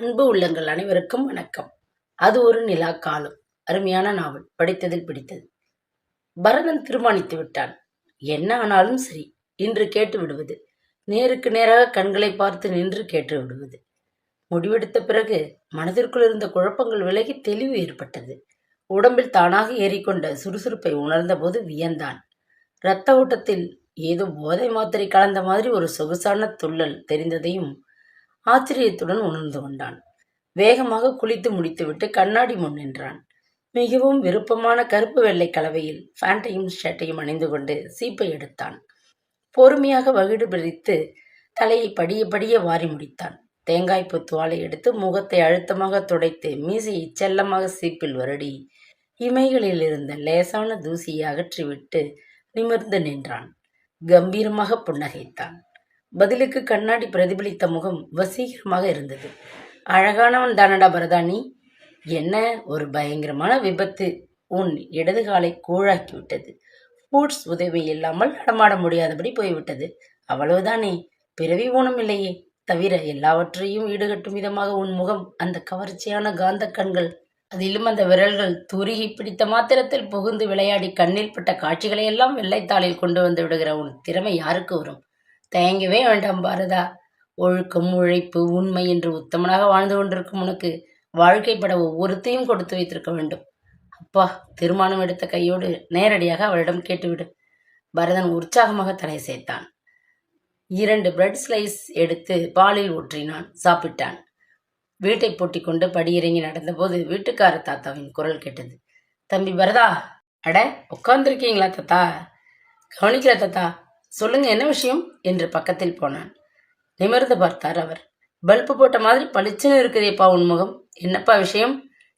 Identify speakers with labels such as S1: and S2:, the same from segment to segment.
S1: அன்பு உள்ளங்கள் அனைவருக்கும் வணக்கம். அது ஒரு நிலா காலம். அருமையான நாவல். படித்ததில் பிடித்தது. பரதன் தீர்மானித்து விட்டான். என்ன ஆனாலும் சரி, இன்று கேட்டு விடுவது. நேருக்கு நேராக கண்களை பார்த்து நின்று கேட்டு விடுவது. முடிவெடுத்த பிறகு மனதிற்குள் இருந்த குழப்பங்கள் விலகி தெளிவு ஏற்பட்டது. உடம்பில் தானாக ஏறிக்கொண்ட சுறுசுறுப்பை உணர்ந்த போது வியந்தான். இரத்த ஓட்டத்தில் ஏதோ போதை மாத்திரை கலந்த மாதிரி ஒரு சொகுசான துள்ளல் தெரிந்ததையும் ஆச்சரியத்துடன் உணர்ந்து கொண்டான். வேகமாக குளித்து முடித்துவிட்டு கண்ணாடி முன் நின்றான். மிகவும் விருப்பமான கருப்பு வெள்ளை கலவையில் பேண்டையும் ஷர்ட்டையும் அணிந்து கொண்டு சீப்பை எடுத்தான். பொறுமையாக வகிடு பிரித்து தலையை படிய படிய வாரி முடித்தான். தேங்காய்ப்பு துவாலை எடுத்து முகத்தை அழுத்தமாக துடைத்து மீசையை செல்லமாக சீப்பில் வருடி இமைகளில் இருந்த லேசான தூசியை அகற்றிவிட்டு நிமிர்ந்து நின்றான். கம்பீரமாக புன்னகைத்தான். பதிலுக்கு கண்ணாடி பிரதிபலித்த முகம் வசீகரமாக இருந்தது. அழகானவன் தானடா பரதானி. என்ன ஒரு பயங்கரமான விபத்து. உன் இடது காலை கூழாக்கிவிட்டது. பூட்ஸ் உதவி இல்லாமல் நடமாட முடியாதபடி போய்விட்டது. அவ்வளவுதானே. பிறவி ஊனம் இல்லையே. தவிர எல்லாவற்றையும் ஈடுகட்டும் விதமாக உன் முகம், அந்த கவர்ச்சியான காந்த கண்கள், அதிலும் அந்த விரல்கள் துருகி பிடித்த மாத்திரத்தில் புகுந்து விளையாடி கண்ணில் பட்ட காட்சிகளை எல்லாம் வெள்ளைத்தாளில் கொண்டு வந்து விடுகிற உன் திறமை யாருக்கு வரும்? தயங்கவே வேண்டாம் பாரதா. ஒழுக்கம், உழைப்பு, உண்மை என்று உத்தமனாக வாழ்ந்து கொண்டிருக்கும் உனக்கு வாழ்க்கைப்பட ஒவ்வொருத்தையும் கொடுத்து வைத்திருக்க வேண்டும். அப்பா, தீர்மானம் எடுத்த கையோடு நேரடியாக அவளிடம் கேட்டுவிடு. பரதன் உற்சாகமாக தலை சேர்த்தான். 2 பிரெட் ஸ்லைஸ் எடுத்து பாலில் ஊற்றினான். சாப்பிட்டான். வீட்டை பூட்டிக் கொண்டு படியிறங்கி நடந்தபோது வீட்டுக்கார தாத்தாவின் குரல் கேட்டது. தம்பி பரதா, அட உட்கார்ந்துருக்கீங்களா தாத்தா? கவனிக்கல தாத்தா. சொல்லுங்க, என்ன விஷயம் என்று பக்கத்தில் போனான். நிமிர்ந்து பார்த்தார் அவர். பல்பு போட்ட மாதிரி பளிச்சுன்னு இருக்குதேப்பா உன் முகம். என்னப்பா விஷயம்?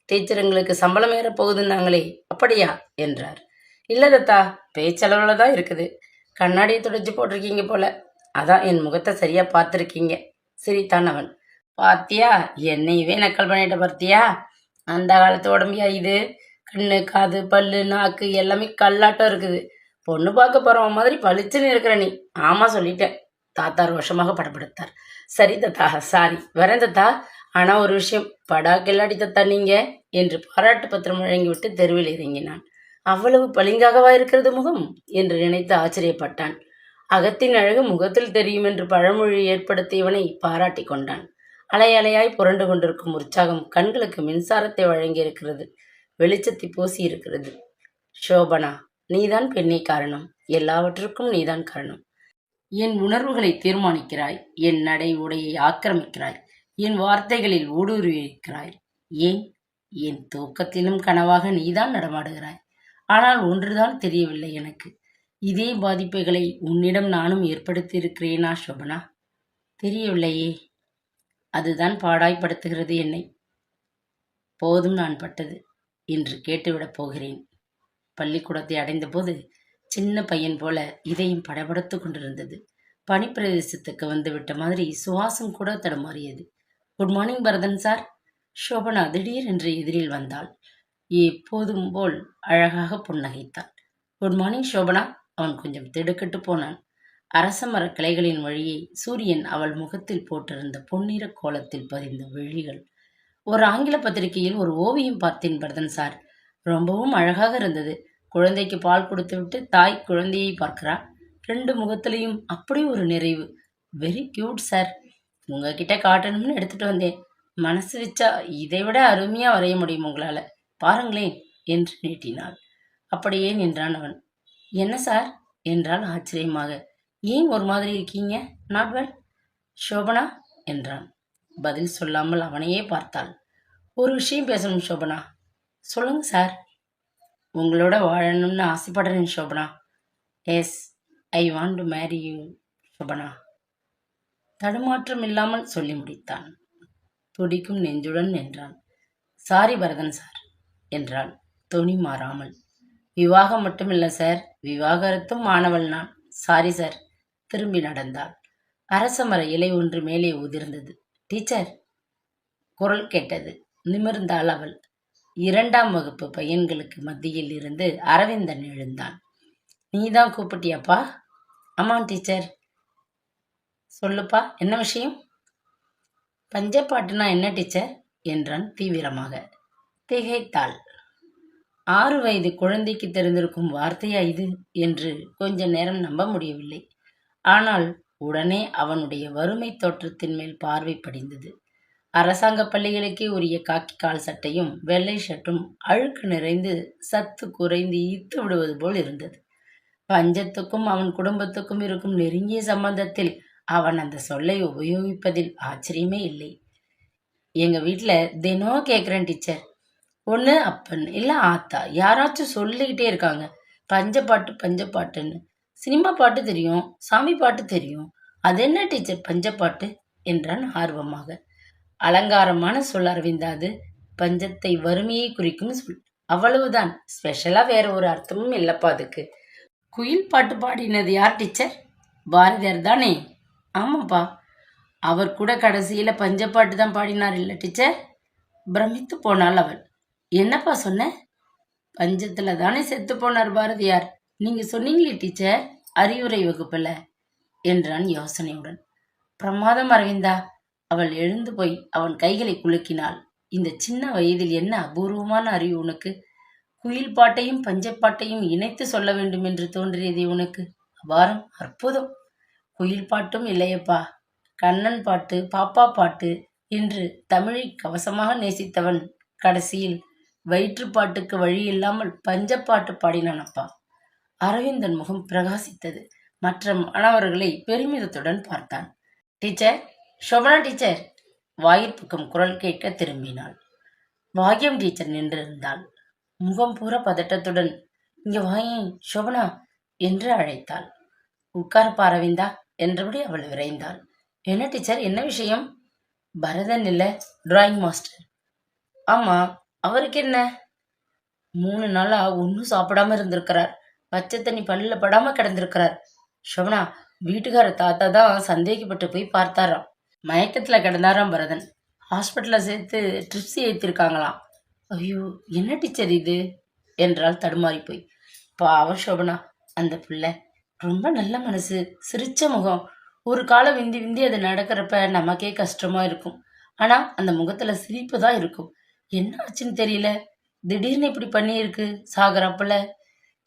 S1: டீச்சருங்களுக்கு சம்பளம் ஏற போகுதுன்னாங்களே, அப்படியா என்றார். இல்லை தாத்தா, பேச்சளவில் தான் இருக்குது. கண்ணாடியை துடைச்சி போட்டிருக்கீங்க போல, அதான் என் முகத்தை சரியா பார்த்துருக்கீங்க சிரித்தான் அவன். பாத்தியா, என்னையவே நக்கல் பண்ணிட்ட பார்த்தியா? அந்த காலத்து உடம்பியா இது? கண்ணு, காது, பல்லு, நாக்கு எல்லாமே கல்லாட்டம் இருக்குது. பொண்ணு பார்க்க போறவன் மாதிரி பளிச்சுன்னு இருக்கிற நீ. ஆமா, சொல்லிட்டேன். தாத்தா ரோஷமாக படப்படுத்தார். சரி தாத்தா, சாரி, வரேன் தாத்தா. ஆனா ஒரு விஷயம், படா கில்லாடி தாத்தா நீங்க என்று பாராட்டு பத்திரம் வழங்கிவிட்டு தெருவில் இறங்கினான். அவ்வளவு பளிங்காகவா இருக்கிறது முகம் என்று நினைத்து ஆச்சரியப்பட்டான். அகத்தின் அழகு முகத்தில் தெரியும் என்று பழமொழி ஏற்படுத்தியவனை பாராட்டி கொண்டான். அலை அலையாய் புரண்டு கொண்டிருக்கும் உற்சாகம் கண்களுக்கு மின்சாரத்தை வழங்கி இருக்கிறது. வெளிச்சத்தை பூசி இருக்கிறது. சோபனா, நீதான் பெண்ணே காரணம். எல்லாவற்றுக்கும் நீதான் காரணம். என் உணர்வுகளை தீர்மானிக்கிறாய். என் நடை உடையை ஆக்கிரமிக்கிறாய். என் வார்த்தைகளில் ஊடுருவியிருக்கிறாய். ஏன், என் தூக்கத்திலும் கனவாக நீதான் நடமாடுகிறாய். ஆனால் ஒன்றுதான் தெரியவில்லை எனக்கு. இதே பாதிப்புகளை உன்னிடம் நானும் ஏற்படுத்தி இருக்கிறேனா சோபனா? தெரியவில்லையே. அதுதான் பாடாய்படுத்துகிறது என்னை. போதும் நான் பட்டது என்று கேட்டுவிடப் போகிறேன். பள்ளிக்கூடத்தை அடைந்தபோது சின்ன பையன் போல இதயம் படபடத்து கொண்டிருந்தது. பனிப்பிரதேசத்துக்கு வந்துவிட்ட மாதிரி சுவாசம் கூட தடுமாறியது. Good morning Bharathan sir. Shobana திடீர் என்று எதிரில் வந்தாள். எப்போதும் போல் அழகாக புன்னகைத்தாள். Good morning Shobana. அவன் கொஞ்சம் திடுக்கிட்டு போனான். அரச மர கிளைகளின் வழியே சூரியன் அவள் முகத்தில் போட்டிருந்த பொன்னிற கோலத்தில் பதிந்த விழிகள். ஒரு ஆங்கில பத்திரிகையில் ஒரு ஓவியம் பார்த்தேன் பரதன் சார். ரொம்பவும் அழகாக இருந்தது. குழந்தைக்கு பால் கொடுத்துவிட்டு தாய் குழந்தையை பார்க்கிறார். 2 முகத்திலையும் அப்படி ஒரு நிறைவு. Very cute sir. உங்ககிட்ட காட்டணும்னு எடுத்துட்டு வந்தேன். மனசு வச்சா இதை விட அருமையா வரைய முடியும் உங்களால. பாருங்களேன் என்று நீட்டினாள். அப்படியே நின்றான் அவன். என்ன சார் என்றால் ஆச்சரியமாக. ஏன் ஒரு மாதிரி இருக்கீங்க? நாட் வெல் சோபனா என்றான். பதில் சொல்லாமல் அவனையே பார்த்தாள். ஒரு விஷயம் பேசணும் சோபனா. சொல்லுங்க சார். உங்களோட வாழணும்னு ஆசைப்படுறேன் Shobana. Yes, I want to marry you Shobana. தடுமாற்றம் இல்லாமல் சொல்லி முடித்தான். துடிக்கும் நெஞ்சுடன் நின்றான். சாரி பரதன் சார் என்றாள் தொனி மாறாமல். விவாகம் மட்டுமில்லை சார், விவாகரத்தும் மாணவள் நான். Sorry sir. திரும்பி நடந்தாள். அரச மர இலை ஒன்று மேலே உதிர்ந்தது. டீச்சர் குரல் கேட்டது. நிமிர்ந்தாள் அவள். 2ஆம் வகுப்பு பையன்களுக்கு மத்தியில் இருந்து அரவிந்தன் எழுந்தான். நீதான் கூப்பிட்டியாப்பா? ஆமாம் டீச்சர். சொல்லுப்பா, என்ன விஷயம்? பஞ்சப்பாட்டுனா என்ன டீச்சர் என்றான் தீவிரமாக. திகைத்தாள். 6 வயது குழந்தைக்கு தெரிந்திருக்கும் வார்த்தையா இது என்று கொஞ்ச நேரம் நம்ப முடியவில்லை. ஆனால் உடனே அவனுடைய வறுமை தோற்றத்தின் மேல் பார்வை படிந்தது. அரசாங்க பள்ளிகளுக்கே உரிய காக்கி கால் சட்டையும் வெள்ளை ஷர்ட்டும் அழுக்கு நிறைந்து சத்து குறைந்து ஈத்து விடுவது போல் இருந்தது. பஞ்சத்துக்கும் அவன் குடும்பத்துக்கும் இருக்கும் நெருங்கிய சம்பந்தத்தில் அவன் அந்த சொல்லை உபயோகிப்பதில் ஆச்சரியமே இல்லை. எங்க வீட்டில் தினம் கேட்குறேன் டீச்சர், ஒன்று அப்பன் இல்லை ஆத்தா யாராச்சும் சொல்லிக்கிட்டே இருக்காங்க பஞ்சப்பாட்டு பஞ்சப்பாட்டுன்னு. சினிமா பாட்டு தெரியும், சாமி பாட்டு தெரியும், அது என்ன டீச்சர் பஞ்சப்பாட்டு என்றான் ஆர்வமாக. அலங்காரமான சொல் அரவிந்தா, அது பஞ்சத்தை வறுமையை குறிக்கும் சொல், அவ்வளவுதான். ஸ்பெஷலா வேற ஒரு அர்த்தமும் இல்லப்பா அதுக்கு. குயில் பாட்டு பாடினது யார் டீச்சர்? பாரதியார் தானே? ஆமாப்பா, அவர் கூட கடைசியில பஞ்சப்பாட்டு தான் பாடினார் இல்லை டீச்சர்? பிரமித்து போனாள் அவள். என்னப்பா சொன்ன? பஞ்சத்துல தானே செத்து போனார் பாரதியார், நீங்க சொன்னீங்களே டீச்சர் அறிவுரை வகுப்புல என்றான் யோசனையுடன். பிரமாதம் அரவிந்தா. அவள் எழுந்து போய் அவன் கைகளை குலுக்கினாள். இந்த சின்ன வயதில் என்ன அபூர்வமான அறிவு உனக்கு! குயில் பாட்டையும் பஞ்சப்பாட்டையும் இணைத்து சொல்ல வேண்டும் என்று தோன்றியதே உனக்கு! அபாரம், அற்புதம்! குயில் பாட்டும் இல்லையப்பா, கண்ணன் பாட்டு, பாப்பா பாட்டு என்று தமிழை கவசமாக நேசித்தவன் கடைசியில் வயிற்றுப்பாட்டுக்கு வழி இல்லாமல் பஞ்சப்பாட்டு பாடினானப்பா. அரவிந்தன் முகம் பிரகாசித்தது. மற்ற மாணவர்களை பெருமிதத்துடன் பார்த்தான். Teacher, Shobana teacher! வாயிற்பக்கம் குரல் கேட்க திரும்பினாள். பாக்யம் டீச்சர் நின்றிருந்தாள். முகம் பூரா பதட்டத்துடன், இங்க வாயேன் சோபனா என்று அழைத்தாள். உட்காரப்பா அரவிந்தா என்றபடி அவள் விரைந்தாள். என்ன டீச்சர், என்ன விஷயம்? பரதன் இல்ல, டிராயிங் மாஸ்டர். ஆமா, அவருக்கு என்ன? 3 நாளா ஒன்றும் சாப்பிடாம இருந்திருக்கிறார். பச்சை தண்ணி பல்லில் படாம கிடந்திருக்கிறார். சோபனா, வீட்டுக்கார தாத்தா தான் சந்தேகப்பட்டு போய் பார்த்தாராம். மயக்கத்துல கிடந்தாராம் பரதன். ஹாஸ்பிட்டல்ல சேர்த்து ட்ரிப்ஸ் ஏற்றிருக்காங்களாம். ஐயோ, என்ன டீச்சர் இது என்றால் தடுமாறி போய். பாவம் சோபனா, அந்த பிள்ளை ரொம்ப நல்ல மனசு, சிரிச்ச முகம். ஒரு காலம் விந்தி விந்தி அது நடக்கிறப்ப நமக்கே கஷ்டமா இருக்கும். ஆனா அந்த முகத்துல சிரிப்பு தான் இருக்கும். என்ன ஆச்சுன்னு தெரியல, திடீர்னு இப்படி பண்ணியிருக்கு சாகரப்பல.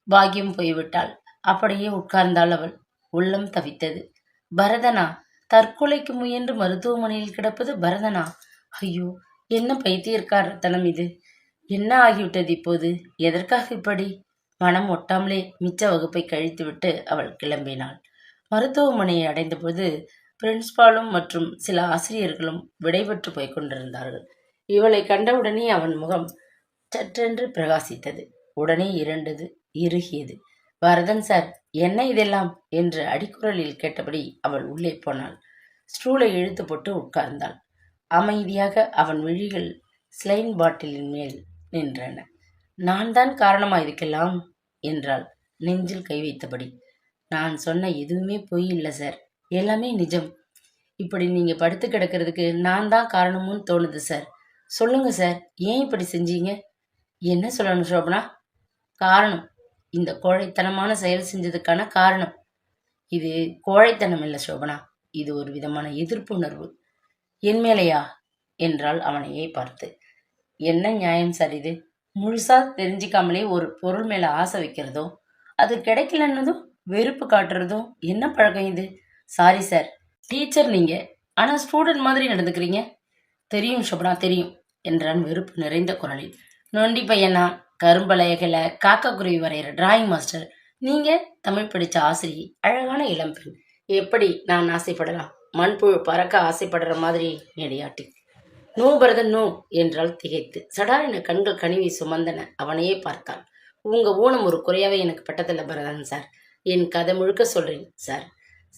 S1: பாக்கியம் போய்விட்டாள். அப்படியே உட்கார்ந்தாள் அவள். உள்ளம் தவித்தது. பரதனா? தற்கொலைக்கு முயன்று மருத்துவமனையில் கிடப்பது பரதனா? ஐயோ, என்ன பைத்தியக்காரத்தனம் இது! என்ன ஆகிவிட்டது இப்போது? எதற்காக இப்படி? மனம் ஒட்டாமலே மிச்ச வகுப்பை கழித்துவிட்டு அவள் கிளம்பினாள். மருத்துவமனையை அடைந்தபோது பிரின்ஸ்பாலும் மற்றும் சில ஆசிரியர்களும் விடைபெற்று போய் கொண்டிருந்தார்கள். இவளை கண்டவுடனே அவன் முகம் சற்றென்று பிரகாசித்தது. உடனே இரண்டது, இறுகியது. பரதன் சார், என்ன இதெல்லாம் என்று அடிக்குரலில் கேட்டபடி அவள் உள்ளே போனாள். ஸ்டூலை இழுத்து போட்டு உட்கார்ந்தாள். அமைதியாக அவன் விழிகள் ஸ்லைன் பாட்டிலின் மேல் நின்றன. நான் தான் காரணமா இதுக்கெல்லாம் என்றாள் நெஞ்சில் கை வைத்தபடி. நான் சொன்ன எதுவுமே பொய் இல்லை சார், எல்லாமே நிஜம். இப்படி நீங்க படுத்து கிடக்கிறதுக்கு நான் தான் காரணமுன்னு தோணுது சார். சொல்லுங்க சார், ஏன் இப்படி செஞ்சீங்க? என்ன சொல்லணும் சோபனா? காரணம், இந்த கோழைத்தனமான செயல் செஞ்சதுக்கான காரணம். இது கோழைத்தனம் இல்லை சோபனா, இது ஒரு விதமான எதிர்ப்புணர்வு. என் மேலையா என்றால் அவனையே பார்த்து. என்ன நியாயம் சார் இது? முழுசா தெரிஞ்சிக்காமலே ஒரு பொருள் மேல ஆசை வைக்கிறதோ, அது கிடைக்கலன்னதும் வெறுப்பு காட்டுறதும் என்ன பழக்கம் இது? சாரி சார், டீச்சர் நீங்க, ஆனா ஸ்டூடெண்ட் மாதிரி நடந்துக்கிறீங்க. தெரியும் சோபனா, தெரியும் என்றான் வெறுப்பு நிறைந்த குரலில். நொண்டி பையனா, கரும்பலயகளை காக்கா குருவி வரைகிற டிராயிங் மாஸ்டர். நீங்க தமிழ் படிச்ச ஆசிரியை, அழகான இளம்பெண். எப்படி நான் ஆசைப்படலாம்? மண்புழு பறக்க ஆசைப்படுற மாதிரி நெடியாட்டி. நோ பரதன் நோ என்றால் திகைத்து. சடாரின கண்கள் கனிவை சுமந்தன. அவனையே பார்த்தாள். உங்க ஊனம் ஒரு குறையாவே எனக்கு பட்டதில்ல பரதன் சார். என் கதை முழுக்க சொல்றேன் சார்.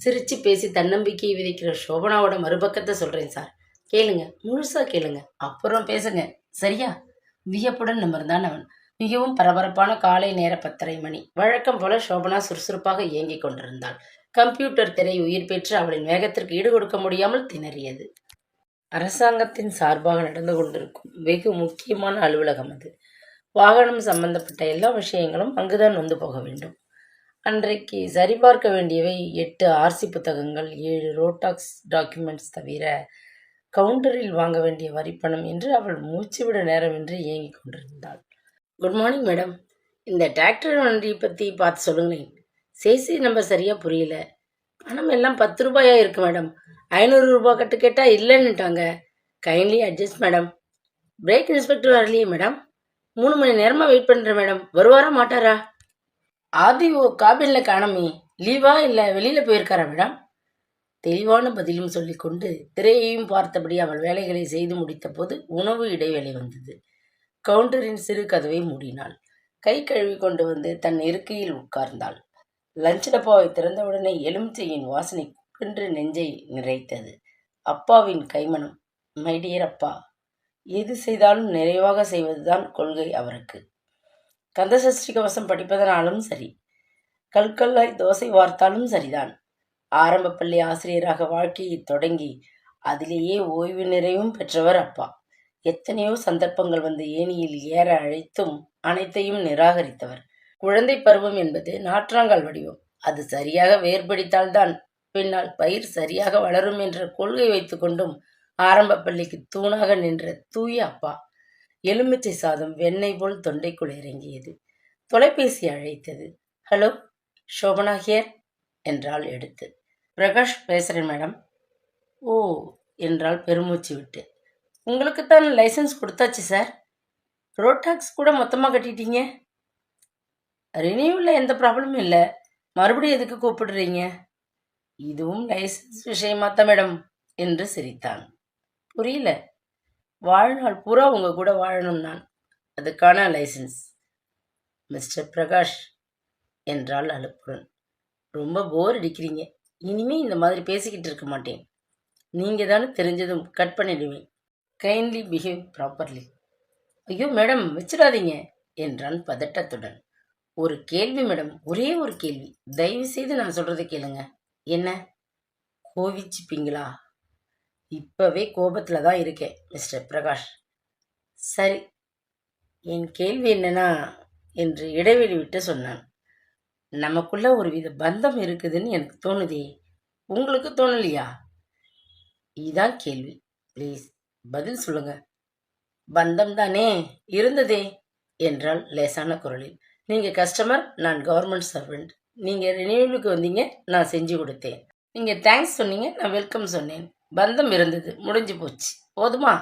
S1: சிரிச்சு பேசி தன்னம்பிக்கையை விதைக்கிற சோபனாவோட மறுபக்கத்தை சொல்றேன் சார். கேளுங்க, முழுசா கேளுங்க, அப்புறம் பேசுங்க, சரியா? வியப்புடன் நிமிர்ந்தான் அவன். மிகவும் பரபரப்பான காலை நேர 10:30 மணி. வழக்கம் போல சோபனா சுறுசுறுப்பாக இயங்கிக் கொண்டிருந்தாள். கம்ப்யூட்டர் திரை உயிர் பெற்று அவளின் வேகத்திற்கு ஈடு கொடுக்க முடியாமல் திணறியது. அரசாங்கத்தின் சார்பாக நடந்து கொண்டிருக்கும் வெகு முக்கியமான அலுவலகம் அது. வாகனம் சம்பந்தப்பட்ட எல்லா விஷயங்களும் அங்குதான் வந்து போக வேண்டும். அன்றைக்கு சரிபார்க்க வேண்டியவை 8 ஆர்சி புத்தகங்கள், 7 ரோடாக்ஸ் டாக்குமெண்ட்ஸ் தவிர கவுண்டரில் வாங்க வேண்டிய வரிப்பணம் என்று அவள் மூச்சுவிட நேரமின்றி ஏங்கிக் கொண்டிருந்தாள். Good morning madam. இந்த டிராக்டர் வண்டி பற்றி பார்த்து சொல்லுங்களேன். சேசி நம்பர் சரியாக புரியல. பணம் எல்லாம் 10 ரூபாயா இருக்கு மேடம். 500 ரூபாய் கட்டு கேட்டால் இல்லைன்னுட்டாங்க. Kindly adjust madam. Brake inspector வரலையே மேடம். 3 மணி நேரமாக வெயிட் பண்ணுறேன் மேடம். வருவாரா மாட்டாரா? ஆர்டிஓ காபினில் காணமே. லீவா இல்லை வெளியில் போயிருக்காரா மேடம்? தெளிவான பதிலும் சொல்லிக்கொண்டு திரையையும் பார்த்தபடி அவள் வேலைகளை செய்து முடித்த போது உணவு இடைவேளை வந்தது. கவுண்டரின் சிறு கதவை மூடினாள். கை கழுவி கொண்டு வந்து தன் இருக்கையில் உட்கார்ந்தாள். லஞ்ச் டப்பாவை திறந்தவுடனே எலுமிச்சையின் வாசனை குன்று நெஞ்சை நிறைத்தது. அப்பாவின் கைமணம். மைடியர் அப்பா. எது செய்தாலும் நிறைவாக செய்வதுதான் கொள்கை அவருக்கு. கந்தசஷ்டி கவசம் படிப்பதனாலும் சரி, கல்கல்லாய் தோசை வார்த்தாலும் சரிதான். ஆரம்ப பள்ளி ஆசிரியராக வாழ்க்கையை தொடங்கி அதிலேயே ஓய்வு நிறைவும் பெற்றவர் அப்பா. எத்தனையோ சந்தர்ப்பங்கள் வந்து ஏணியில் ஏற அழைத்தும் அனைத்தையும் நிராகரித்தவர். குழந்தை பருவம் என்பது நாற்றாங்கால் வடிவம். அது சரியாக வேர்பிடித்தால்தான் பின்னால் பயிர் சரியாக வளரும் என்ற கொள்கை வைத்துக் கொண்டும் ஆரம்ப பள்ளிக்கு தூணாக நின்ற தூய அப்பா. எலுமிச்சை சாதம் வெண்ணெய் போல் தொண்டைக்குள் இறங்கியது. தொலைபேசி அழைத்தது. ஹலோ, சோபனா ஹியர் என்றாள் எடுத்து. பிரகாஷ் பேசுகிறேன் மேடம். ஓ என்றால் பெருமூச்சு விட்டு. உங்களுக்குத்தான் லைசன்ஸ் கொடுத்தாச்சு சார். ரோட் டாக்ஸ் கூட மொத்தமாக கட்டிட்டீங்க. ரினியூவில் எந்த ப்ராப்ளமும் இல்லை. மறுபடியும் எதுக்கு கூப்பிடுறீங்க? இதுவும் லைசன்ஸ் விஷயமாத்தான் மேடம் என்று சிரித்தான். புரியல. வாழ்நாள் பூரா உங்கள் கூட வாழணும் நான். அதுக்கான லைசன்ஸ். மிஸ்டர் பிரகாஷ் என்றாள் அலுப்புடன். ரொம்ப போர் அடிக்கிறீங்க. இனிமே இந்த மாதிரி பேசிக்கிட்டு இருக்க மாட்டேன். நீங்கள் தானே தெரிஞ்சதும் கட் பண்ணிடுவேன். Kindly behave properly. ஐயோ மேடம், வச்சிடாதீங்க என்றான் பதட்டத்துடன். ஒரு கேள்வி மேடம், ஒரே ஒரு கேள்வி. தயவு செய்து நான் சொல்றதை கேளுங்க. என்ன? கோவிச்சுப்பீங்களா? இப்பவே கோபத்தில் தான் இருக்கேன் மிஸ்டர் பிரகாஷ். சரி, என் கேள்வி என்னன்னா என்று இடைவெளி விட்டு சொன்னான். நமக்குள்ள ஒரு வித பந்தம் இருக்குதுன்னு எனக்கு தோணுதே. உங்களுக்கு தோணலையா? இதுதான் கேள்வி. ப்ளீஸ் பதில் சொல்லுங்க. பந்தம் தானே இருந்ததே என்றால் லேசான குரலில். நீங்கள் கஸ்டமர், நான் கவர்மெண்ட் சர்வெண்ட். நீங்கள் ரினியூவலுக்கு வந்தீங்க, நான் செஞ்சு கொடுத்தேன். நீங்கள் தேங்க்ஸ் சொன்னீங்க, நான் வெல்கம் சொன்னேன். பந்தம் இருந்தது, முடிஞ்சு போச்சு. போதுமா?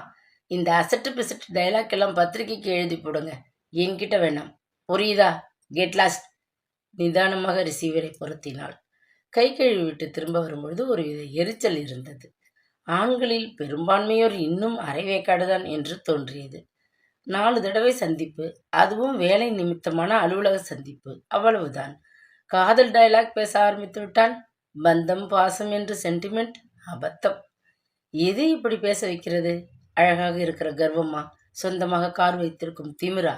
S1: இந்த அசட்டு பிசட்டு டைலாக் எல்லாம் பத்திரிகைக்கு எழுதி போடுங்க. என்கிட்ட வேணாம். புரியுதா? Get lost. நிதானமாக ரிசீவரை பொருத்தினாள். கை கழுவி விட்டு திரும்ப வரும்பொழுது ஒரு வித எரிச்சல் இருந்தது. ஆண்களில் பெரும்பான்மையோர் இன்னும் அரைவேக்காடுதான் என்று தோன்றியது. 4 தடவை சந்திப்பு, அதுவும் வேலை நிமித்தமான அலுவலக சந்திப்பு, அவ்வளவுதான். காதல் டயலாக் பேச ஆரம்பித்து விட்டான். பந்தம், பாசம் என்று சென்டிமெண்ட், அபத்தம். எது இப்படி பேச வைக்கிறது? அழகாக இருக்கிற கர்வமா? சொந்தமாக கார் வைத்திருக்கும் திமிரா?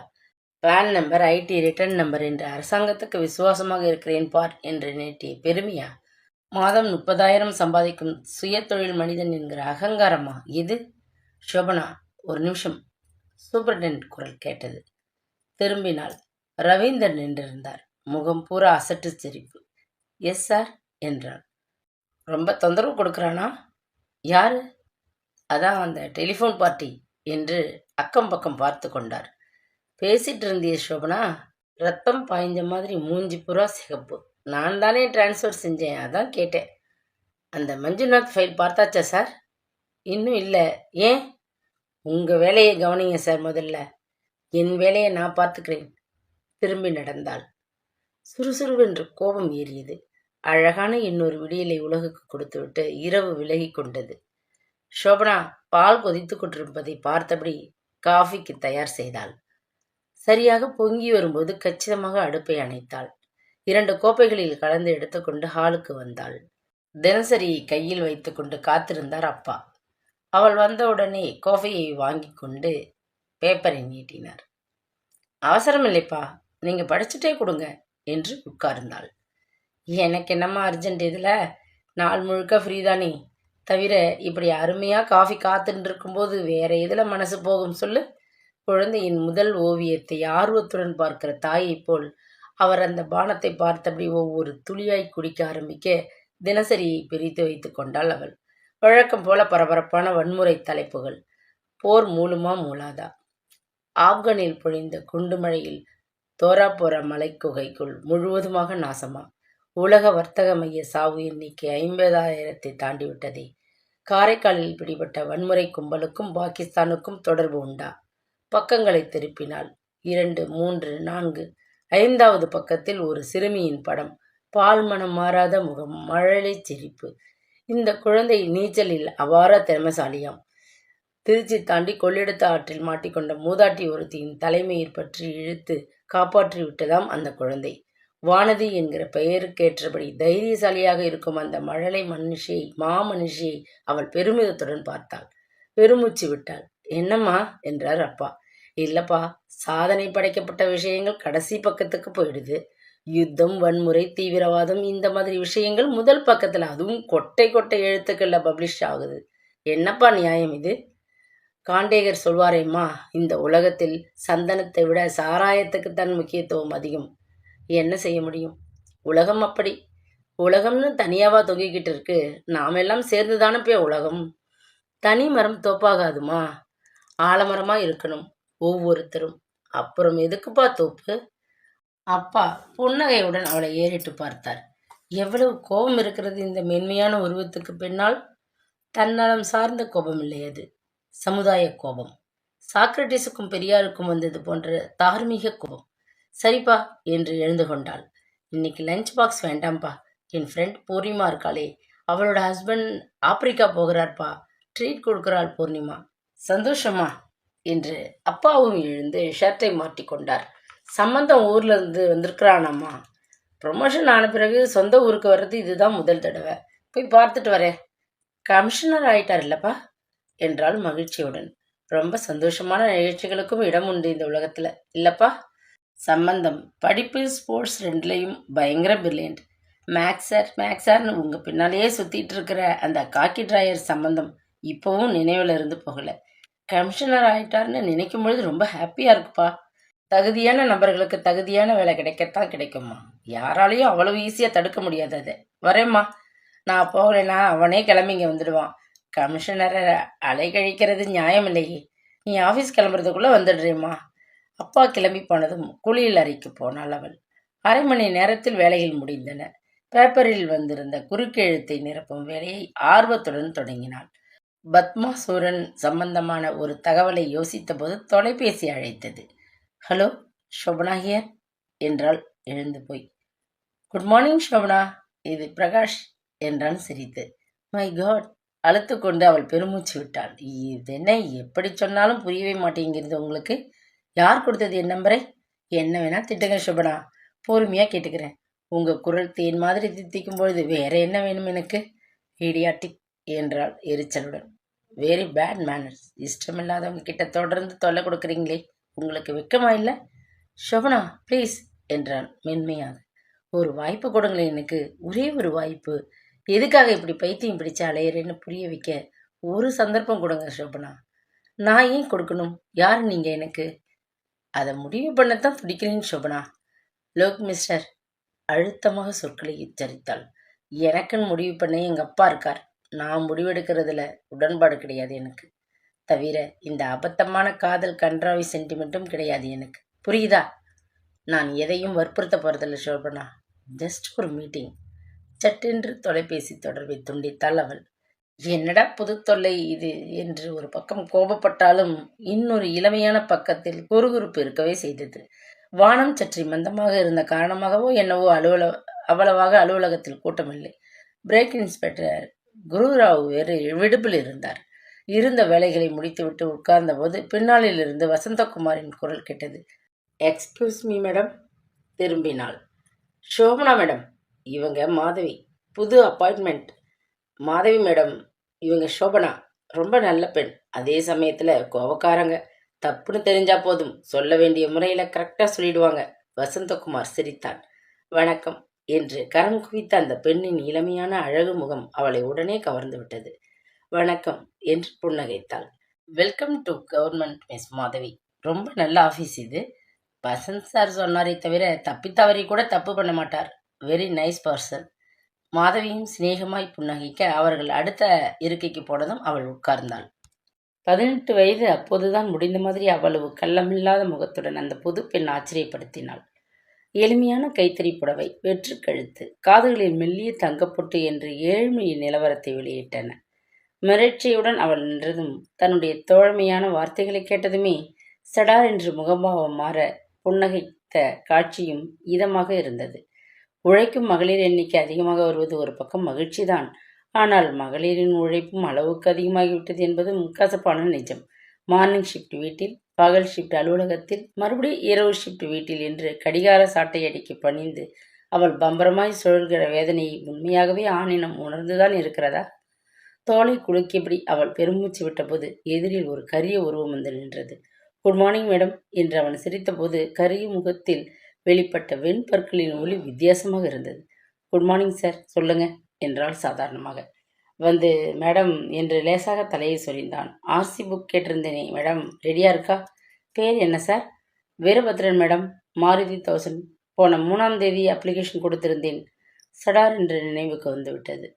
S1: PAN number, IT return number என்று அரசாங்கத்துக்கு விசுவாசமாக இருக்கிறேன் பார் என்று நீட்டிய பெருமையா? மாதம் 30,000 சம்பாதிக்கும் சுய தொழில் மனிதன் என்கிற அகங்காரமா இது? சோபனா, ஒரு நிமிஷம். சூப்பர்டென்ட் குரல் கேட்டது. திரும்பினாள். ரவீந்தர் நின்றிருந்தார். முகம் பூரா அசட்டு சிரிப்பு. எஸ் சார் என்றார். ரொம்ப தொந்தரவு கொடுக்குறானா? யாரு? அதான் அந்த டெலிஃபோன் பார்ட்டி என்று அக்கம் பக்கம் பார்த்து கொண்டார். பேசிட்டு இருந்திய சோபனா? ரத்தம் பாய்ஞ்ச மாதிரி மூஞ்சி பூரா சிகப்பு. நான் தானே டிரான்ஸ்ஃபர் செஞ்சேன், அதான் கேட்டேன். அந்த மஞ்சுநாத் ஃபைல் பார்த்தாச்சா சார்? இன்னும் இல்லை. ஏன்? உங்கள் வேலையை கவனிங்க சார் முதல்ல. என் வேலையை நான் பார்த்துக்கிறேன். திரும்பி நடந்தாள். சுறுசுறுவென்று கோபம் ஏறியது. அழகான இன்னொரு விடியலை உலகுக்கு கொடுத்துவிட்டு இரவு விலகி கொண்டது. சோபனா பால் கொதித்து கொண்டிருப்பதை பார்த்தபடி காஃபிக்கு தயார் செய்தாள். சரியாக பொங்கி வரும்போது கச்சிதமாக அடுப்பை அணைத்தாள். 2 கோப்பைகளில் கலந்து எடுத்துக்கொண்டு ஹாலுக்கு வந்தாள். தினசரி கையில் வைத்துக்கொண்டு காத்திருந்தார் அப்பா. அவள் வந்தவுடனே கோஃபையை வாங்கி கொண்டு பேப்பரை நீட்டினார். அவசரம் இல்லைப்பா, நீங்க படிச்சுட்டே கொடுங்க என்று உட்கார்ந்தாள். எனக்கு என்னம்மா அர்ஜென்ட்? இதில் நாள் முழுக்க ஃப்ரீ தானே. தவிர இப்படி அருமையாக காஃபி காத்துட்டு இருக்கும்போது வேற எதில் மனசு போகும் சொல்லு? குழந்தையின் முதல் ஓவியத்தை ஆர்வத்துடன் பார்க்கிற தாயைப் போல் அவர் அந்த பானத்தை பார்த்தபடி ஒவ்வொரு துளியாய் குடிக்க ஆரம்பிக்க தினசரி பிரித்து வைத்து கொண்டாள் அவள். வழக்கம் போல பரபரப்பான வன்முறை தலைப்புகள். போர் மூலுமா மூலாதா? ஆப்கானில் பொழிந்த குண்டுமழையில் தோராபோரா மலைக்குகைக்குள் முழுவதுமாக நாசமா? உலக வர்த்தக மைய சாவு எண்ணிக்கை 50,000 தாண்டிவிட்டதே. காரைக்காலில் பிடிபட்ட வன்முறை கும்பலுக்கும் பாகிஸ்தானுக்கும் தொடர்பு உண்டா? பக்கங்களை திருப்பினால் 2, 3, 4, 5வது பக்கத்தில் ஒரு சிறுமியின் படம். பால் மனம் மாறாத முகம், மழலை சிரிப்பு. இந்த குழந்தை நீச்சலில் அபார திறமைசாலியாம். திருச்சி தாண்டி கொள்ளிடத்து ஆற்றில் மாட்டிக்கொண்ட மூதாட்டி ஒருத்தியின் தலைமயிர் பற்றி இழுத்து காப்பாற்றி விட்டதாம் அந்த குழந்தை. வானதி என்கிற பெயருக்கேற்றபடி தைரியசாலியாக இருக்கும் அந்த மழலை மாமனுஷியை அவள் பெருமிதத்துடன் பார்த்தாள். பெருமூச்சு விட்டாள். என்னம்மா என்றார் அப்பா. இல்லப்பா, சாதனை படைக்கப்பட்ட விஷயங்கள் கடைசி பக்கத்துக்கு போயிடுது. யுத்தம், வன்முறை, தீவிரவாதம், இந்த மாதிரி விஷயங்கள் முதல் பக்கத்துல, அதுவும் கொட்டை கொட்டை எழுத்துக்கள்ல பப்ளிஷ் ஆகுது. என்னப்பா நியாயம் இது? காண்டேகர் சொல்வாரேம்மா, இந்த உலகத்தில் சந்தனத்தை விட சாராயத்துக்குத்தான் முக்கியத்துவம் அதிகம். என்ன செய்ய முடியும்? உலகம் அப்படி. உலகம்னு தனியாவா தொங்கிக்கிட்டு இருக்கு? நாமெல்லாம் சேர்ந்துதானப்பே உலகம். தனி மரம் தோப்பாகாதுமா, ஆலமரமா இருக்கணும் ஒவ்வொருத்தரும். அப்புறம் எதுக்குப்பா தோப்பு? அப்பா புன்னகையுடன் அவளை ஏறிட்டு பார்த்தார். எவ்வளவு கோபம் இருக்கிறது இந்த மென்மையான உருவத்துக்கு பின்னால். தன்னலம் சார்ந்த கோபம் இல்லை அது, சமுதாய கோபம். சாக்ரட்டிஸுக்கும் பெரியாருக்கும் வந்தது போன்ற தார்மீக கோபம். சரிப்பா என்று எழுந்து கொண்டாள். இன்னைக்கு லஞ்ச் பாக்ஸ் வேண்டாம்ப்பா. என் ஃப்ரெண்ட் பூர்ணிமா இருக்காளே, அவளோட ஹஸ்பண்ட் ஆப்பிரிக்கா போகிறார்ப்பா. ட்ரீட் கொடுக்குறாள் பூர்ணிமா. சந்தோஷமா என்று அப்பாவும் எழுந்து ஷர்ட்டை மாட்டி கொண்டார். சம்பந்தம் ஊர்ல இருந்து வந்திருக்கிறானம்மா. ப்ரொமோஷன் ஆன பிறகு சொந்த ஊருக்கு வர்றது இதுதான் முதல் தடவை. போய் பார்த்துட்டு வரேன். கமிஷனர் ஆயிட்டார் இல்லப்பா என்றாள் மகிழ்ச்சியுடன். ரொம்ப சந்தோஷமான நிகழ்ச்சிகளுக்கும் இடம் உண்டு இந்த உலகத்துல இல்லப்பா. சம்பந்தம் படிப்பு, ஸ்போர்ட்ஸ் ரெண்டுலையும் பயங்கர பிரில்லியன்ட். மேக்ஸார்னு உங்க பின்னாலேயே சுத்திட்டு இருக்கிற அந்த காக்கி டிராயர் சம்பந்தம் இப்போவும் நினைவுல இருந்து போகல. கமிஷனர் ஆயிட்டார்னு நினைக்கும் பொழுது ரொம்ப ஹாப்பியா இருக்குப்பா. தகுதியான நபர்களுக்கு தகுதியான வேலை கிடைக்கத்தான் கிடைக்குமா. யாராலையும் அவ்வளவு ஈஸியா தடுக்க முடியாது. அதை வரேம்மா. நான் போகலைன்னா அவனே கிளம்பிங்க வந்துடுவான். கமிஷனரை அலைக்கழிக்கிறது நியாயம் இல்லையே. நீ ஆஃபீஸ் கிளம்புறதுக்குள்ள வந்துடுறேம்மா. அப்பா கிளம்பி போனதும் குளியல் அறைக்கு போனாள் அவள். 1/2 மணி நேரத்தில் வேலைகள் முடிந்தன. பேப்பரில் வந்திருந்த குறுக்கெழுத்தை நிரப்பும் வேலையை ஆர்வத்துடன் தொடங்கினாள். பத்மாசூரன் சம்பந்தமான ஒரு தகவலை யோசித்த போது தொலைபேசி அழைத்தது. ஹலோ, ஷோபனா ஹியர் என்றாள் எழுந்து போய். குட் மார்னிங் ஷோபனா, இது பிரகாஷ் என்றான் சிரித்து. மை காட், அழுத்து கொண்டு அவள் பெருமூச்சு விட்டாள். இது என்ன, எப்படி சொன்னாலும் புரியவே மாட்டேங்கிறது உங்களுக்கு. யார் கொடுத்தது என் நம்பரை? என்ன வேணா திட்டுங்க ஷோபனா, பொறுமையா கேட்டுக்கிறேன். உங்க குரல் தேன் மாதிரி தித்திக்கும் பொழுது வேற என்ன வேணும் எனக்கு? இடியாட்டிக் என்றாள் எரிச்சலுடன். Very bad manners. இஷ்டமில்லாதவங்க கிட்ட தொடர்ந்து தொல்லை கொடுக்குறீங்களே, உங்களுக்கு வெக்கமா இல்லை? ஷோபனா ப்ளீஸ் என்றான் மென்மையாக. ஒரு வாய்ப்பு கொடுங்களேன் எனக்கு, ஒரே ஒரு வாய்ப்பு. எதுக்காக இப்படி பைத்தியம் பிடிச்ச அலையிறேன்னு புரிய வைக்க ஒரு சந்தர்ப்பம் கொடுங்க ஷோபனா. நான் ஏன் கொடுக்கணும்? யார் நீங்க எனக்கு? அதை முடிவு பண்ணத்தான் துடிக்கிறேன் ஷோபனா. லோக் மிஸ்டர், அழுத்தமாக சொற்களை எச்சரித்தாள். எனக்குன்னு முடிவு பண்ண எங்க அப்பா இருக்கார். நான் முடிவெடுக்கிறதுல உடன்பாடு கிடையாது எனக்கு. தவிர இந்த அபத்தமான காதல் கன்றாவி சென்டிமெண்ட்டும் கிடையாது எனக்கு. புரியுதா? நான் எதையும் வற்புறுத்த போறதில்ல ஷோபனா. ஜஸ்ட் ஒரு மீட்டிங். சட்டென்று தொலைபேசி தொடர்பை துண்டித்தாள் அவள். என்னடா புது தொல்லை இது என்று ஒரு பக்கம் கோபப்பட்டாலும் இன்னொரு இளமையான பக்கத்தில் குறுகுறுப்பு இருக்கவே செய்தது. வானம் சற்று மந்தமாக இருந்த காரணமாகவோ என்னவோ அவ்வளவாக அலுவலகத்தில் கூட்டமில்லை. பிரேக் இன்ஸ்பெக்டர் குருராவ் வேறு விடுப்பில் இருந்தார். இருந்த வேலைகளை முடித்துவிட்டு உட்கார்ந்த போது பின்னாளில் இருந்து வசந்தகுமாரின் குரல் கேட்டது. Excuse me madam. திரும்பினாள். ஷோபனா மேடம், இவங்க மாதவி, புது அப்பாயின்மெண்ட். மாதவி மேடம், இவங்க ஷோபனா, ரொம்ப நல்ல பெண். அதே சமயத்துல கோபக்காரங்க. தப்புன்னு தெரிஞ்சா போதும், சொல்ல வேண்டிய முறையில கரெக்டா சொல்லிடுவாங்க. வசந்தகுமார் சிரித்தான். வணக்கம் என்று கரம் குவித்த அந்த பெண்ணின் இளமையான அழகு முகம் அவளை உடனே கவர்ந்து விட்டது. வணக்கம் என்று புன்னகைத்தாள். Welcome to government miss Madhavi. ரொம்ப நல்ல ஆஃபீஸ் இது. வசந்த் சார் சொன்னாரே தவிர தப்பி தவறி கூட தப்பு பண்ண மாட்டார். Very nice person. மாதவியும் சிநேகமாய் புன்னகைக்க அவர்கள் அடுத்த இருக்கைக்கு போனதும் அவள் உட்கார்ந்தாள். 18 வயது அப்போதுதான் முடிந்த மாதிரி அவ்வளவு கள்ளமில்லாத முகத்துடன் அந்த புது பெண் ஆச்சரியப்படுத்தினாள். எளிமையான கைத்தறி புடவை, வெற்று கழுத்து, காதுகளில் மெல்லிய தங்கப்பொட்டு என்று ஏழ்மையின் நிலவரத்தை வெளியிட்டன. மிரட்சியுடன் அவள் நின்றதும் தன்னுடைய தோழமையான வார்த்தைகளை கேட்டதுமே சடார் என்று முகபாவம் மாற புன்னகைத்த காட்சியும் இதமாக இருந்தது. உழைக்கும் மகளிர் எண்ணிக்கை அதிகமாக வருவது ஒரு பக்கம் மகிழ்ச்சிதான். ஆனால் மகளிரின் உழைப்பும் அளவுக்கு அதிகமாகிவிட்டது என்பதும் கசப்பான நிஜம். மார்னிங் ஷிஃப்ட் வீட்டில், பகல் ஷிஃப்ட் அலுவலகத்தில், மறுபடியும் இரவு ஷிஃப்ட் வீட்டில் என்று கடிகார சாட்டை அடிக்க பணிந்து அவள் பம்பரமாய் சுழல்கிற வேதனையை உண்மையாகவே ஆணினம் உணர்ந்துதான் இருக்கிறதா? தோலை குலுக்கியபடி அவள் பெருமூச்சு விட்டபோது எதிரில் ஒரு கரிய உருவம் வந்து நின்றது. குட் மார்னிங் மேடம் என்று அவன் சிரித்தபோது கரிய முகத்தில் வெளிப்பட்ட வெண்பற்களின் ஒளி வித்தியாசமாக இருந்தது. குட் மார்னிங் சார், சொல்லுங்க என்றாள் சாதாரணமாக. வந்து மேடம் என்று லேசாக தலையை சொரிந்தான். ஆர்சி புக் கேட்டிருந்தேனே மேடம், ரெடியா இருக்கா? பேர் என்ன சார்? வீரபத்ரன் மேடம், மாருதி 1000. போன 3ஆம் தேதி அப்ளிகேஷன் கொடுத்திருந்தேன். சடார் என்று நினைவுக்கு வந்துவிட்டது.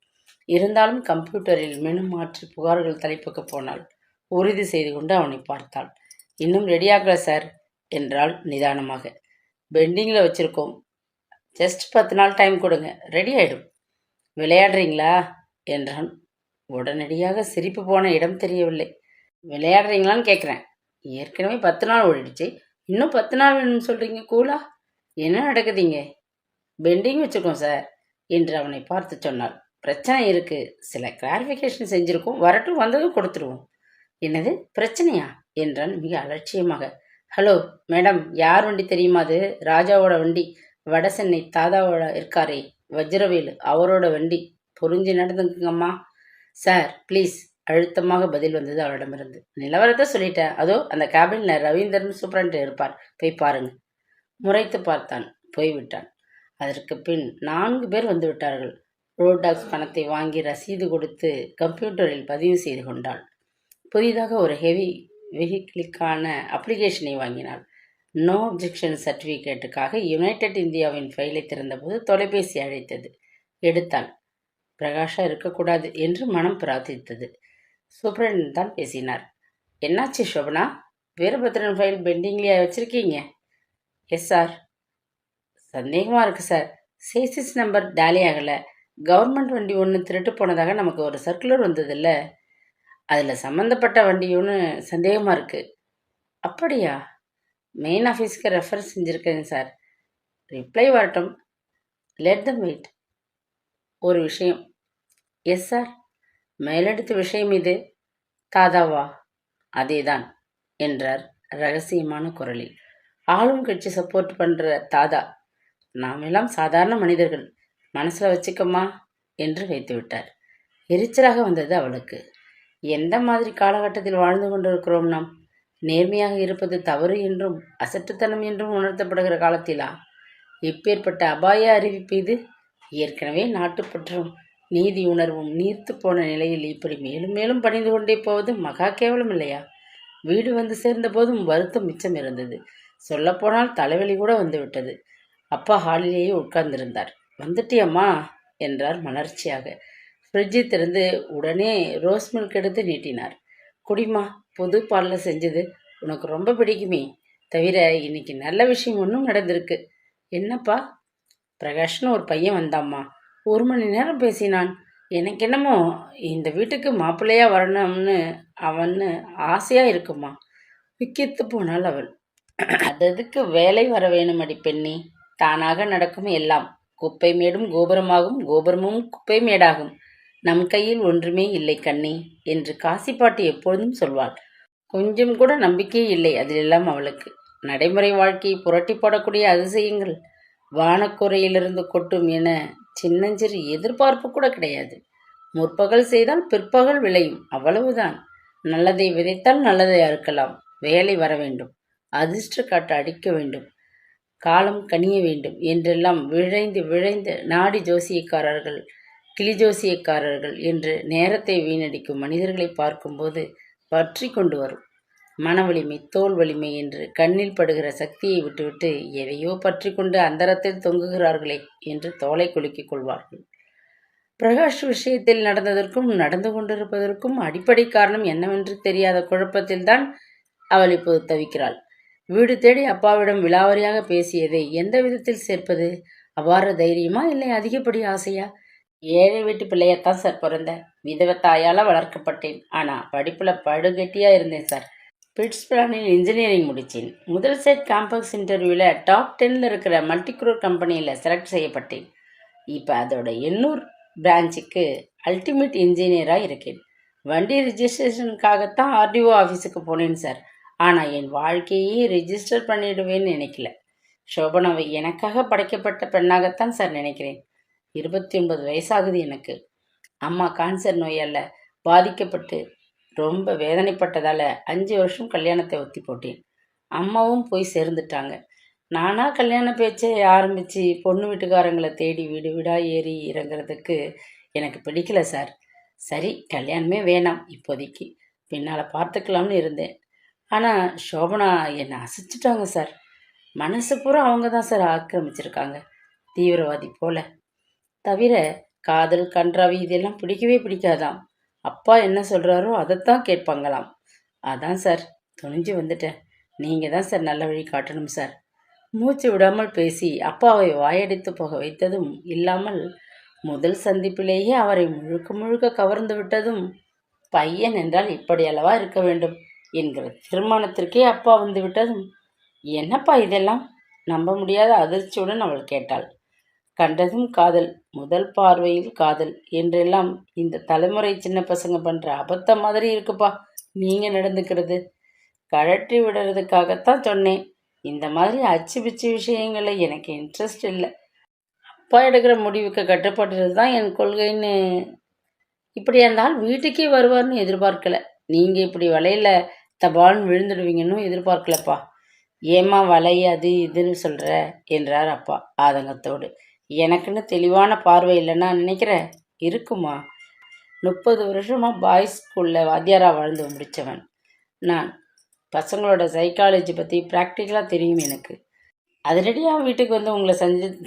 S1: இருந்தாலும் கம்ப்யூட்டரில் மெனு மாற்றி புகார்கள் தலைப்புக்கு போனாள். உறுதி செய்து கொண்டு அவனை பார்த்தாள். இன்னும் ரெடியாகல சார் என்றாள் நிதானமாக. பெண்டிங்கில் வச்சுருக்கோம். ஜஸ்ட் 10 நாள் டைம் கொடுங்க, ரெடி ஆகிடும். விளையாடுறீங்களா என்றான். உடனடியாக சிரிப்பு போன இடம் தெரியவில்லை. விளையாடுறீங்களான்னு கேட்குறேன். ஏற்கனவே 10 நாள் ஓடிடுச்சு, இன்னும் 10 நாள் வேணும்னு சொல்கிறீங்க. கூலா என்ன நடக்குதுங்க? பெண்டிங் வச்சுருக்கோம் சார் என்று அவனை பார்த்து சொன்னாள். பிரச்சனை இருக்குது, சில கிளாரிஃபிகேஷன் செஞ்சுருக்கோம், வரட்டும், வந்ததும் கொடுத்துருவோம். என்னது பிரச்சனையா என்றான் மிக அலட்சியமாக. ஹலோ மேடம், யார் வண்டி தெரியுமா? அது ராஜாவோட வண்டி. வட சென்னை தாதாவோட இருக்காரே வஜ்ரவேலு, அவரோட வண்டி. புரிஞ்சு நடந்துக்குங்கம்மா. சார் ப்ளீஸ், அழுத்தமாக பதில் வந்தது அவளிடமிருந்து. நிலவரத்தை சொல்லிட்டேன், அதோ அந்த கேபினில் ரவீந்திரன் சூப்பரண்ட் இருப்பார், போய் பாருங்க. முறைத்து பார்த்தான், போய்விட்டான். அதற்கு பின் 4 பேர் வந்து விட்டார்கள். ரோட் டாக்ஸ் பணத்தை வாங்கி ரசீது கொடுத்து கம்ப்யூட்டரில் பதிவு செய்து கொண்டாள். புதிதாக ஒரு ஹெவி வெஹிக்கிளுக்கான அப்ளிகேஷனை வாங்கினாள். நோ அப்ஜெக்ஷன் சர்டிஃபிகேட்டுக்காக யுனைடெட் இந்தியாவின் ஃபைலை திறந்தபோது தொலைபேசி அழைத்தது. எடுத்தாள். பிரகாஷா இருக்கக்கூடாது என்று மனம் பிரார்த்தித்தது. சூப்பரண்ட் தான் பேசினார். என்னாச்சு சோபனா, வீரபத்ரன் ஃபைல் பெண்டிங்லேயே வச்சுருக்கீங்க? Yes sir. சந்தேகமாக இருக்குது சார். சேசிஸ் நம்பர் டேலி ஆகலை. கவர்மெண்ட் வண்டி ஒன்று திருட்டு போனதாக நமக்கு ஒரு சர்க்குலர் வந்ததில்ல, அதில் சம்மந்தப்பட்ட வண்டி ஒன்று சந்தேகமாக இருக்குது. அப்படியா? மெயின் ஆஃபீஸ்க்கு ரெஃபர் செஞ்சுருக்கேன் சார். ரிப்ளை வரட்டும், லெட் தம் வெயிட். ஒரு விஷயம். Yes sir. மேலெடுத்த விஷயம் இது. தாதாவா? அதேதான் என்றார் ரகசியமான குரலில். ஆளும் கட்சி சப்போர்ட் பண்ணுற தாதா. நாம் எல்லாம் சாதாரண மனிதர்கள், மனசில் வச்சுக்கம்மா என்று வைத்து விட்டார். எரிச்சலாக வந்தது அவளுக்கு. எந்த மாதிரி காலகட்டத்தில் வாழ்ந்து கொண்டிருக்கிறோம் நாம்? நேர்மையாக இருப்பது தவறு என்றும் அசட்டுத்தனம் என்றும் உணர்த்தப்படுகிற காலத்திலா இப்பேற்பட்ட அபாய அறிவிப்பு இது? ஏற்கனவே நாட்டுப்பற்றும் நீதி உணர்வும் நீர்த்து போன நிலையில் இப்படி மேலும் மேலும் பணிந்து கொண்டே போவது மகா கேவலம் இல்லையா? வீடு வந்து சேர்ந்த போதும் வருத்தம் மிச்சம் இருந்தது. சொல்லப்போனால் தலைவலி கூட வந்துவிட்டது. அப்பா ஹாலிலேயே உட்கார்ந்திருந்தார். வந்துட்டியம்மா என்றார் மலர்ச்சியாக. ஃப்ரிட்ஜை திறந்து உடனே ரோஸ் மில்க் எடுத்து நீட்டினார். குடிமா, புது பாலில் செஞ்சது, உனக்கு ரொம்ப பிடிக்குமே. தவிர இன்னைக்கு நல்ல விஷயம் ஒன்றும் நடந்திருக்கு. என்னப்பா? பிரகாஷ்னு ஒரு பையன் வந்தாம்மா. 1 மணி நேரம் பேசினான். எனக்கு என்னமோ இந்த வீட்டுக்கு மாப்பிள்ளையா வரணும்னு அவன்னு ஆசையாக இருக்குமா. விக்கித்து போனாள் அவள். அததுக்கு வேலை வர வேணும் அடி பெண்ணே. தானாக நடக்கும் எல்லாம். குப்பை மேடும் கோபுரமாகும், கோபுரமும் குப்பை மேடாகும். நம் கையில் ஒன்றுமே இல்லை கண்ணே என்று காசிப்பாட்டி எப்பொழுதும் சொல்வாள். கொஞ்சம் கூட நம்பிக்கையே இல்லை அதிலெல்லாம் அவளுக்கு. நடைமுறை வாழ்க்கையை புரட்டி போடக்கூடிய அதிசயங்கள் வானக்குறையிலிருந்து கொட்டும் என சின்னஞ்சிறு எதிர்பார்ப்பு கூட கிடையாது. முற்பகல் செய்தால் பிற்பகல் விளையும், அவ்வளவுதான். நல்லதை விதைத்தால் நல்லதை அறுக்கலாம். வேலை வர வேண்டும், அதிர்ஷ்ட காட்டு அடிக்க வேண்டும், காலம் கனிய வேண்டும் என்றெல்லாம் விழைந்து விழைந்து நாடி ஜோசியக்காரர்கள், கிளி ஜோசியக்காரர்கள் என்று நேரத்தை வீணடிக்கும் மனிதர்களை பார்க்கும்போது பற்றி கொண்டு வரும். மன வலிமை, தோல் வலிமை என்று கண்ணில் படுகிற சக்தியை விட்டுவிட்டு எதையோ பற்றி கொண்டு அந்தரத்தில் தொங்குகிறார்களே என்று தோலை குலுக்கிக் கொள்வார்கள். பிரகாஷ் விஷயத்தில் நடந்ததற்கும் நடந்து கொண்டிருப்பதற்கும் அடிப்படை காரணம் என்னவென்று தெரியாத குழப்பத்தில்தான் அவள் இப்போது தவிக்கிறாள். வீடு தேடி அப்பாவிடம் விலாவரியாக பேசியதை எந்த விதத்தில் சேர்ப்பது? அவ்வாறு தைரியமா, இல்லை அதிகப்படி ஆசையா? ஏழை வீட்டு பிள்ளையத்தான் சார் பிறந்தேன். விதவை தாயால் வளர்க்கப்பட்டேன். ஆனால் படிப்பில் படுகெட்டியாக இருந்தேன் சார். பிட்ஸ்பர்னில் இன்ஜினியரிங் முடித்தேன். முதல் செட் கேம்பஸ் இன்டர்வியூவில் டாப் 10ல் இருக்கிற மல்டிக்ரோர் கம்பெனியில் செலக்ட் செய்யப்பட்டேன். இப்போ அதோட எண்ணூர் பிரான்ச்சுக்கு அல்டிமேட் இன்ஜினியராக இருக்கேன். வண்டி ரிஜிஸ்ட்ரேஷனுக்காகத்தான் ஆர்டிஓ ஆஃபீஸுக்கு போனேன் சார். ஆனால் என் வாழ்க்கையே ரிஜிஸ்டர் பண்ணிடுவேன்னு நினைக்கல. சோபனாவை எனக்காக படைக்கப்பட்ட பெண்ணாகத்தான் சார் நினைக்கிறேன். 29 வயசாகுது எனக்கு. அம்மா கேன்சர் நோயால் பாதிக்கப்பட்டு ரொம்ப வேதனைப்பட்டதால் 5 வருஷம் கல்யாணத்தை ஒத்தி போட்டேன். அம்மாவும் போய் சேர்ந்துட்டாங்க. நானாக கல்யாண பேச்சை ஆரம்பித்து பொண்ணு வீட்டுக்காரங்களை தேடி வீடு வீடாக ஏறி இறங்குறதுக்கு எனக்கு பிடிக்கல சார். சரி, கல்யாணமே வேணாம் இப்போதைக்கு, பின்னால் பார்த்துக்கலாம்னு இருந்தேன். ஆனால் சோபனா என்னை அசைச்சிட்டாங்க சார். மனசு பூரா அவங்க தான் சார் ஆக்கிரமிச்சிருக்காங்க, தீவிரவாதி போல. தவிர காதல் கன்றாவி இதெல்லாம் பிடிக்கவே பிடிக்காதாம். அப்பா என்ன சொல்கிறாரோ அதைத்தான் கேட்பாங்களாம். அதான் சார் துணிஞ்சு வந்துட்டேன். நீங்கள் தான் சார் நல்ல வழி காட்டணும் சார். மூச்சு விடாமல் பேசி அப்பாவை வாயடித்து போக வைத்ததும் இல்லாமல் முதல் சந்திப்பிலேயே அவரை முழுக்க முழுக்க கவர்ந்து விட்டதும், பையன் என்றால் இப்படி அல்லவா இருக்க வேண்டும் என்கிற தீர்மானத்திற்கே அப்பா வந்து விட்டதும், என்னப்பா இதெல்லாம்? நம்ப முடியாத அதிர்ச்சியுடன் அவள் கேட்டாள். கண்டதும் காதல், முதல் பார்வையில் காதல் என்றெல்லாம் இந்த தலைமுறை சின்ன பசங்க பண்ணுற அபத்தம் மாதிரி இருக்குப்பா நீங்கள் நடந்துக்கிறது. கழற்றி விடுறதுக்காகத்தான் சொன்னேன். இந்த மாதிரி அச்சு பிச்சு விஷயங்களில் எனக்கு இன்ட்ரெஸ்ட் இல்லை. அப்பா எடுக்கிற முடிவுக்கு கட்டுப்படுறது தான் என் கொள்கைன்னு. இப்படி இருந்தால் வீட்டுக்கே வருவார்னு எதிர்பார்க்கல. நீங்கள் இப்படி வலையில் தபால்னு விழுந்துடுவீங்கன்னு எதிர்பார்க்கலப்பா. ஏம்மா வலை அது இதுன்னு சொல்கிற என்றார் அப்பா ஆதங்கத்தோடு. எனக்குன்னு தெளிவான பார்வை இல்லைன்னா நினைக்கிற? இருக்குமா? 30 வருஷமாக பாய்ஸ் ஸ்கூலில் வாத்தியாராக வாழ்ந்து முடித்தவன் நான். பசங்களோட சைக்காலஜி பற்றி ப்ராக்டிக்கலாக தெரியும் எனக்கு. அதிரடியாக வீட்டுக்கு வந்து உங்களை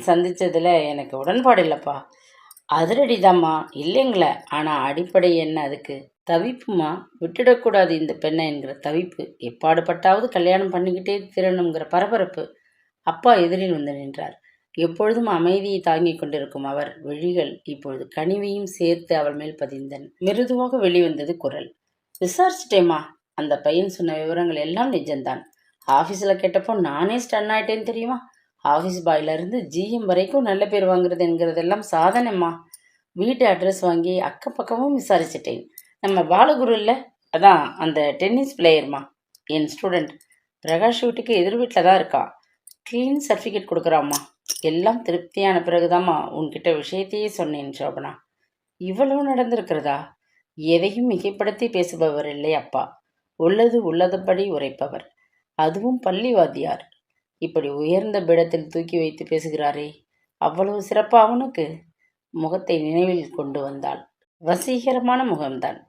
S1: சந்தித்ததில் எனக்கு உடன்பாடு இல்லைப்பா. அதிரடி தாம்மா இல்லைங்களே, ஆனால் அடிப்படை என்ன அதுக்கு? தவிப்புமா. விட்டுடக்கூடாது இந்த பெண்ணை என்கிற தவிப்பு. எப்பாடுபட்டாவது கல்யாணம் பண்ணிக்கிட்டே திறனுங்கிற பரபரப்பு. அப்பா எதிரில் வந்து நின்றார். எப்பொழுதும் அமைதியை தாங்கிக் கொண்டிருக்கும் அவர் விழிகள் இப்பொழுது கனிவையும் சேர்த்து அவள் மேல் பதிந்தன. மிருதுவாக வெளிவந்தது குரல். விசாரிச்சிட்டேம்மா. அந்த பையன் சொன்ன விவரங்கள் எல்லாம் நிஜம்தான். ஆஃபீஸில் கேட்டப்போ நானே ஸ்டன் ஆகிட்டேன்னு தெரியுமா? ஆஃபீஸ் பாயிலிருந்து ஜிஎம் வரைக்கும் நல்ல பேர் வாங்குறது என்கிறதெல்லாம் சாதனைம்மா. வீட்டு அட்ரஸ் வாங்கி அக்கம் பக்கமும் விசாரிச்சிட்டேன். நம்ம பாலகுரு இல்லை, அதான் அந்த டென்னிஸ் பிளேயர்மா, என் ஸ்டூடெண்ட். பிரகாஷ் வீட்டுக்கு எதிர் வீட்டில் தான் இருக்கா. க்ளீன் சர்டிஃபிகேட் கொடுக்குறாம்மா. எல்லாம் திருப்தியான பிறகுதாம்மா உன்கிட்ட விஷயத்தையே சொன்னேன் சோபனா. இவ்வளவு நடந்திருக்கிறதா? எதையும் மிகைப்படுத்தி பேசுபவர் இல்லை அப்பா. உள்ளது உள்ளதுபடி உரைப்பவர். அதுவும் பள்ளிவாதியார். இப்படி உயர்ந்த பீடத்தில் தூக்கி வைத்து பேசுகிறாரே, அவ்வளவு சிறப்பா அவனுக்கு? முகத்தை நினைவில் கொண்டு வந்தாள். வசீகரமான முகம்தான்,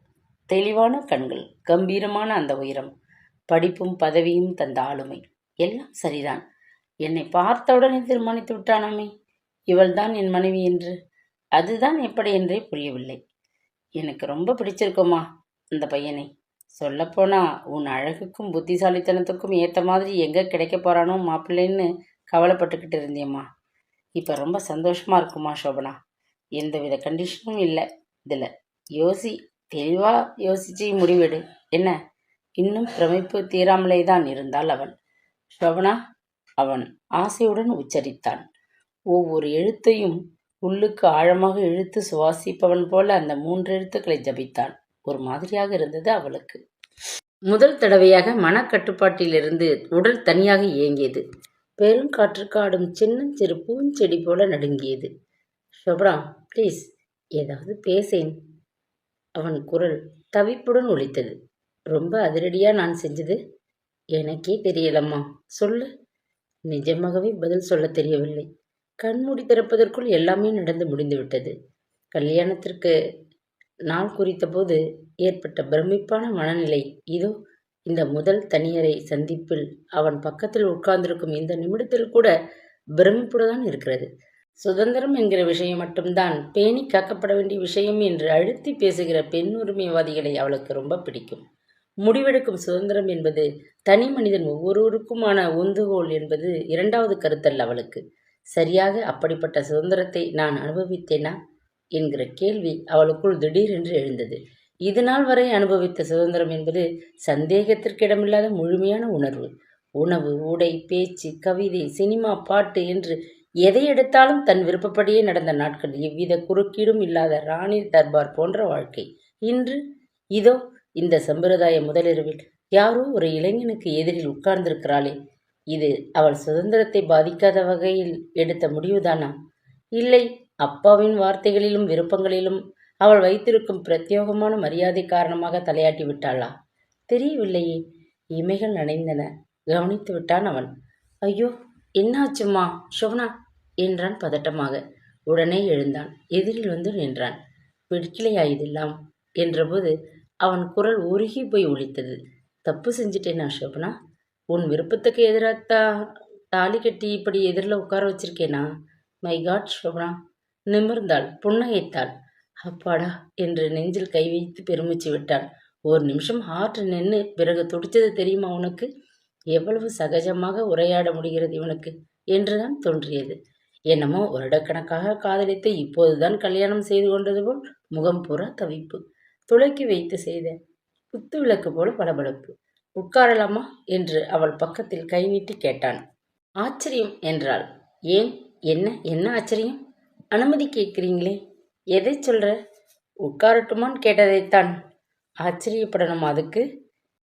S1: தெளிவான கண்கள், கம்பீரமான அந்த உயரம், படிப்பும் பதவியும் தந்த ஆளுமை எல்லாம் சரிதான். என்னை பார்த்தவுடனே தீர்மானித்து விட்டானாமே, இவள்தான் என் மனைவி என்று. அதுதான் எப்படி என்றே புரியவில்லை. எனக்கு ரொம்ப பிடிச்சிருக்குமா அந்த பையனை. சொல்லப்போனா உன் அழகுக்கும் புத்திசாலித்தனத்துக்கும் ஏற்ற மாதிரி எங்கே கிடைக்க போகிறானோ மாப்பிள்ளைன்னு கவலைப்பட்டுக்கிட்டு இருந்தேம்மா. இப்போ ரொம்ப சந்தோஷமாக இருக்குமா சோபனா. எந்தவித கண்டிஷனும் இல்லை இதில். தெளிவாக யோசித்து முடிவெடு. என்ன? இன்னும் பிரமிப்பு தீராமலே தான் இருந்தாள் அவள். சோபனா, அவன் ஆசையுடன் உச்சரித்தான். ஒவ்வொரு எழுத்தையும் உள்ளுக்கு ஆழமாக இழுத்து சுவாசிப்பவன் போல அந்த 3 எழுத்துக்களை ஜபித்தான். ஒரு மாதிரியாக இருந்தது அவளுக்கு. முதல் தடவையாக மனக்கட்டுப்பாட்டிலிருந்து உடல் தனியாக இயங்கியது. பெருங்காற்றுக்கு ஆடும் சின்னஞ்சிறு பூஞ்செடி போல நடுங்கியது. ஷோபனா, ப்ளீஸ் ஏதாவது பேசேன். அவன் குரல் தவிப்புடன் ஒலித்தது. ரொம்ப அதிரடியா நான் செஞ்சது? எனக்கே தெரியலம்மா, சொல்லு. நிஜமாகவே பதில் சொல்ல தெரியவில்லை. கண்மூடி திறப்பதற்குள் எல்லாமே நடந்து முடிந்துவிட்டது. கல்யாணத்திற்கு நாள் குறித்த போது ஏற்பட்ட பிரமிப்பான மனநிலை இதோ இந்த முதல் தனியறை சந்திப்பில் அவன் பக்கத்தில் உட்கார்ந்திருக்கும் இந்த நிமிடத்தில் கூட பிரமிப்புடன் இருக்கிறது. சுதந்திரம் என்கிற விஷயம் மட்டும்தான் பேணி காக்கப்பட வேண்டிய விஷயம் என்று அழுத்தி பேசுகிற பெண் உரிமைவாதிகளை அவளுக்கு ரொம்ப பிடிக்கும். முடிவெடுக்கும் சுதந்திரம் என்பது தனி மனிதன் ஒவ்வொருவருக்குமான உந்துகோல் என்பது இரண்டாவது கருத்தல்ல அவளுக்கு. சரியாக அப்படிப்பட்ட சுதந்திரத்தை நான் அனுபவித்தேனா என்கிற கேள்வி அவளுக்குள் திடீரென்று எழுந்தது. இதுநாள் வரை அனுபவித்த சுதந்திரம் என்பது சந்தேகத்திற்கிடமில்லாத முழுமையான உணர்வு. உணவு, உடை, பேச்சு, கவிதை, சினிமா, பாட்டு என்று எதை எடுத்தாலும் தன் விருப்பப்படியே நடந்த நாட்கள், எவ்வித குறுக்கீடும் இல்லாத ராணி தர்பார் போன்ற வாழ்க்கை. இன்று இதோ இந்த சம்பிரதாய முதலிரவில் யாரோ ஒரு இளைஞனுக்கு எதிரில் உட்கார்ந்திருக்கிறாளே, இது அவள் சுதந்திரத்தை பாதிக்காத வகையில் எடுத்த முடிவுதானா? இல்லை, அப்பாவின் வார்த்தைகளிலும் விருப்பங்களிலும் அவள் வைத்திருக்கும் பிரத்யேகமான மரியாதை காரணமாக தலையாட்டி விட்டாளா? தெரியவில்லையே. இமைகள் நனைந்தன. கவனித்து விட்டான் அவன். ஐயோ, என்னாச்சும்மா ஷோபனா என்றான் பதட்டமாக. உடனே எழுந்தான். எதிரில் வந்து நின்றான். பிடிக்கலையா இதெல்லாம் என்றபோது அவன் குரல் உருகி போய் ஒலித்தது. தப்பு செஞ்சிட்டேனா ஷோபனா? உன் விருப்பத்துக்கு எதிராக தாலி கட்டி இப்படி எதிரில் உட்கார வச்சிருக்கேனா? My god Shobana! நிமிர்ந்தாள், புன்னகைத்தாள். அப்பாடா என்று நெஞ்சில் கை வைத்து பெருமிச்சு விட்டான். ஒரு நிமிஷம் ஹார்ட் நின்று பிறகு துடிச்சது தெரியுமா உனக்கு? எவ்வளவு சகஜமாக உரையாட முடிகிறது இவனுக்கு என்றுதான் தோன்றியது. என்னமோ வருடக்கணக்காக காதலித்து இப்போதுதான் கல்யாணம் செய்து கொண்டது போல் முகம் பூரா தவிப்பு. துளைக்கி வைத்து செய்த குத்து விளக்கு போல பளபளப்பு. உட்காரலாமா என்று அவள் பக்கத்தில் கை நீட்டி கேட்டான். ஆச்சரியம் என்றாள். ஏன், என்ன என்ன ஆச்சரியம்? அனுமதி கேட்கிறீங்களே, எதை சொல்ற? உட்காரட்டுமான்னு கேட்டதைத்தான். ஆச்சரியப்படணும் அதுக்கு?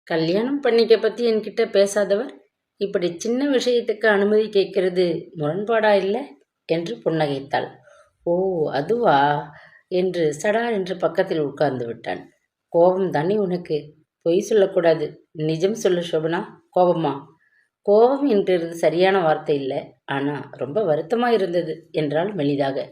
S1: கல்யாணம் பண்ணிக்க பற்றி என்கிட்ட பேசாதவர் இப்படி சின்ன விஷயத்துக்கு அனுமதி கேட்கறது முரண்பாடா இல்லை என்று புன்னகைத்தாள். ஓ, அதுவா என்று சடா என்று பக்கத்தில் உட்கார்ந்து விட்டான். கோபம் தானே உனக்கு? பொய் சொல்லக்கூடாது, நிஜம் சொல்லு ஷோபனா. கோபமா? கோபம் என்கிறது சரியான வார்த்தை இல்லை, ஆனால் ரொம்ப வருத்தமாக இருந்தது என்றால் மெலிதாக.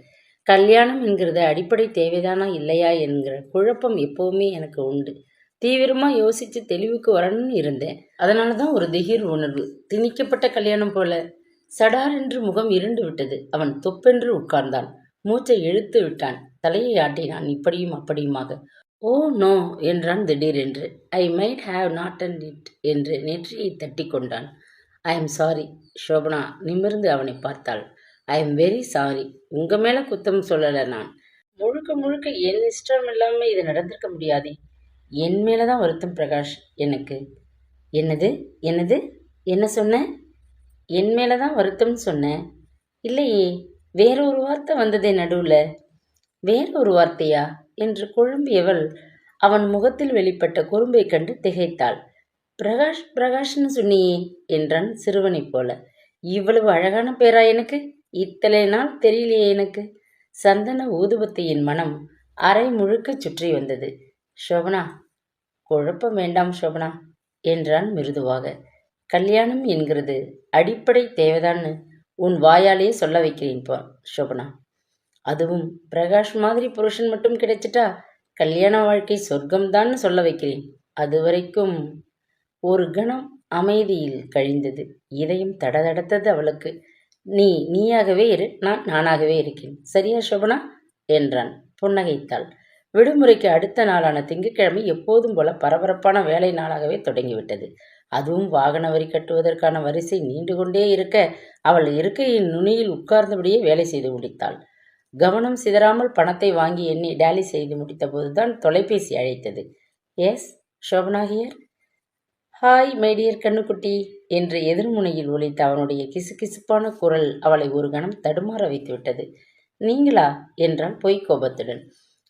S1: கல்யாணம் என்கிறது அடிப்படை தேவைதானா இல்லையா என்கிற குழப்பம் எப்போவுமே எனக்கு உண்டு. தீவிரமாக யோசித்து தெளிவுக்கு வரணும்னு இருந்தேன். அதனால தான் ஒரு திகிர் உணர்வு, திணிக்கப்பட்ட கல்யாணம் போல. சடார் என்று முகம் இருண்டு விட்டது. அவன் தொப்பென்று உட்கார்ந்தான். மூச்சை இழுத்து விட்டான். தலையை ஆட்டினான் இப்படியும் அப்படியுமாக. ஓ நோ என்றான் திடீரென்று. I might have not and it என்று நெற்றியை தட்டி கொண்டான். I am sorry. ஷோபனா நிமிர்ந்து அவனை பார்த்தாள். I am very sorry. உங்கள் மேலே குத்தம் சொல்லலை நான். முழுக்க முழுக்க என் இஷ்டம் இல்லாமல் இது நடந்திருக்க முடியாதே. என் மேலே தான் வருத்தம் பிரகாஷ் எனக்கு. என்னது என்னது என்ன சொன்ன? என் மேலே தான் வருத்தம்னு சொன்னேன். இல்லையே, வேறொரு வார்த்தை வந்ததே நடுவில். வேறொரு வார்த்தையா என்று குழம்பியவள் அவன் முகத்தில் வெளிப்பட்ட குறும்பை கண்டு திகைத்தாள். பிரகாஷ் பிரகாஷ்னு சொன்னியே என்றான் சிறுவனைப் போல. இவ்வளவு அழகான பேரா எனக்கு? இத்தனை நாள் தெரியலையே எனக்கு. சந்தன ஊதுபத்தியின் மனம் அரை முழுக்க சுற்றி வந்தது. ஷோபனா, குழப்பம் வேண்டாம் ஷோபனா என்றான் மிருதுவாக. கல்யாணம் என்கிறது அடிப்படை தேவைதான்னு உன் வாயாலேயே சொல்ல வைக்கிறேன் ஷோபனா. அதுவும் பிரகாஷ் மாதிரி புருஷன் மட்டும் கிடைச்சிட்டா கல்யாண வாழ்க்கை சொர்க்கம்தான்னு சொல்ல வைக்கிறேன். அது வரைக்கும். ஒரு கணம் அமைதியில் கழிந்தது. இதயம் தடதடத்தது அவளுக்கு. நீ நீயாகவே இரு, நான் நானாகவே இருக்கேன். சரியா ஷோபனா என்றான். புன்னகைத்தாள். விடுமுறைக்கு அடுத்த நாளான திங்கட்கிழமை எப்போதும் போல பரபரப்பான வேலை நாளாகவே தொடங்கிவிட்டது. அதுவும் வாகன வரி கட்டுவதற்கான வரிசை நீண்டு கொண்டே இருக்க அவள் இருக்கையின் நுனியில் உட்கார்ந்தபடியே வேலை செய்து முடித்தாள். கவனம் சிதறாமல் பணத்தை வாங்கி எண்ணி டேலி செய்து முடித்த போதுதான் தொலைபேசி அழைத்தது. Yes, Shobana here. Hi my dear கண்ணுக்குட்டி என்று எதிர்முனையில் ஒலித்த அவனுடைய கிசுகிசுப்பான குரல் அவளை ஒரு கணம் தடுமாற வைத்துவிட்டது. நீங்களா என்றால் பொய் கோபத்துடன்.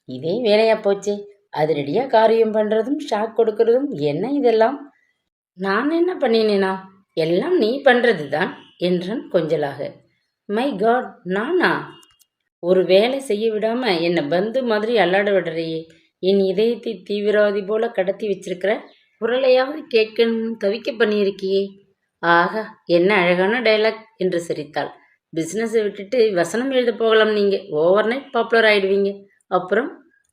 S1: இதே வேலையா போச்சே, அதிரடியாக காரியம் பண்ணுறதும் ஷாக் கொடுக்கறதும் என்ன இதெல்லாம்? நான் என்ன பண்ணினேனா? எல்லாம் நீ பண்ணுறது தான் என்றான் கொஞ்சலாக. மை காட், நானா? ஒரு வேலை செய்ய விடாம என்னை பந்து மாதிரி அல்லாட விடுறையே. என் இதயத்தை தீவிரவாதி போல கடத்தி வச்சிருக்கிற. குரலையாவது கேட்கணும் தவிக்க பண்ணியிருக்கியே. ஆகா, என்ன அழகான டைலாக் என்று சிரித்தாள். பிஸ்னஸை விட்டுட்டு வசனம் எழுத போகலாம். நீங்கள் ஓவர் நைட் பாப்புலர் ஆகிடுவீங்க. அப்புறம்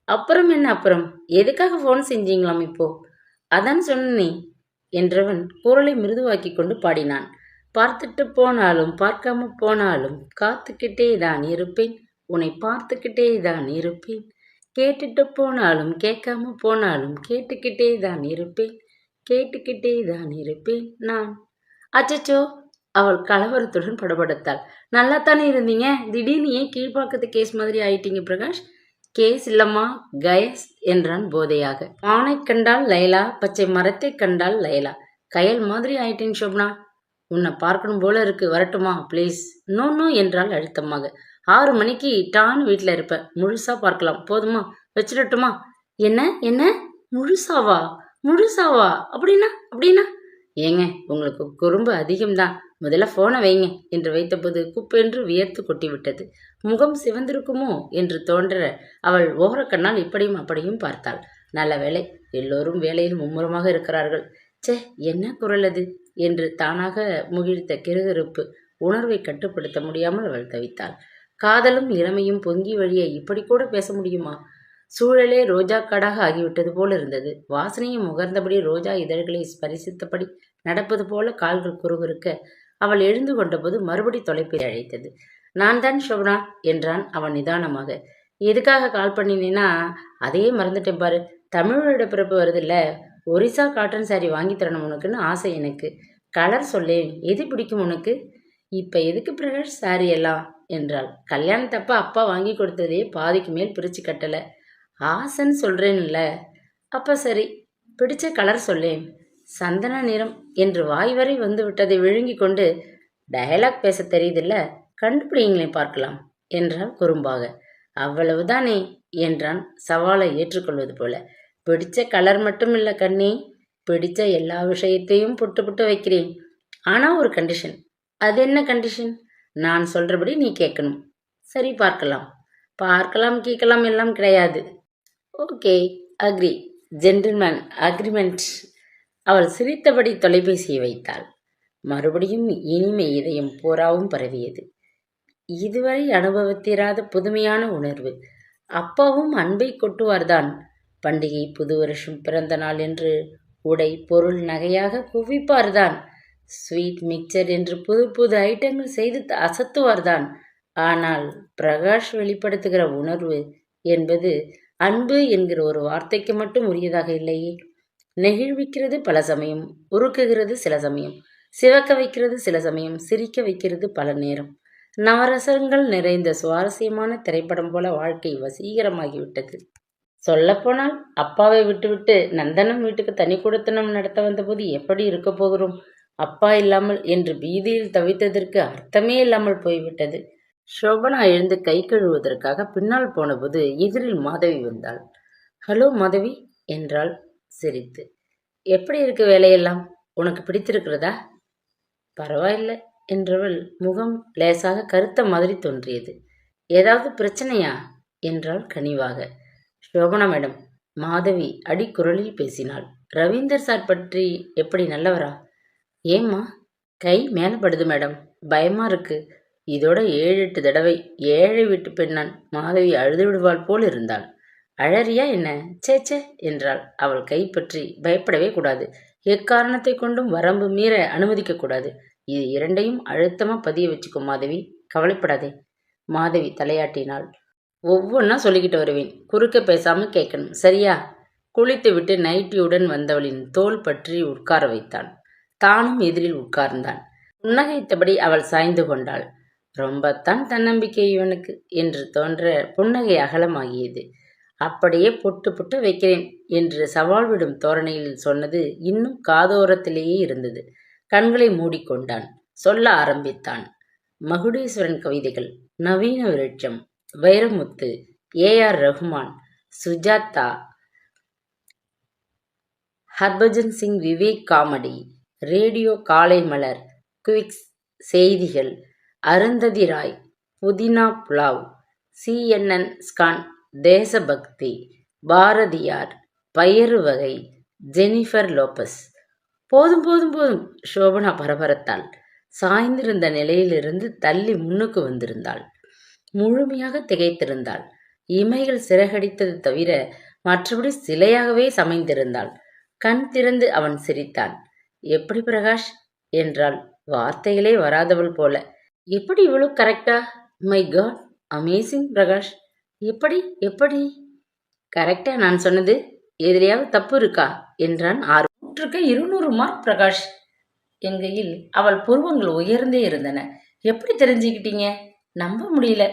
S1: அப்புறம் என்ன? அப்புறம் எதுக்காக ஃபோன் செஞ்சீங்களாம் இப்போ? அதான் சொன்னே என்றவன் குரலை மிருதுவாக்கி கொண்டு பாடினான். பார்த்துட்டு போனாலும் பார்க்காம போனாலும் காத்துக்கிட்டே தான் இருப்பேன், உன்னை பார்த்துக்கிட்டே தான் இருப்பேன். கேட்டுட்டு போனாலும் கேட்காம போனாலும் கேட்டுக்கிட்டே தான் இருப்பேன், கேட்டுக்கிட்டே தான் இருப்பேன் நான். அச்சச்சோ, அவள் கலவரத்துடன் படபடத்தாள். நல்லாத்தானே இருந்தீங்க, திடீர்னு ஏன் கீழ்ப்பாக்கத்து கேஸ் மாதிரி ஆயிட்டீங்க பிரகாஷ்? கேஸ் இல்லம்மா, கயஸ் என்றான் போதையாக. மானை கண்டால் லைலா, பச்சை மரத்தை கண்டால் லைலா, கயல் மாதிரி ஆயிட்டேன் ஷோப்னா. உன்னை பார்க்கணும் போல இருக்கு, வரட்டுமா ப்ளீஸ்? நோ நோ என்றால் அழுத்தமாக. 6 மணிக்கு டான்னு வீட்டில் இருப்பேன், முழுசா பார்க்கலாம், போதுமா? வச்சிடட்டுமா? என்ன என்ன, முழுசாவா? முழுசாவா? அப்படின்னா அப்படின்னா ஏங்க, உங்களுக்கு குறும்பு அதிகம்தான், முதல்ல ஃபோனை வைங்க என்று வைத்தபோது குப்பென்று வியர்த்து கொட்டிவிட்டது. முகம் சிவந்திருக்குமோ என்று தோன்ற அவள் ஓரக்கண்ணால் இப்படியும் அப்படியும் பார்த்தாள். நல்ல வேளை, எல்லோரும் வேலையில் மும்முரமாக இருக்கிறார்கள். சே, என்ன குரல் அது என்று தானாக முகிழ்த்த கிறுகிறுப்பு உணர்வை கட்டுப்படுத்த முடியாமல் அவள் தவித்தாள். காதலும் இளமையும் பொங்கி வழிய இப்படி கூட பேச முடியுமா? சூழலே ரோஜா காடாக ஆகிவிட்டது போல் இருந்தது. வாசனையை முகர்ந்தபடி ரோஜா இதழ்களை ஸ்பரிசித்தபடி நடப்பது போல கால்கள் குறுகுறுக்க அவள் எழுந்து கொண்டபோது மறுபடி தொலைபேசி அழைத்தது. நான் தான் ஷோபனா என்றான் அவன் நிதானமாக. எதுக்காக கால் பண்ணினேன்னா, அதையே மறந்துட்டேன் பாரு, தமிழோட பிறப்பு வருதில்ல, ஒரிசா காட்டன் சாரி வாங்கி தரணும் உனக்குன்னு ஆசை எனக்கு. கலர் சொல்லேன், எது பிடிக்கும் உனக்கு? இப்போ எதுக்கு பிரகாஷ் சாரி எல்லாம் என்றாள். கல்யாணத்தப்ப அப்பா வாங்கி கொடுத்ததே பாதிக்கு மேல் பிரித்து கட்டலை. ஆசைன்னு சொல்கிறேன்ல. அப்போ சரி, பிடிச்ச கலர் சொல்லேன். சந்தன நிறம் என்று வாய் வரை வந்து விட்டதை விழுங்கி கொண்டு, டயலாக் பேச தெரியுதில்ல, கண்டுபிடிங்களேன் பார்க்கலாம் என்றாள் குறும்பாக. அவ்வளவுதானே என்றான் சவாலை ஏற்றுக்கொள்வது போல. பிடிச்ச கலர் மட்டும் இல்லை கண்ணே, பிடிச்ச எல்லா விஷயத்தையும் புட்டு புட்டு வைக்கிறேன். ஆனால் ஒரு கண்டிஷன். அது என்ன கண்டிஷன்? நான் சொல்கிறபடி நீ கேட்கணும். சரி, பார்க்கலாம். பார்க்கலாம் கேட்கலாம் எல்லாம் கிடையாது. Okay, agree, gentleman agreement. அவள் சிரித்தபடி தொலைபேசியை வைத்தாள். மறுபடியும் இனிமை இதயம் போராவும் பரவியது. இதுவரை அனுபவத்திராத புதுமையான உணர்வு. அப்பாவும் அன்பை கொட்டுவார்தான். பண்டிகை, புது வருஷம், பிறந்த நாள் என்று உடை பொருள் நகையாக குவிப்பார்தான். ஸ்வீட் மிக்சர் என்று புது புது ஐட்டங்கள் செய்து அசத்துவார்தான். ஆனால் பிரகாஷ் வெளிப்படுத்துகிற உணர்வு என்பது அன்பு என்கிற ஒரு வார்த்தைக்கு மட்டும் உரியதாக இல்லையே. நெகிழ்விக்கிறது பல சமயம், உருக்குகிறது சில சமயம், சிவக்க வைக்கிறது சில சமயம், சிரிக்க வைக்கிறது பல நேரம். நவரசங்கள் நிறைந்த சுவாரஸ்யமான திரைப்படம் போல வாழ்க்கை வசீகரமாகிவிட்டது. சொல்லப்போனால் அப்பாவை விட்டுவிட்டு நந்தனம் வீட்டுக்கு தனி கொடுத்தனம் நடத்த வந்தபோது எப்படி இருக்க போகிறோம்? அப்பா இல்லாமல் என்று பீதியில் தவித்ததற்கு அர்த்தமே இல்லாமல் போய்விட்டது. ஷோபனா எழுந்து கை கழுவுவதற்காக பின்னால் போனபோது எதிரில் மாதவி வந்தாள். ஹலோ மாதவி என்றாள் சிரித்து. எப்படி இருக்கு வேலையெல்லாம்? உனக்கு பிடித்திருக்கிறதா? பரவாயில்லை என்றவள் முகம் லேசாக கருத்த மாதிரி தோன்றியது. ஏதாவது பிரச்சனையா என்றாள் கனிவாக. ஷோபனா மேடம், மாதவி அடிக்குரலில் பேசினாள். ரவீந்தர் சார் பற்றி எப்படி, நல்லவரா? ஏம்மா? கை மேலே படுது மேடம், பயமா இருக்கு. இதோட 7-8 தடவை ஏழை வீட்டு பெண்ணான். மாதவி அழுது விடுவாள் போல் இருந்தாள். அழறியா என்ன? சேச்சே என்றாள். அவள் கைப்பற்றி, பயப்படவே கூடாது, எக்காரணத்தை கொண்டும் வரம்பு மீற அனுமதிக்கக்கூடாது. இது இரண்டையும் அழுத்தமாக பதிய வச்சுக்கோ மாதவி, கவலைப்படாதே. மாதவி தலையாட்டினாள். ஒவ்வொன்றா சொல்லிக்கிட்டு வருவேன், குறுக்க பேசாமல் கேட்கணும், சரியா? குளித்து விட்டு நைட்டியுடன் வந்தவளின் தோள் பற்றி உட்கார வைத்தான். தானும் எதிரில் உட்கார்ந்தான். புன்னகைத்தபடி அவள் சாய்ந்து கொண்டாள். ரொம்பத்தான் தன்னம்பிக்கை இவனுக்கு என்று தோன்ற புன்னகை அகலமாகியது. அப்படியே புட்டு புட்டு வைக்கிறேன் என்று சவால் விடும் தோரணையில் சொன்னது இன்னும் காதோரத்திலேயே இருந்தது. கண்களை மூடிக்கொண்டான். சொல்ல ஆரம்பித்தான். மகுடேஸ்வரன் கவிதைகள், நவீன விருட்சம், Vairamuthu, A.R.. Rahman, Sujatha, Harbhajan Singh, Vivek comedy, radio காலை மலர், குவிக்ஸ், செய்திகள், அருந்ததி ராய், புதினா புலாவ், CNN ஸ்கான், தேசபக்தி, பாரதியார், பயறு வகை, ஜெனிஃபர் லோபஸ். போதும் போதும் போதும். ஷோபனா பரபரத்தாள். சாய்ந்திருந்த நிலையிலிருந்து தள்ளி முன்னுக்கு வந்திருந்தாள். முழுமையாக திகைத்திருந்தாள். இமைகள் சிறகடித்தது தவிர மற்றபடி சிலையாகவே சமைந்திருந்தாள். கண் திறந்து அவன் சிரித்தான். எப்படி பிரகாஷ் என்றாள் வார்த்தைகளே வராதவள் போல. எப்படி இவ்வளவு கரெக்டா? My God, amazing Prakash. எப்படி எப்படி கரெக்டா நான் சொன்னது? எதிலையாவது தப்பு இருக்கா என்றான் ஆர்வம். 100க்கு 200 மார்க் பிரகாஷ் என்கையில் அவள் புருவங்கள் உயர்ந்தே இருந்தன. எப்படி தெரிஞ்சுக்கிட்டீங்க? நம்ப முடியல.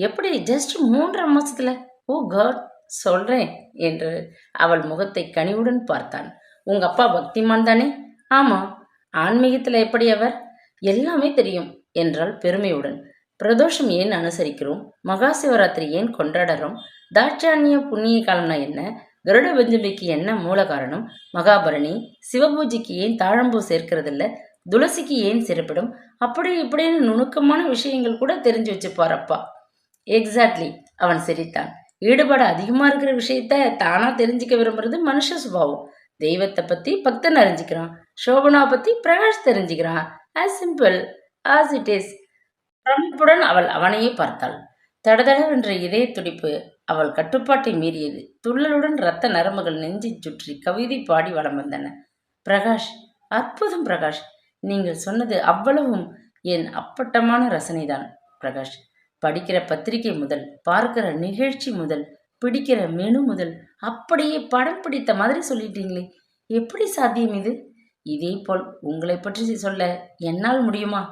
S1: எப்படி ஜஸ்ட் 3.5 மாசத்துல? ஓ காட், சொல்றேன் என்று அவள் முகத்தை கனிவுடன் பார்த்தான். உங்க அப்பா பக்திமான் தானே? ஆமா. ஆன்மீகத்துல எப்படி அவர்? எல்லாமே தெரியும் என்றாள் பெருமையுடன். பிரதோஷம் ஏன் அனுசரிக்கிறோம்? மகா சிவராத்திரி ஏன் கொண்டாடுறோம்? தாட்சாணிய புண்ணிய காலம்னா என்ன? கருட பஞ்சமிக்கு என்ன மூல காரணம்? மகாபரணி சிவபூஜைக்கு ஏன் தாழம்பூ சேர்க்கறதில்ல? துளசிக்கு ஏன் சிறப்பிடும்? அப்படி இப்படின்னு நுணுக்கமான விஷயங்கள் கூட தெரிஞ்சு வச்சுப்பார் அப்பா. எக்ஸாக்ட்லி, அவன் சிரித்தான். ஈடுபாடு அதிகமா இருக்கிற விஷயத்த தானா தெரிஞ்சுக்க விரும்புறது மனுஷ சுபாவம். தெய்வத்தை பத்தி பக்தன் அறிஞ்சிக்கிறான், சோபனா பத்தி பிரகாஷ் தெரிஞ்சுக்கிறான். As simple as it is. பிரமிப்புடன் அவள் அவனையே பார்த்தாள். தடதடவென்ற இதய துடிப்பு அவள் கட்டுப்பாட்டை மீறியது. துள்ளலுடன் இரத்த நரம்புகள் நெஞ்சை சுற்றி கவிதை பாடி வலம் வந்தன. பிரகாஷ், அற்புதம் பிரகாஷ். நீங்கள் சொன்னது அவ்வளவும் என் அப்பட்டமான ரசனைதான் பிரகாஷ். படிக்கிற பத்திரிகை முதல், பார்க்கிற நிகழ்ச்சி முதல், பிடிக்கிற மெனு முதல் அப்படியே படம் பிடித்த மாதிரி சொல்லிட்டீங்களே. எப்படி சாத்தியம் இது? இதே போல் உங்களை பற்றி சொல்ல என்னால் முடியுமா?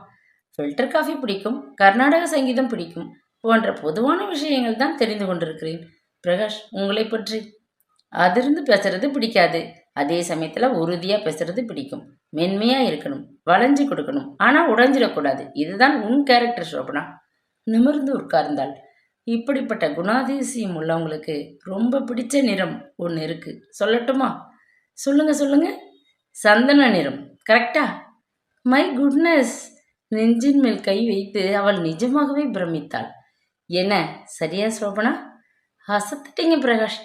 S1: ஃபில்டர் காஃபி பிடிக்கும், கர்நாடக சங்கீதம் பிடிக்கும் போன்ற பொதுவான விஷயங்கள் தான் தெரிந்து கொண்டிருக்கிறேன். பிரகாஷ், உங்களை பற்றி அதிர்ந்து பேசுறது பிடிக்காது. அதே சமயத்துல உறுதியா பேசுறது பிடிக்கும். மென்மையா இருக்கணும், வளைஞ்சு கொடுக்கணும், ஆனா உடைஞ்சிடக்கூடாது. இதுதான் உன் கேரக்டர் சோபனா. நிமிர்ந்து உட்கார்ந்தாள். இப்படிப்பட்ட குணாதிசயம் உள்ளவங்களுக்கு ரொம்ப பிடிச்ச நிறம் ஒன்று இருக்கு, சொல்லட்டுமா? சொல்லுங்க சொல்லுங்க. சந்தன நிறம். கரெக்டா? My goodness. நெஞ்சின் மேல் கை வைத்து அவள் நிஜமாகவே பிரமித்தாள். என்ன, சரியா சோபனா? அசத்துட்டீங்க பிரகாஷ்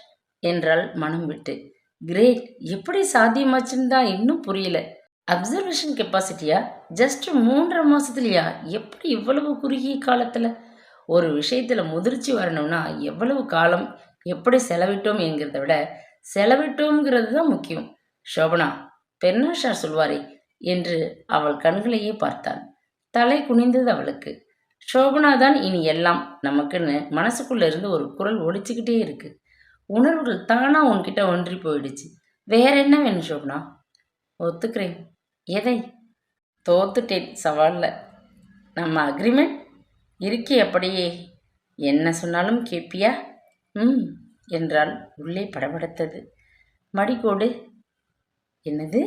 S1: என்றாள் மனம் விட்டு. கிரேட். எப்படி சாத்தியமாச்சுன்னு தான் இன்னும் புரியல. அப்சர்வேஷன் கெப்பாசிட்டியா? ஜஸ்ட் 3.5 மாசத்துலயா? எப்படி இவ்வளவு குறுகிய காலத்துல? ஒரு விஷயத்துல முதிர்ச்சி வரணும்னா எவ்வளவு காலம் எப்படி செலவிட்டோம் என்கிறத விட செலவிட்டோம்ங்கிறது தான் முக்கியம். சோபனா, பெர்னாஷா சொல்வாரே என்று அவள் கண்களையே பார்த்தான். தலை குனிந்தது அவளுக்கு. சோபனா தான் இனி எல்லாம் நமக்குன்னு மனசுக்குள்ள இருந்து ஒரு குரல் ஒழிச்சுக்கிட்டே இருக்கு. உணர்வுகள் தானா உன்கிட்ட ஒன்றி போயிடுச்சு. வேற என்ன வேணும் சோபனா? ஒத்துக்கிறேன். எதை? தோத்துட்டேன் சவால்ல. நம்ம அக்ரிமெண்ட் இருக்கே அப்படியே. என்ன சொன்னாலும் கேப்பியா? ம் என்றால் உள்ளே படபடத்தது. மடிக்கோடு. என்னது?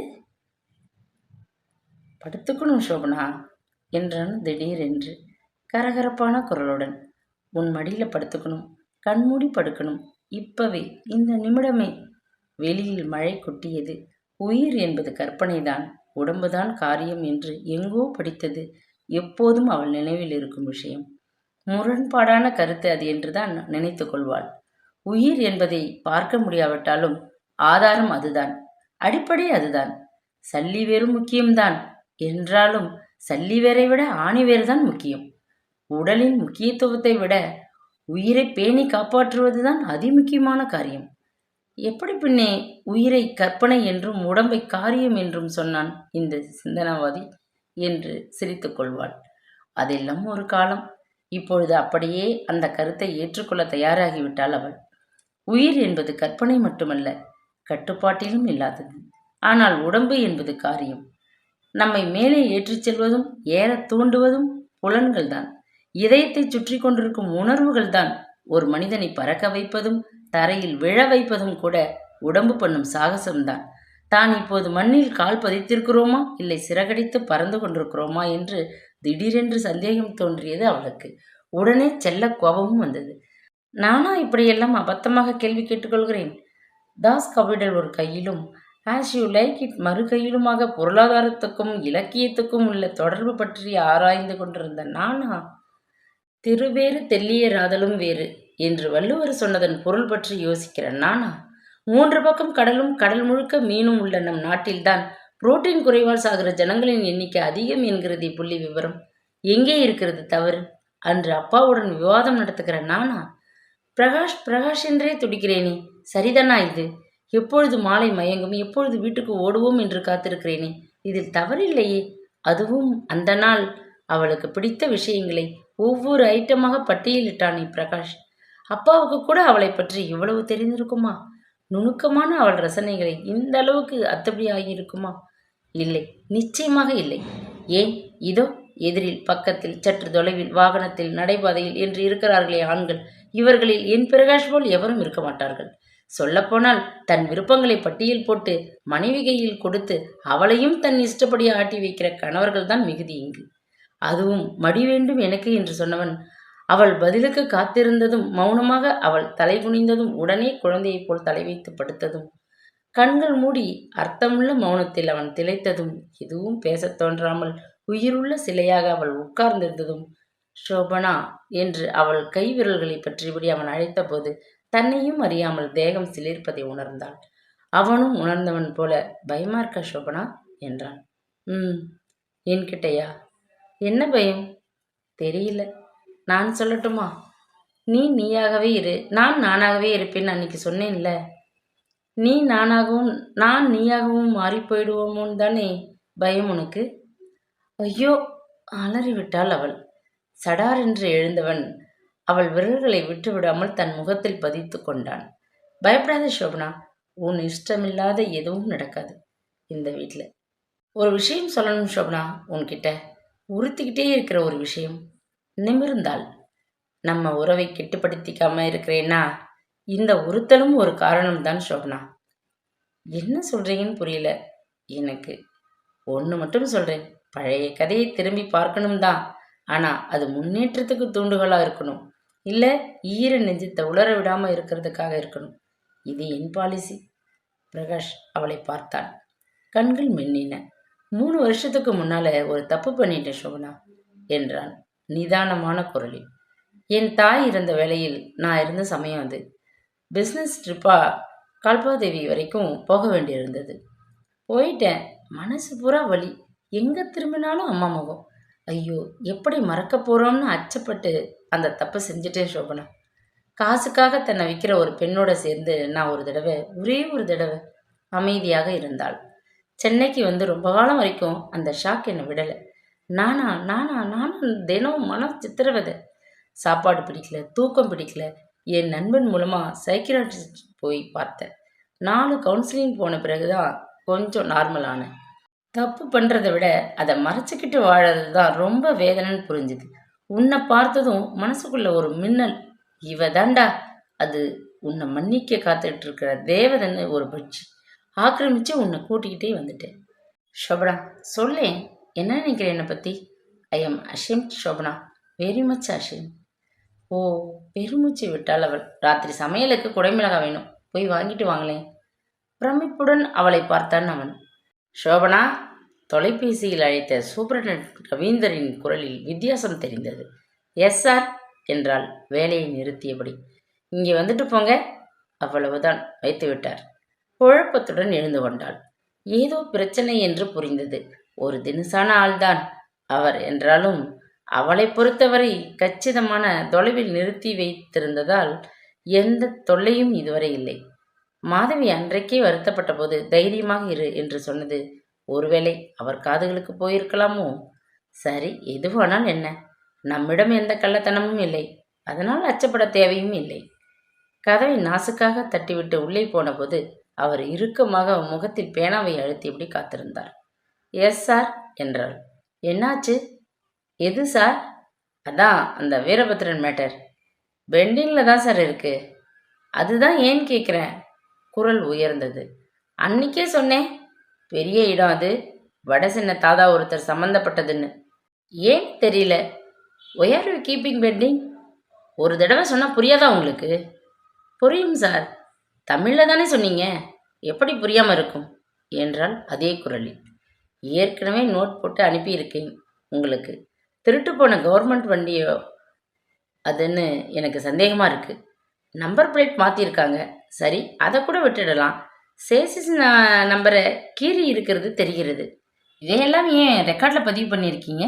S1: படுத்துக்கணும் சோபனா என்றான் திடீரென்று கரகரப்பான குரலுடன். உன் மடியில் படுத்துக்கணும், கண்மூடி படுக்கணும், இப்பவே, இந்த நிமிடமே. வெளியில் மழை கொட்டியது. உயிர் என்பது கற்பனைதான், உடம்புதான் காரியம் என்று எங்கோ படித்தது. எப்போதும் அவள் நினைவில் இருக்கும் விஷயம். முரண்பாடான கருத்து அது என்றுதான் நினைத்து கொள்வாள். உயிர் என்பதை பார்க்க முடியாவிட்டாலும் ஆதாரம் அதுதான், அடிப்படை அதுதான். சல்லி வேறு முக்கியம்தான் என்றாலும் சல்லி வேரை விட ஆணி வேறுதான் முக்கியம். உடலின் முக்கியத்துவத்தை விட உயிரை பேணி காப்பாற்றுவதுதான் அதிமுக்கியமான காரியம். எப்படி பின்னே உயிரை கற்பனை என்றும் உடம்பை காரியம் என்றும் சொன்னான் இந்த சிந்தனவாதி என்று சிரித்து கொள்வாள். அதெல்லாம் ஒரு காலம். இப்பொழுது அப்படியே அந்த கருத்தை ஏற்றுக்கொள்ள தயாராகிவிட்டாள் அவள். உயிர் என்பது கற்பனை மட்டுமல்ல, கட்டுப்பாட்டிலும் இல்லாதது. ஆனால் உடம்பு என்பது காரியம். நம்மை மேலே ஏற்றிச் செல்வதும் ஏற தூண்டுவதும் புலன்கள்தான். இதயத்தை சுற்றி கொண்டிருக்கும் உணர்வுகள்தான். ஒரு மனிதனை பறக்க வைப்பதும் தரையில் விழ வைப்பதும் கூட உடம்பு பண்ணும் சாகசம்தான். தான் இப்போது மண்ணில் கால் பதித்திருக்கிறோமா, இல்லை சிறகடித்து பறந்து கொண்டிருக்கிறோமா என்று திடீரென்று சந்தேகம் தோன்றியது அவளுக்கு. உடனே செல்ல கோபமும் வந்தது. நானா இப்படியெல்லாம் அபத்தமாக கேள்வி கேட்டுக்கொள்கிறேன்? தாஸ் கவிடல் ஒரு கையிலும் ஆஸ் யூ லைக் இட் மறு கையிலுமாக பொருளாதாரத்துக்கும் இலக்கியத்துக்கும் உள்ள தொடர்பு பற்றி ஆராய்ந்து கொண்டிருந்த நானா திருவேறு தெல்லியராதலும் வேறு என்று வள்ளுவர் சொன்னதன் பொருள் பற்றி யோசிக்கிற நானா 3 பக்கம் கடலும் கடல் முழுக்க மீனும் உள்ள நம் நாட்டில்தான் புரோட்டீன் குறைவால் சாகிற ஜனங்களின் எண்ணிக்கை அதிகம் என்கிறது புள்ளி விவரம். எங்கே இருக்கிறது தவறு? அன்று அப்பாவுடன் விவாதம் நடத்துகிற நானா பிரகாஷ் பிரகாஷ் என்றே துடிக்கிறேனே, சரிதானா இது? எப்பொழுது மாலை மயங்கும், எப்பொழுது வீட்டுக்கு ஓடுவோம் என்று காத்திருக்கிறேனே, இதில் தவறில்லையே. அதுவும் அந்த நாள் அவளுக்கு பிடித்த விஷயங்களை ஒவ்வொரு ஐட்டமாக பட்டியலிட்டானே பிரகாஷ். அப்பாவுக்கு கூட அவளை பற்றி இவ்வளவு தெரிந்திருக்குமா? நுணுக்கமான அவள் ரசனைகளை இந்த அளவுக்கு அத்துப்படி ஆகியிருக்குமா? இல்லை, நிச்சயமாக இல்லை. ஏன், இதோ எதிரில், பக்கத்தில், சற்று தொலைவில், வாகனத்தில், நடைபாதையில் என்று இருக்கிறார்களே ஆண்கள், இவர்களில் என் பிரகாஷ் போல் எவரும் இருக்க மாட்டார்கள். சொல்லப்போனால் தன் விருப்பங்களை பட்டியல் போட்டு மனைவி கையில் கொடுத்து அவளையும் தன் இஷ்டப்படி ஆட்டி வைக்கிற கணவர்கள் தான் மிகுதி இங்கு. அதுவும் மடி வேண்டும் எனக்கு என்று சொன்னவன் அவள் பதிலுக்கு காத்திருந்ததும், மௌனமாக அவள் தலை குனிந்ததும், உடனே குழந்தையைப் போல் தலை வைத்து படுத்ததும், கண்கள் மூடி அர்த்தமுள்ள மௌனத்தில் அவன் திளைத்ததும், எதுவும் பேசத் தோன்றாமல் உயிருள்ள சிலையாக அவள் உட்கார்ந்திருந்ததும், ஷோபனா என்று அவள் கை விரல்களை பற்றியபடி அவன் அழைத்தபோது தன்னையும் அறியாமல் தேகம் சிலிர்ப்பதை உணர்ந்தாள். அவனும் உணர்ந்தவன் போல, பயமா இருக்கா ஷோபனா என்றான். என்கிட்டயா? என்ன பயம்? தெரியல. நான் சொல்லட்டுமா? நீ நீயாகவே இரு, நான் நானாகவே இருப்பேன்னு அன்னைக்கு சொன்னேன்ல. நீ நானாகவும் நான் நீயாகவும் மாறி போயிடுவோமோன்னு தானே பயம் உனக்கு? ஐயோ! அலறிவிட்டாள் அவள். சடார் என்று எழுந்தவன் அவள் விரல்களை விட்டு விடாமல் தன் முகத்தில் பதித்து கொண்டான். பயப்படாத ஷோபனா, உன் இஷ்டமில்லாத எதுவும் நடக்காது இந்த வீட்டில். ஒரு விஷயம் சொல்லணும் ஷோபனா, உன்கிட்ட உறுத்திக்கிட்டே இருக்கிற ஒரு விஷயம். நிமிர்ந்தாள். நம்ம உறவை கெட்டுப்படுத்திக்காம இருக்கிறேன்னா இந்த உறுத்தலும் ஒரு காரணம்தான் ஷோபனா. என்ன சொல்றீங்கன்னு புரியல எனக்கு. ஒன்று மட்டும் சொல்றேன், பழைய கதையை திரும்பி பார்க்கணும் தான், ஆனால் அது முன்னேற்றத்துக்கு தூண்டுகோலாக இருக்கணும், இல்லை ஈர நெஞ்சத்தை உலர விடாமல் இருக்கிறதுக்காக இருக்கணும். இது என் பாலிசி. பிரகாஷ் அவளை பார்த்தான். கண்கள் மின்னின. 3 வருஷத்துக்கு முன்னால ஒரு தப்பு பண்ணிட்டேன் ஷோபனா என்றான் நிதானமான குரலில். என் தாய் இருந்த வேளையில் நான் இருந்த சமயம் அது. பிஸ்னஸ் ட்ரிப்பாக கல்பாதேவி வரைக்கும் போக வேண்டியிருந்தது. போயிட்டேன். மனசு பூரா வலி. எங்கே திரும்பினாலும் அம்மா முகம். ஐயோ, எப்படி மறக்க போகிறோம்னு அச்சப்பட்டு அந்த தப்பை செஞ்சுட்டேன் ஷோபனா. காசுக்காக தன்னை விற்கிற ஒரு பெண்ணோட சேர்ந்து நான் ஒரே ஒரு தடவை அமைதியாக இருந்தாள். சென்னைக்கு வந்து ரொம்ப காலம் வரைக்கும் அந்த ஷாக் என்னை விடலை. நானும் தினம் மனம் சித்திரவதை. சாப்பாடு பிடிக்கல, தூக்கம் பிடிக்கல. என் நண்பன் மூலமாக சைக்கியாட்ரிஸ்ட் போய் பார்த்தேன். 4 கவுன்சிலிங் போன பிறகுதான் கொஞ்சம் நார்மல் ஆனேன். தப்பு பண்ணுறதை விட அதை மறைச்சிக்கிட்டு வாழறது தான் ரொம்ப வேதனைன்னு புரிஞ்சுது. உன்னை பார்த்ததும் மனசுக்குள்ள ஒரு மின்னல், இவ தாண்டா அது, உன்னை மன்னிக்க காத்துட்டு இருக்கிற தேவதன்னு ஒரு பட்சி ஆக்கிரமிச்சு உன்னை கூட்டிக்கிட்டே வந்துட்டேன். ஷோபனா, சொல்லேன், என்ன நினைக்கிறேன் என்னை பற்றி? I am ashamed Shobana, very much ashamed. Oh, பெருமூச்சு விட்டாள் அவள். ராத்திரி சமையலுக்கு குடைமிளகாய் வேணும், போய் வாங்கிட்டு வாங்களேன். பிரமிப்புடன் அவளை பார்த்தான் அவன். ஷோபனா, தொலைபேசியில் அழைத்த சூப்பரண்டன்ட் ரவீந்தரின் குரலில் வித்தியாசம் தெரிந்தது. எஸ் சார் என்றாள் வேலையை நிறுத்தியபடி. இங்கே வந்துட்டு போங்க, அவ்வளவுதான், வைத்து விட்டார். குழப்பத்துடன் எழுந்து கொண்டாள். ஏதோ பிரச்சனை என்று புரிந்தது. ஒரு தினுசான ஆள்தான் அவர் என்றாலும் அவளை பொறுத்தவரை கச்சிதமான தொலைவில் நிறுத்தி வைத்திருந்ததால் எந்த தொல்லையும் இதுவரை இல்லை. மாதவி அன்றைக்கே வருத்தப்பட்ட போது தைரியமாக இரு என்று சொன்னது ஒருவேளை அவர் காதுகளுக்கு போயிருக்கலாமோ? சரி, எதுவானால் என்ன, நம்மிடம் எந்த கள்ளத்தனமும் இல்லை, அதனால் அச்சப்பட தேவையும் இல்லை. கதவை நாசுக்காக தட்டிவிட்டு உள்ளே போன போது அவர் இறுக்கமாக முகத்தில் பேனாவை அழுத்தியபடி காத்திருந்தார். எஸ் சார் என்றாள். என்னாச்சு? எது சார்? அதான் அந்த வீரபத்ரன் மேட்டர் பெண்டிங்கில் தான் சார் இருக்கு. அதுதான் ஏன் கேட்குறேன். குரல் உயர்ந்தது. அன்னைக்கே சொன்னேன், பெரிய இடம் அது, வட சின்ன தாதா ஒருத்தர் சம்மந்தப்பட்டதுன்னு. ஏன் தெரியல. Why are you keeping pending? ஒரு தடவை சொன்னால் புரியாதா உங்களுக்கு? புரியும் சார், தமிழில் தானே சொன்னீங்க, எப்படி புரியாமல் இருக்கும் என்றால் அதே குரலில். ஏற்கனவே நோட் போட்டு அனுப்பியிருக்கேன் உங்களுக்கு. திருட்டு போன கவர்மெண்ட் வண்டியோ அதுன்னு எனக்கு சந்தேகமாக இருக்குது. நம்பர் பிளேட் மாற்றிருக்காங்க, சரி அதை கூட விட்டுடலாம். சேசிஸ் நம்பரை கீறி இருக்கிறது தெரிகிறது. இதையெல்லாம் ஏன் ரெக்கார்டில் பதிவு பண்ணியிருக்கீங்க?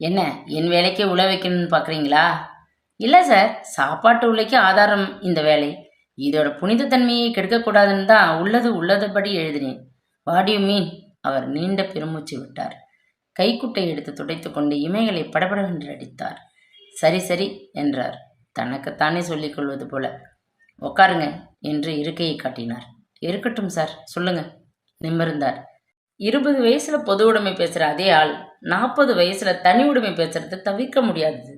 S1: என்ன என் வேலைக்கே உழ வைக்கணும்னு பார்க்குறீங்களா? இல்லை சார், சாப்பாட்டு உலைக்கு ஆதாரம் இந்த வேலை. இதோட புனிதத்தன்மையை கெடுக்கக்கூடாதுன்னு தான் உள்ளது உள்ளதுபடி எழுதினேன். What you mean? அவர் நீண்ட பெருமூச்சு விட்டார். கைக்குட்டை எடுத்து துடைத்து கொண்டு இமைகளை படபடவென்று அடித்தார். சரி சரி என்றார், தனக்குத்தானே சொல்லிக் கொள்வது போல. உட்காருங்க என்று இருக்கையை காட்டினார். இருக்கட்டும் சார், சொல்லுங்க. நிமிர்ந்தார். 20 வயசுல பொது உடைமை பேசுற அதே ஆள் 40 வயசுல தனி உடைமை பேசுறது தவிர்க்க முடியாதது.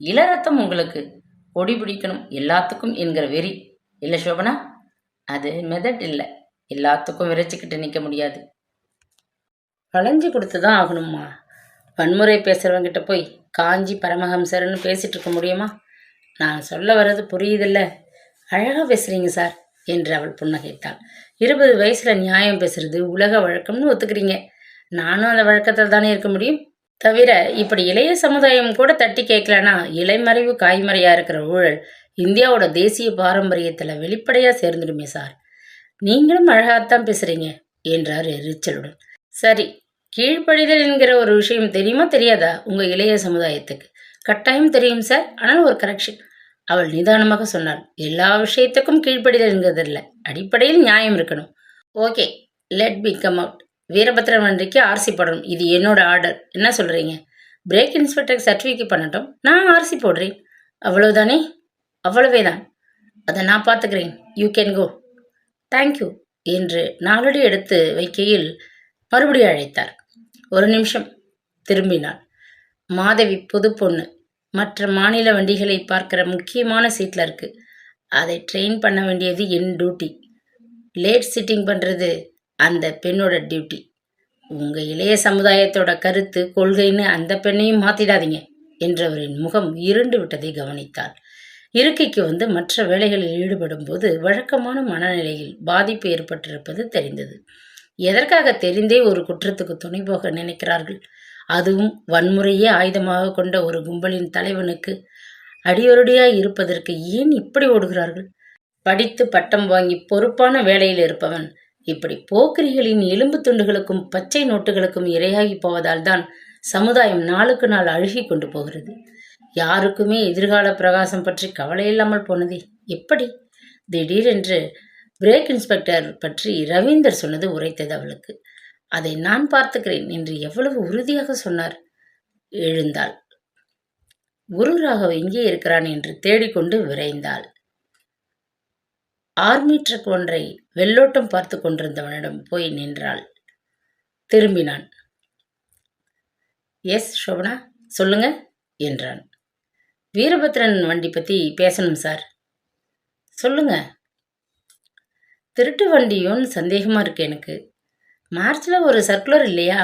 S1: இளரத்தம் உங்களுக்கு. கொடி பிடிக்கணும் எல்லாத்துக்கும் என்கிற வெறி இல்லை சோபனா? அது மெதட் இல்லை, எல்லாத்துக்கும் விரைச்சிக்கிட்டு நிற்க முடியாது. வளைஞ்சு கொடுத்து தான் ஆகணுமா? வன்முறை பேசுகிறவங்கிட்ட போய் காஞ்சி பரமஹம்சர்னு பேசிகிட்டு இருக்க முடியுமா? நான் சொல்ல வர்றது புரியுதில்ல. அழகாக பேசுகிறீங்க சார் என்று அவள் புன்னகைத்தாள். 20 வயசில் நியாயம் பேசுறது உலக வழக்கம்னு ஒத்துக்கிறீங்க. நானும் அந்த வழக்கத்தில் தானே இருக்க முடியும். தவிர இப்படி இளைய சமுதாயம் கூட தட்டி கேட்கலன்னா இலைமறைவு காய்மறையாக இருக்கிற ஊழல் இந்தியாவோட தேசிய பாரம்பரியத்தில் வெளிப்படையாக சேர்ந்துடுமே சார். நீங்களும் அழகாகத்தான் பேசுகிறீங்க என்றார் எரிச்சலுடன். சரி, கீழ்ப்படிதல் என்கிற ஒரு விஷயம் தெரியுமா தெரியாதா உங்கள் இளைய சமுதாயத்துக்கு? கட்டாயம் தெரியும் சார், ஆனால் ஒரு கரெக்ஷன். அவள் நிதானமாக சொன்னாள். எல்லா விஷயத்துக்கும் கீழ்ப்படிதல் என்கிறதில்லை, அடிப்படையில் நியாயம் இருக்கணும். Okay, let be come out. Veerabhadran வண்டிக்கு ஆர்சி போடணும், இது என்னோட ஆர்டர். என்ன சொல்கிறீங்க? பிரேக் இன்ஸ்பெக்டருக்கு சர்டிஃபிகேட் பண்ணட்டும், நான் ஆர்சி போடுறேன். அவ்வளவுதானே? அவ்வளவே தான். அதை நான் பார்த்துக்கிறேன். You can go. தேங்க்யூ என்று நாளடி எடுத்து வைக்கையில் மறுபடியும் அழைத்தார். ஒரு நிமிஷம். திரும்பினாள். மாதவி புது பொண்ணு, மற்ற மாநில வண்டிகளை பார்க்குற முக்கியமான சீட்டில் இருக்கு. அதை ட்ரெயின் பண்ண வேண்டியது என் டியூட்டி. லேட் சிட்டிங் பண்ணுறது அந்த பெண்ணோட டியூட்டி. உங்கள் இளைய சமுதாயத்தோட கருத்து கொள்கைன்னு அந்த பெண்ணையும் மாற்றிடாதீங்க என்றவரின் முகம் இருண்டு விட்டதை கவனித்தாள். இருக்கைக்கு வந்து மற்ற வேலைகளில் ஈடுபடும் போது வழக்கமான மனநிலையில் பாதிப்பு ஏற்பட்டிருப்பது தெரிந்தது. எதற்காக தெரிந்தே ஒரு குற்றத்துக்கு துணை போக நினைக்கிறார்கள்? அதுவும் வன்முறையே ஆயுதமாக கொண்ட ஒரு கும்பலின் தலைவனுக்கு அடியொருடியாய் இருப்பதற்கு ஏன் இப்படி ஓடுகிறார்கள்? படித்து பட்டம் வாங்கி பொறுப்பான வேலையில் இருப்பவன் இப்படி போக்கிரிகளின் எலும்பு துண்டுகளுக்கும் பச்சை நோட்டுகளுக்கும் இரையாகி போவதால் தான் சமுதாயம் நாளுக்கு நாள் அழுகி கொண்டு போகிறது. யாருக்குமே எதிர்கால பிரகாசம் பற்றி கவலை இல்லாமல் போனதே எப்படி? திடீரென்று பிரேக் இன்ஸ்பெக்டர் பற்றி ரவீந்தர் சொன்னது உரைத்தது அவளுக்கு. அதை நான் பார்த்துக்கிறேன் என்று எவ்வளவு உறுதியாக சொன்னார். எழுந்தாள். குரு ராகவ் எங்கே இருக்கிறான் என்று தேடிக்கொண்டு விரைந்தாள். ஆர்மி ட்ரக் ஒன்றை வெள்ளோட்டம் பார்த்து கொண்டிருந்தவனிடம் போய் நின்றாள். திரும்பினான். எஸ் சோபனா, சொல்லுங்க என்றான். வீரபத்ரன் வண்டி பற்றி பேசணும் சார். சொல்லுங்க. திருட்டு வண்டியோன்னு சந்தேகமாக இருக்கு எனக்கு. மார்ச்சில் ஒரு சர்க்குலர் இல்லையா?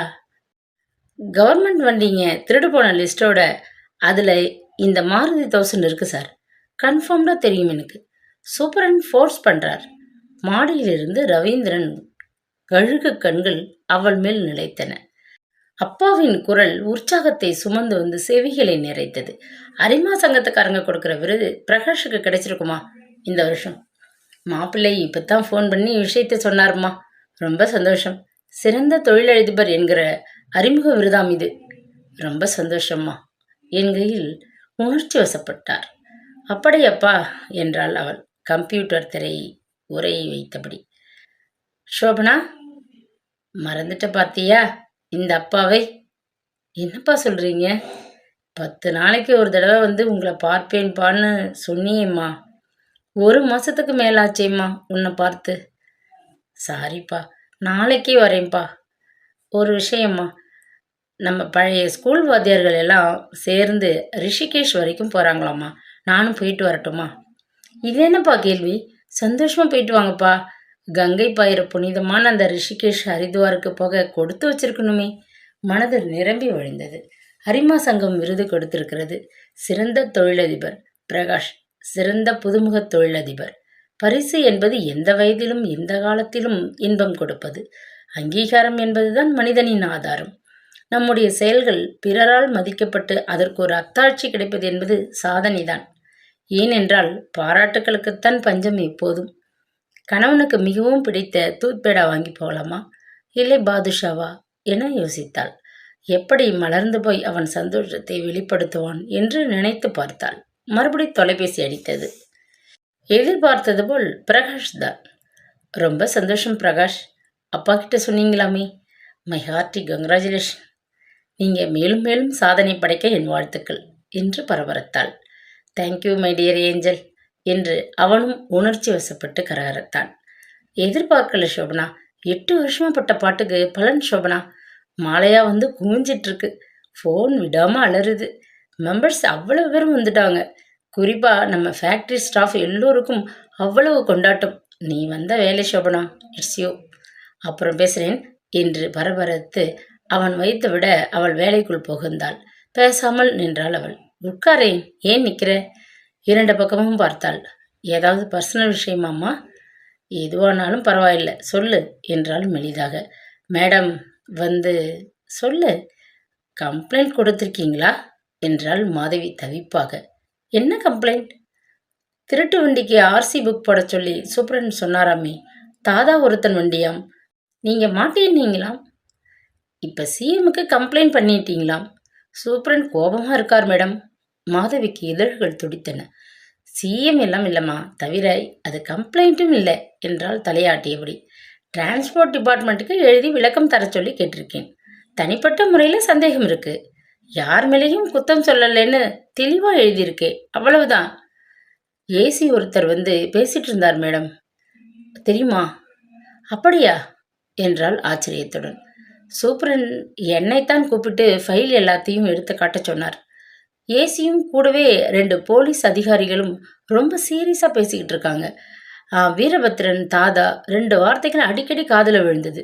S1: கவர்மெண்ட் வண்டிங்க திருடு போன லிஸ்ட்டோட அதில் இந்த மாருதி 1000 இருக்குது சார். கன்ஃபார்ம்டாக தெரியும் எனக்கு. சூப்பரண்ட் ஃபோர்ஸ் பண்ணுறார். மாடியிலிருந்து ரவீந்திரன் கழுகு கண்கள் அவள் மேல் நிலைத்தன. அப்பாவின் குரல் உற்சாகத்தை சுமந்து வந்து செவிகளை நிறைத்தது. அரிமா சங்கத்துக்காரங்க கொடுக்குற விருது பிரகாஷுக்கு கிடைச்சிருக்குமா இந்த வருஷம்? மாப்பிள்ளை இப்போத்தான் ஃபோன் பண்ணி விஷயத்தை சொன்னார்மா. ரொம்ப சந்தோஷம். சிறந்த தொழிலதிபர் என்கிற அறிமுக விருதாம் இது. ரொம்ப சந்தோஷம்மா என்கையில் உணர்ச்சி வசப்பட்டார். அப்படியப்பா என்றாள் அவள் கம்ப்யூட்டர் திரையை உரையை வைத்தபடி. சோபனா, மறந்துட்ட பார்த்தியா இந்த அப்பாவை? என்னப்பா சொல்கிறீங்க? 10 நாளைக்கு ஒரு தடவை வந்து உங்களை பார்ப்பேன்பான்னு சொன்னியேம்மா. 1 மாதத்துக்கு மேலாச்சேம்மா உன்னை பார்த்து. சாரிப்பா, நாளைக்கே வரேன்ப்பா. ஒரு விஷயம்மா, நம்ம பழைய ஸ்கூல் வாத்தியார்கள் எல்லாம் சேர்ந்து ரிஷிகேஷ் வரைக்கும் போகிறாங்களாம்மா. நானும் போயிட்டு வரட்டுமா? இது என்னப்பா கேள்வி? சந்தோஷமாக போயிட்டு வாங்கப்பா. கங்கை பாயிற புனிதமான அந்த ரிஷிகேஷ் ஹரித்வாருக்கு போக கொடுத்து வச்சிருக்கணுமே. மனது நிரம்பி வழிந்தது. ஹரிமா சங்கம் விருது கொடுத்திருக்கிறது. சிறந்த தொழிலதிபர் பிரகாஷ், சிறந்த புதுமுக தொழிலதிபர். பரிசு என்பது எந்த வயதிலும் எந்த காலத்திலும் இன்பம் கொடுப்பது. அங்கீகாரம் என்பதுதான் மனிதனின் ஆதாரம். நம்முடைய செயல்கள் பிறரால் மதிக்கப்பட்டு அதற்கு ஒரு அத்தாட்சி கிடைப்பது என்பது சாதனைதான். ஏனென்றால் பாராட்டுக்களுக்குத்தான் பஞ்சம் எப்போதும். கணவனுக்கு மிகவும் பிடித்த தூத்பேடா வாங்கி போகலாமா, இல்லை பாதுஷாவா என யோசித்தாள். எப்படி மலர்ந்து போய் அவன் சந்தோஷத்தை வெளிப்படுத்துவான் என்று நினைத்து பார்த்தாள். மறுபடி தொலைபேசி அடித்தது. எதிர்பார்த்தது போல் பிரகாஷ் தான். ரொம்ப சந்தோஷம் பிரகாஷ். அப்பா கிட்ட சொன்னீங்களாமே. My hearty congratulation. நீங்கள் மேலும் மேலும் சாதனை படைக்க என் வாழ்த்துக்கள் என்று பரபரத்தாள். தேங்க்யூ மை டியர் ஏஞ்சல் என்று அவனும் உணர்ச்சி வசப்பட்டு கரகரத்தான். எதிர்பார்க்கல சோபனா. 8 வருஷமா பட்ட பாட்டுக்கு பலன் சோபனா. மாலையா வந்து குமிஞ்சிட்ருக்கு. ஃபோன் விடாமல் அலறுது. மெம்பர்ஸ் அவ்வளவு பேரும் வந்துட்டாங்க. குறிப்பாக நம்ம ஃபேக்ட்ரி ஸ்டாஃப் எல்லோருக்கும் அவ்வளவு கொண்டாட்டம். நீ வந்த வேலை சோபனா. It's you. அப்புறம் பேசுகிறேன் என்று பரபரத்து அவன் வைத்து விட அவள் வேலைக்குள் புகுந்தாள். பேசாமல் நின்றாள் அவள். உட்காரேன், ஏன் நிற்கிற? 2 பக்கமும் பார்த்தாள். ஏதாவது பர்சனல் விஷயமாம்மா? எதுவானாலும் பரவாயில்லை, சொல்லு என்றாள் மெலிதாக. மேடம் வந்து சொல்லு. கம்ப்ளைண்ட் கொடுத்துருக்கீங்களா என்றாள் மாதவி தவிப்பாக. என்ன கம்ப்ளைண்ட்? திருட்டு வண்டிக்கு ஆர்சி புக் போட சொல்லி சூப்பரன் சொன்னாராமே. தாதா ஒருத்தன் வண்டியாம். நீங்கள் மாட்டேன்னீங்களாம். இப்போ சிஎம்முக்கு கம்ப்ளைண்ட் பண்ணிட்டீங்களாம். சூப்பரன் கோபமாக இருக்கார் மேடம். மாதவிக்கு இதழ்கள் துடித்தன. சிஎம் எல்லாம் இல்லைம்மா, தவிர அது கம்ப்ளைண்ட்டும் இல்லை என்றால் தலையாட்டியபடி. டிரான்ஸ்போர்ட் டிபார்ட்மெண்ட்டுக்கு எழுதி விளக்கம் தர சொல்லி கேட்டிருக்கேன். தனிப்பட்ட முறையில் சந்தேகம் இருக்கு. யார் மேலேயும் குத்தம் சொல்லலைன்னு தெளிவாக எழுதியிருக்கேன், அவ்வளவுதான். ஏசி ஒருத்தர் வந்து பேசிட்டு இருந்தார் மேடம், தெரியுமா? அப்படியா என்றாள் ஆச்சரியத்துடன். சூப்பரன் என்னைத்தான் கூப்பிட்டு ஃபைல் எல்லாத்தையும் எடுத்து காட்ட சொன்னார். ஏசியும் கூடவே 2 போலீஸ் அதிகாரிகளும் ரொம்ப சீரியஸாக பேசிக்கிட்டு இருக்காங்க. வீரபத்ரன் தாதா 2 வார்த்தைகள் அடிக்கடி காதில் விழுந்தது.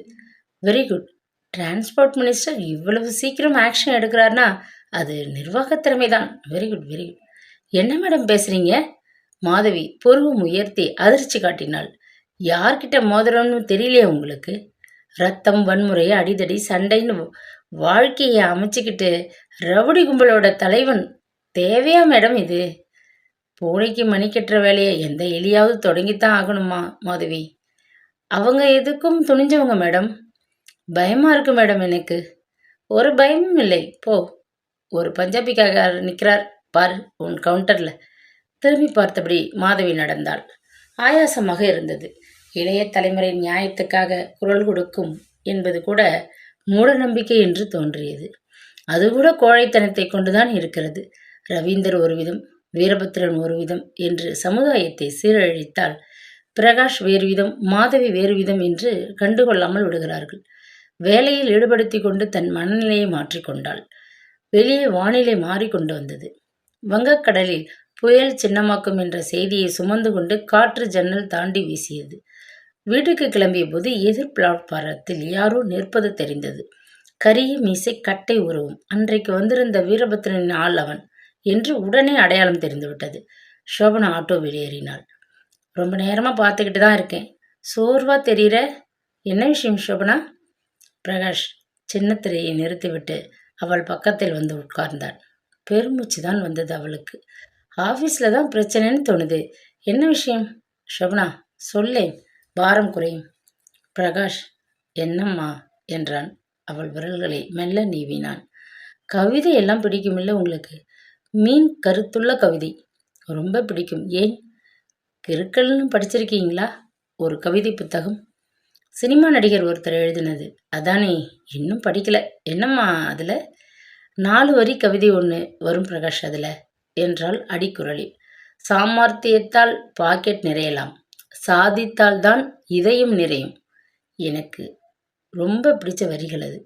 S1: Very good. டிரான்ஸ்போர்ட் மினிஸ்டர் இவ்வளவு சீக்கிரம் ஆக்ஷன் எடுக்கிறாருன்னா அது நிர்வாக திறமை தான். Very good, very good. என்ன மேடம் பேசுறீங்க? மாதவி புருவம் உயர்த்தி அதிர்ச்சி காட்டினாள். யார்கிட்ட மோதிரம்னு தெரியலையே உங்களுக்கு? ரத்தம், வன்முறை, அடிதடி, சண்டைன்னு வாழ்க்கையை அமைச்சுக்கிட்டு ரவுடி கும்பலோட தலைவன் தேவையா மேடம் இது? பூனைக்கு மணி கட்டுற வேலையை எந்த எலியாவது தொடங்கித்தான் ஆகணுமா மாதவி? அவங்க எதுக்கும் துணிஞ்சவங்க மேடம். பயமா இருக்கு மேடம் எனக்கு. ஒரு பயமும் இல்லை, போ. ஒரு பஞ்சாபிக்காரர் நிற்கிறார் பார் உன் கவுண்டர்ல. திரும்பி பார்த்தபடி மாதவி நடந்தாள். ஆயாசமாக இருந்தது. இளைய தலைமுறை நியாயத்துக்காக குரல் கொடுக்கும் என்பது கூட மூட நம்பிக்கை என்று தோன்றியது. அது கூட கோழைத்தனத்தை கொண்டுதான் இருக்கிறது. ரவீந்தர் ஒரு விதம், வீரபத்ரன் ஒரு விதம் என்று சமுதாயத்தை சீரழித்தால் பிரகாஷ் வேறு விதம், மாதவி வேறு விதம் என்று கண்டுகொள்ளாமல் விடுகிறார்கள். வேலையில் ஈடுபடுத்தி கொண்டு தன் மனநிலையை மாற்றிக்கொண்டாள். வெளியே வானிலை மாறிக்கொண்டு வந்தது. வங்கக்கடலில் புயல் சின்னமாக்கும் என்ற செய்தியை சுமந்து கொண்டு காற்று ஜன்னல் தாண்டி வீசியது. வீட்டுக்கு கிளம்பிய போது எதிர் பிளாட்பாரத்தில் யாரோ நிற்பது தெரிந்தது. கரிய மீசை, கட்டை உருவம். அன்றைக்கு வந்திருந்த வீரபத்ரனின் ஆள் அவன் என்று உடனே அடையாளம் தெரிந்துவிட்டது. சோபனா ஆட்டோ வெளியேறினாள். ரொம்ப நேரமா பார்த்துக்கிட்டு தான் இருக்கேன். சோர்வா தெரிகிற. என்ன விஷயம் சோபனா? பிரகாஷ் சின்ன திரையை நிறுத்திவிட்டு அவள் பக்கத்தில் வந்து உட்கார்ந்தாள். பெருமூச்சு தான் வந்தது அவளுக்கு. ஆஃபீஸில் தான் பிரச்சனைன்னு தோணுது. என்ன விஷயம் சோபனா? சொல்லேன், பாரம் குறையும். பிரகாஷ் என்னம்மா என்றான். அவள் விரல்களை மெல்ல நீவினான். கவிதை எல்லாம் பிடிக்குமில்ல உங்களுக்கு? மீன் கருத்துள்ள கவிதை ரொம்ப பிடிக்கும். ஏன், கிறுக்கல்னு படிச்சிருக்கீங்களா? ஒரு கவிதை புத்தகம் சினிமா நடிகர் ஒருத்தர் எழுதினது. அதானே? இன்னும் படிக்கல. என்னம்மா அதில்? 4 வரி கவிதை ஒன்று வரும் பிரகாஷ் அதில் என்றால் அடிக்குரலில். சாமர்த்தியத்தால் பாக்கெட் நிறையலாம், சாதித்தால் தான் இதயம் நிறையும். எனக்கு ரொம்ப பிடிச்ச வரிகள் அது.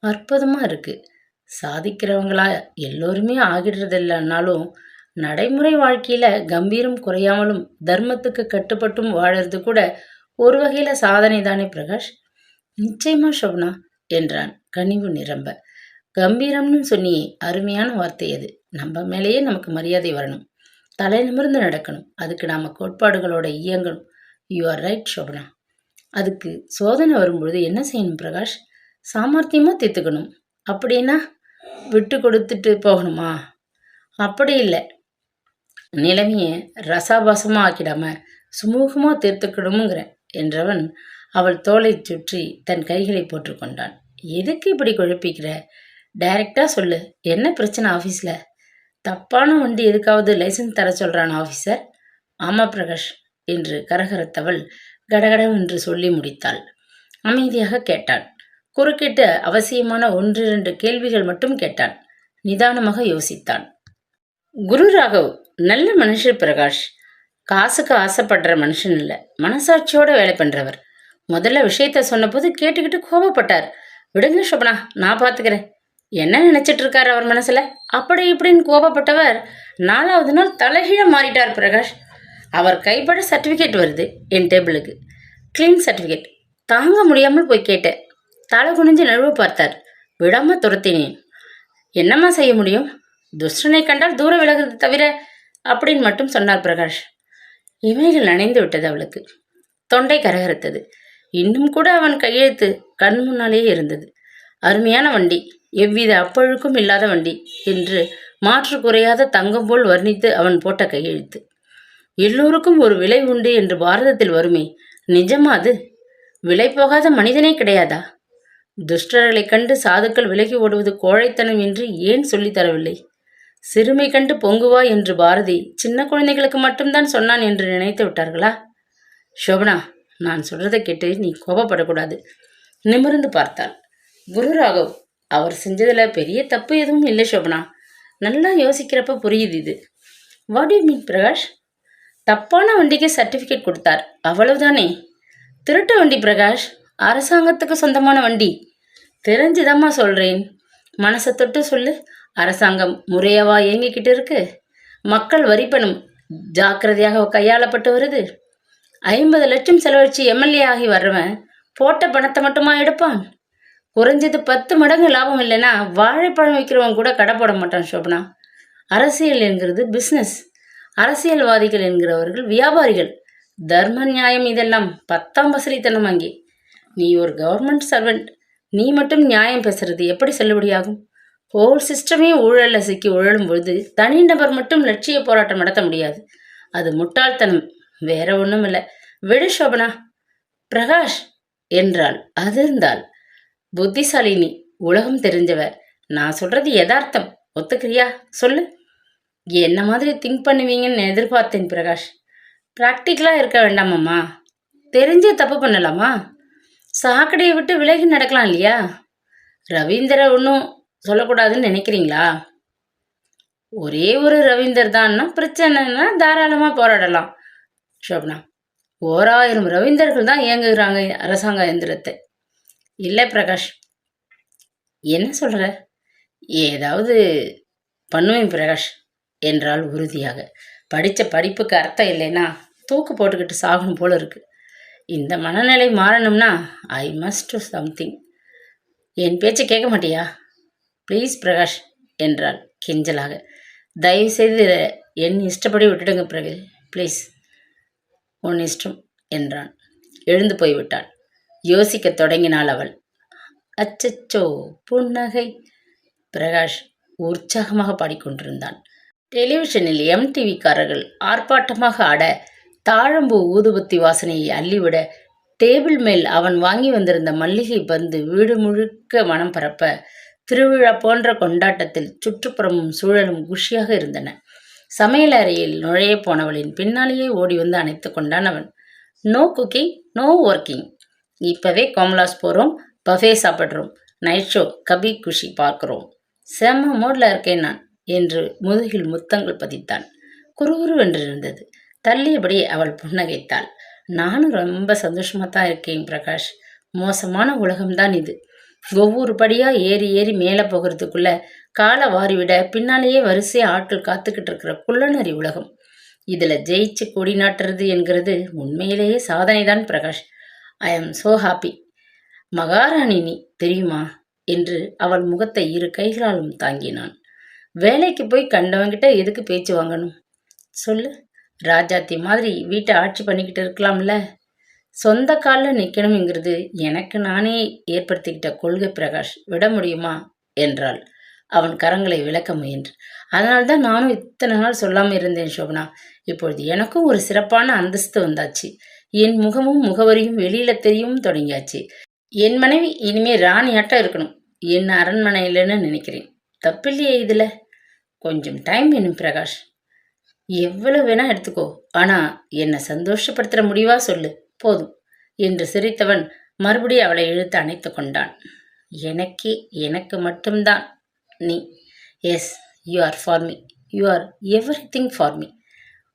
S1: அற்புதமாக இருக்குது. சாதிக்கிறவங்களா எல்லோருமே ஆகிடுறதில்லைன்னாலும் நடைமுறை வாழ்க்கையில் கம்பீரம் குறையாமலும் தர்மத்துக்கு கட்டுப்பட்டும் வாழறது கூட ஒரு வகையில் சாதனை தானே பிரகாஷ்? நிச்சயமா சோபனா என்றான் கனிவு நிரம்ப. கம்பீரம்னு சொன்னியே, அருமையான வார்த்தை அது. நம்ம மேலேயே நமக்கு மரியாதை வரணும், தலை நிமிர்ந்து நடக்கணும். அதுக்கு நாம் கோட்பாடுகளோட இயங்கணும். You are right Shobana. அதுக்கு சோதனை வரும்பொழுது என்ன செய்யணும் பிரகாஷ்? சாமர்த்தியமாக தீர்த்துக்கணும். அப்படின்னா விட்டு கொடுத்துட்டு போகணுமா? அப்படி இல்லை, நிலைமையை ரசாபாசமாக ஆக்கிடாம சுமூகமாக தீர்த்துக்கணுங்கிறேன் என்றவன் அவள் தோலை சுற்றி தன் கைகளை போட்டுக்கொண்டான். எதுக்கு இப்படி குழப்பிக்கிற? டைரக்டாக சொல்லு, என்ன பிரச்சனை ஆஃபீஸில்? தப்பான வண்டி எதுக்காவது லைசன்ஸ் தர சொல்கிறான் ஆஃபீஸர்? ஆமாம் பிரகாஷ் என்று கரகரத்தவள் கடகடவென்று சொல்லி முடித்தாள். அமைதியாக கேட்டாள். குறுக்கிட்டு அவசியமான 1-2 கேள்விகள் மட்டும் கேட்டான். நிதானமாக யோசித்தான். குரு ராகவ் நல்ல மனுஷர் பிரகாஷ். காசுக்கு ஆசைப்படுற மனுஷன் இல்லை, மனசாட்சியோட வேலை பண்றவர். முதல்ல விஷயத்த சொன்னபோது கேட்டுக்கிட்டு கோபப்பட்டார். விடுங்க சோபனா, நான் பாத்துக்கிறேன். என்ன நினைச்சிட்டு இருக்காரு அவர் மனசுல? அப்படி இப்படின்னு கோபப்பட்டவர் 4வது நாள் தலைகீழ மாறிட்டார் பிரகாஷ். அவர் கைப்பட சர்டிபிகேட் வருது என் டேபிளுக்கு, கிளீன் சர்டிபிகேட். தாங்க முடியாமல் போய் கேட்டேன். தலை குனிஞ்சு நழுவ பார்த்தார். விடாம துரத்தினேன். என்னம்மா செய்ய முடியும்? துஷ்டனை கண்டால் தூரம் விலகிறது தவிர அப்படின்னு மட்டும் சொன்னார் பிரகாஷ். இமைகள் நனைந்து விட்டது அவளுக்கு. தொண்டை கரகரத்தது. இன்னும் கூட அவன் கையெழுத்து கண் முன்னாலேயே இருந்தது. அருமையான வண்டி, எவ்வித அப்பழுக்கும் இல்லாத வண்டி என்று மாற்று குறையாத தங்கம் போல் வர்ணித்து அவன் போட்ட கையெழுத்து. எல்லோருக்கும் ஒரு விலை உண்டு என்று பாரதத்தில் வருமே, நிஜமா அது? விலை போகாத மனிதனே கிடையாதா? துஷ்டர்களை கண்டு சாதுக்கள் விலகி ஓடுவது கோழைத்தனம் என்று ஏன் சொல்லித் தரவில்லை? சிறுமை கண்டு பொங்குவா என்று பாரதி சின்ன குழந்தைகளுக்கு மட்டும்தான் சொன்னான் என்று நினைத்து விட்டார்களா? சோபனா, நான் சொல்றதை கேட்டு நீ கோபப்படக்கூடாது. நிமிர்ந்து பார்த்தாள். குரு ராகவ், அவர் செஞ்சதுல பெரிய தப்பு எதுவும் இல்லை சோபனா. நல்லா யோசிக்கிறப்ப புரியுது இது. What you mean Prakash? தப்பான வண்டிக்கு சர்டிபிகேட் கொடுத்தார், அவ்வளவுதானே? திருட்டு வண்டி பிரகாஷ், அரசாங்கத்துக்கு சொந்தமான வண்டி. தெரிஞ்சுதாம்மா சொல்றேன். மனசை தொட்டு சொல்லு. அரசாங்கம் முறையவா இயங்கிக்கிட்டு இருக்கு? மக்கள் வரிப்பணம் ஜாக்கிரதையாக கையாளப்பட்டு வருது. 50 லட்சம் செலவழிச்சு எம்எல்ஏ ஆகி வர்றவன் போட்ட பணத்தை மட்டுமா எடுப்பான்? குறைஞ்சது 10 மடங்கு லாபம் இல்லைன்னா வாழைப்பழம் வைக்கிறவன் கூட கடை போட மாட்டான் சோபனா. அரசியல் என்கிறது பிஸ்னஸ். அரசியல்வாதிகள் என்கிறவர்கள் வியாபாரிகள். தர்ம நியாயம் இதெல்லாம் 10ஆம் வசதித்தனம். அங்கே நீ ஒரு கவர்மெண்ட் சர்வெண்ட். நீ மட்டும் நியாயம் பேசுறது எப்படி செல்லுபடியாகும்? ஹோல் சிஸ்டமே ஊழல்ல சிக்கி உழலும் பொழுது தனிநபர் மட்டும் லட்சிய போராட்டம் நடத்த முடியாது. அது முட்டாள்தனம், வேற ஒன்றும் இல்லை. விடு சோபனா. பிரகாஷ் என்றாள். அதிர்ந்தாள். புத்திசாலினி, உலகம் தெரிஞ்சவ. நான் சொல்றது யதார்த்தம், ஒத்துக்கிறியா? சொல்லு. என்ன மாதிரி திங்க் பண்ணுவீங்கன்னு எதிர்பார்த்தேன் பிரகாஷ். ப்ராக்டிக்கலா இருக்க வேண்டாமம்மா. தெரிஞ்சே தப்பு பண்ணலாமா? சாக்கடையை விட்டு விலகி நடக்கலாம் இல்லையா? ரவீந்தரை ஒன்றும் சொல்லக்கூடாதுன்னு நினைக்கிறீங்களா? ஒரே ஒரு ரவீந்தர் தான்னா பிரச்சனைன்னா தாராளமாக போராடலாம் சோபனா. 1000 ரவீந்தர்கள் தான் இயங்குகிறாங்க அரசாங்க எந்திரத்தை. இல்லை பிரகாஷ். என்ன சொல்ற? ஏதாவது பண்ணுவேன் பிரகாஷ் என்றால் உறுதியாக. படித்த படிப்புக்கு அர்த்தம் இல்லைன்னா தூக்கு போட்டுக்கிட்டு சாகணும் போல இருக்கு. இந்த மனநிலை மாறணும்னா ஐ மஸ்ட் டு சம்திங். என் பேச்சை கேட்க மாட்டியா? ப்ளீஸ் பிரகாஷ் என்றாள் கெஞ்சலாக. தயவுசெய்து என் இஷ்டப்படி விட்டுடுங்க பிரகு, ப்ளீஸ். உன் இஷ்டம் என்றான். எழுந்து போய்விட்டாள். யோசிக்க தொடங்கினாள் அவள். அச்சச்சோ புன்னகை. பிரகாஷ் உற்சாகமாக பாடிக்கொண்டிருந்தான். டெலிவிஷனில் MTVக்காரர்கள் ஆர்ப்பாட்டமாக ஆட, தாழம்பூ ஊதுபத்தி வாசனையை அள்ளிவிட, டேபிள் மேல் அவன் வாங்கி வந்திருந்த மல்லிகை பந்து வீடு முழுக்க மனம் பரப்ப, திருவிழா போன்ற கொண்டாட்டத்தில் சுற்றுப்புறமும் சூழலும் குஷியாக இருந்தன. சமையல் அறையில் நுழைய போனவளின் பின்னாலேயே ஓடி வந்து அணைத்து கொண்டான் அவன். No cooking, no working. இப்பவே கோமலாஸ் போகிறோம், பஃபே சாப்பிட்றோம், நைட் ஷோ கபி குஷி பார்க்குறோம். செம்ம மோட்ல இருக்கேன் நான் என்று முதுகில் முத்தங்கள் பதித்தான். குறுகுருவென்று இருந்தது. தள்ளியபடி அவள் புன்னகைத்தாள். நானும் ரொம்ப சந்தோஷமாக தான் இருக்கேன் பிரகாஷ். மோசமான உலகம்தான் இது. ஒவ்வொரு படியாக ஏறி ஏறி மேலே போகிறதுக்குள்ள காலை வாரிவிட பின்னாலேயே வரிசையை ஆட்கள் காத்துக்கிட்டு இருக்கிற குள்ளநரி உலகம். இதில் ஜெயிச்சு கொடி நாட்டுறது என்கிறது உண்மையிலேயே சாதனை தான் பிரகாஷ். ஐ ஆம் சோ ஹாப்பி. மகாராணி நீ தெரியுமா என்று அவள் முகத்தை 2 கைகளாலும் தாங்கினான். வேலைக்கு போய் கண்டவங்கிட்ட எதுக்கு பேச்சு வாங்கணும் சொல்லு? ராஜாத்தி மாதிரி வீட்டை ஆட்சி பண்ணிக்கிட்டு இருக்கலாம்ல. சொந்த காலில் நிற்கணுங்கிறது எனக்கு நானே ஏற்படுத்திக்கிட்ட கொள்கை பிரகாஷ். விட முடியுமா என்றாள் அவன் கரங்களை விளக்க முயன்று. அதனால்தான் நானும் இத்தனை நாள் சொல்லாமல் இருந்தேன் சோபனா. இப்பொழுது எனக்கும் ஒரு சிறப்பான அந்தஸ்து வந்தாச்சு. என் முகமும் முகவரியும் வெளியில தெரியவும் தொடங்கியாச்சு. என் மனைவி இனிமே ராணியாட்டம் இருக்கணும் என் அரண்மனையிலன்னு நினைக்கிறேன். தப்பில்லையே இதுல. கொஞ்சம் டைம் வேணும் பிரகாஷ். எவ்வளவு வேணா எடுத்துக்கோ, ஆனா என்னை சந்தோஷப்படுத்துற முடிவா சொல்லு போதும் என்று சிரித்தவன் மறுபடியும் அவளை இழுத்து அணைத்து கொண்டான். எனக்கே எனக்கு மட்டும்தான் நீ. Yes, you are for me. You are everything for me.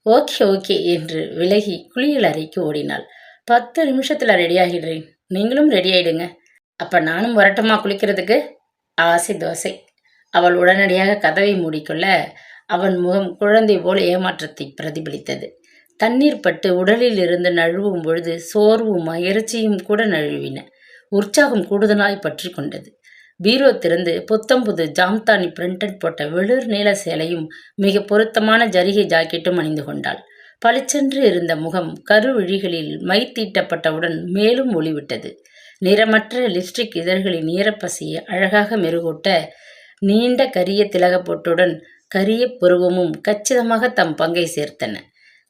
S1: Okay okay என்று விலகி குளியல் அறைக்கு ஓடினாள். 10 நிமிஷத்தில் ரெடி ஆகிடுறேன், நீங்களும் ரெடி ஆயிடுங்க. அப்ப நானும் வரட்டுமா குளிக்கிறதுக்கு? ஆசை தோசை. அவள் உடனடியாக கதவை மூடிக்கொள்ள அவன் முகம் குழந்தை போல் ஏமாற்றத்தை பிரதிபலித்தது. தண்ணீர் பட்டு உடலில் இருந்து நழுவும் பொழுது சோர்வும் எரிச்சியும் கூட நழுவின. உற்சாகம் கூடுதலாய் பற்றி கொண்டது. பீரோ திறந்து புத்தம்புது ஜாம்தானி பிரிண்டட் போட்ட வெளிர் நீல சேலையும் மிக பொருத்தமான ஜரிகை ஜாக்கெட்டும் அணிந்து கொண்டாள். பளிச்சென்று இருந்த முகம் கருவிழிகளில் மை தீட்டப்பட்டவுடன் மேலும் ஒளிவிட்டது. நிறமற்ற லிப்ஸ்டிக் இதழ்களின் ஈரப்பசையை அழகாக மெருகூட்ட நீண்ட கரிய திலகப்பொட்டுடன் கரிய புருவமும் கச்சிதமாக தம் பங்கை சேர்த்தன.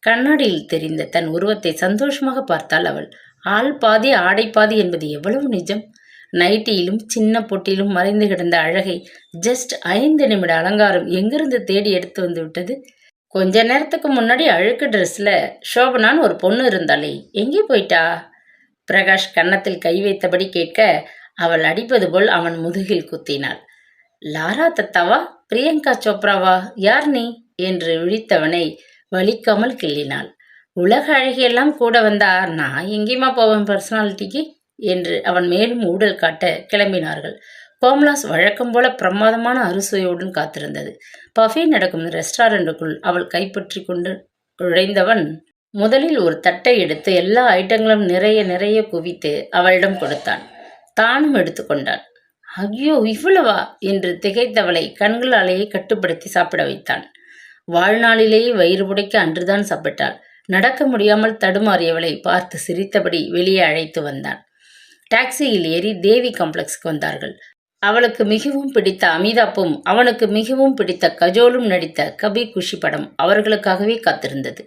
S1: கண்ணாடியில் தெரிந்த தன் உருவத்தை சந்தோஷமாக பார்த்தாள் அவள். ஆள் பாதி ஆடை பாதி என்பது எவ்வளவு நிஜம்! நைட்டியிலும் சின்ன பொட்டிலும் மறைந்து கிடந்த அழகை ஜஸ்ட் 5 நிமிட அலங்காரம் எங்கிருந்து தேடி எடுத்து வந்து விட்டது? கொஞ்ச நேரத்துக்கு முன்னாடி அழுக்கு ட்ரெஸ்ல ஷோபனான்னு ஒரு பொண்ணு இருந்தாளே, எங்கே போயிட்டா? பிரகாஷ் கன்னத்தில் கை வைத்தபடி கேட்க அவள் அடிப்பது போல் அவன் முதுகில் குத்தினாள். லாரா தத்தாவா, பிரியங்கா சோப்ராவா, யார் நீ என்று விழித்தவனை வலிக்காமல் கிள்ளினாள். உலக அழகியெல்லாம் கூட வந்தா நான் எங்கேயுமா போவேன் பர்சனாலிட்டிக்கு என்று அவன் மேலும் ஊடல் காட்ட கிளம்பினார்கள். கோம்லாஸ் வழக்கம் போல பிரமாதமான அறுசுவையுடன் காத்திருந்தது. பஃபே நடக்கும் ரெஸ்டாரண்ட்டுக்குள் அவள் கைப்பற்றி கொண்டு நுழைந்தவன் முதலில் ஒரு தட்டை எடுத்து எல்லா ஐட்டங்களும் நிறைய நிறைய குவித்து அவளிடம் கொடுத்தான். தானும் எடுத்துக்கொண்டான். ஐயோ, இவ்வளவா என்று திகைத்தவளை கண்களாலேயே கட்டுப்படுத்தி சாப்பிட வைத்தான். வாழ்நாளிலேயே வயிறு புடைக்க அன்றுதான் சாப்பிட்டாள். நடக்க முடியாமல் தடுமாறியவளை பார்த்து சிரித்தபடி வெளியே அழைத்து வந்தான். டாக்ஸியில் ஏறி தேவி காம்ப்ளெக்ஸ்க்கு வந்தார்கள். அவளுக்கு மிகவும் பிடித்த அமிதாப்பும் அவனுக்கு மிகவும் பிடித்த கஜோலும் நடித்த கபி குஷி படம் அவர்களுக்காகவே காத்திருந்தது.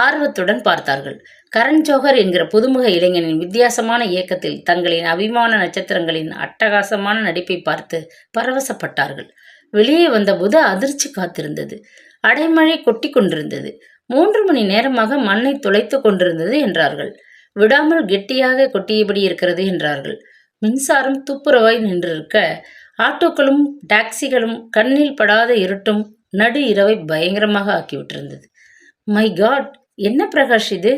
S1: ஆர்வத்துடன் பார்த்தார்கள். கரண் ஜோஹர் என்கிற புதுமுக இளைஞனின் வித்தியாசமான இயக்கத்தில் தங்களின் அபிமான நட்சத்திரங்களின் அட்டகாசமான நடிப்பை பார்த்து பரவசப்பட்டார்கள். வெளியே வந்தபோது அதிர்ச்சி காத்திருந்தது. அடைமழை கொட்டி கொண்டிருந்தது. 3 மணி நேரமாக மண்ணை துளைத்து கொண்டிருந்தது என்றார்கள். விடாமல் கெட்டியாக கொட்டியபடி இருக்கிறது என்றார்கள். மின்சாரம் துப்புரவாய் நின்றிருக்க ஆட்டோக்களும் டாக்ஸிகளும் கண்ணில் படாத இருட்டும் நடு இரவை பயங்கரமாக ஆக்கிவிட்டிருந்தது. மை காட், என்ன பிரகாஷ் இது?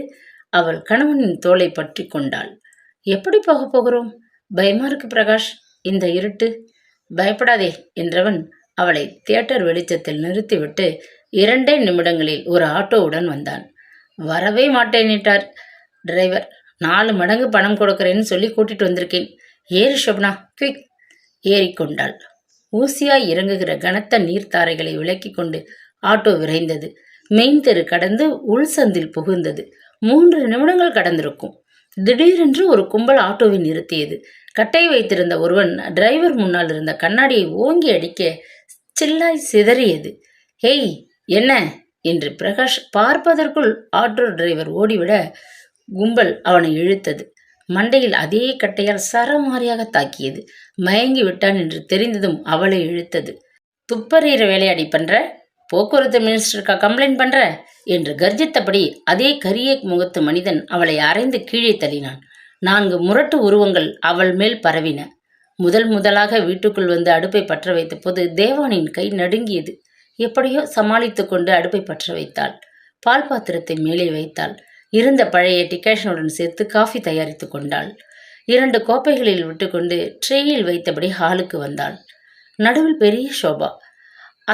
S1: அவள் கணவனின் தோளை பற்றி கொண்டாள். எப்படி போக போகிறோம்? பயமா இருக்கு பிரகாஷ், இந்த இருட்டு. பயப்படாதே என்றவன் அவளை தியேட்டர் வெளிச்சத்தில் நிறுத்திவிட்டு 2 நிமிடங்களில் ஒரு ஆட்டோவுடன் வந்தான். வரவே மாட்டேன்னிட்டார் டிரைவர். 4 மடங்கு பணம் கொடுக்கிறேன்னு சொல்லி கூட்டிட்டு வந்திருக்கேன். ஏறு ஷோபனா, குயிக். ஏறிக்கொண்டாள். ஊசியாய் இறங்குகிற கனத்த நீர்த்தாரைகளை விலக்கி கொண்டு ஆட்டோ விரைந்தது. மெயின் தெரு கடந்து உள் சந்தில் புகுந்தது. 3 நிமிடங்கள் கடந்திருக்கும். திடீரென்று ஒரு கும்பல் ஆட்டோவை நிறுத்தியது. கட்டை வைத்திருந்த ஒருவன் டிரைவர் முன்னால் இருந்த கண்ணாடியை ஓங்கி அடிக்க சில்லாய் சிதறியது. ஹேய், என்ன என்று பிரகாஷ் பார்ப்பதற்குள் ஆட்டோ டிரைவர் ஓடிவிட கும்பல் அவனை இழுத்தது. மண்டையில் அதே கட்டையால் சரமாரியாக தாக்கியது. மயங்கி விட்டான் என்று தெரிந்ததும் அவளை இழுத்தது. துப்பறிகிற வேலையாடி பண்ற? போக்குவரத்து மினிஸ்டருக்கா கம்ப்ளைண்ட் பண்ற என்று கர்ஜித்தபடி அதே கரிய முகத்து மனிதன் அவளை அரைந்து கீழே தள்ளினான். 4 முரட்டு உருவங்கள் அவள் மேல் பரவின. முதலாக வீட்டுக்குள் வந்து அடுப்பை பற்ற வைத்த போது தேவானின் கை நடுங்கியது. எப்படியோ சமாளித்து கொண்டு அடுப்பை பற்ற வைத்தாள். பால் பாத்திரத்தை மேலே வைத்தாள். இருந்த பழைய டிகாஷனுடன் சேர்த்து காஃபி தயாரித்து கொண்டாள். 2 கோப்பைகளில் விட்டுக்கொண்டு ட்ரேயில் வைத்தபடி ஹாலுக்கு வந்தாள். நடுவில் பெரிய சோபா.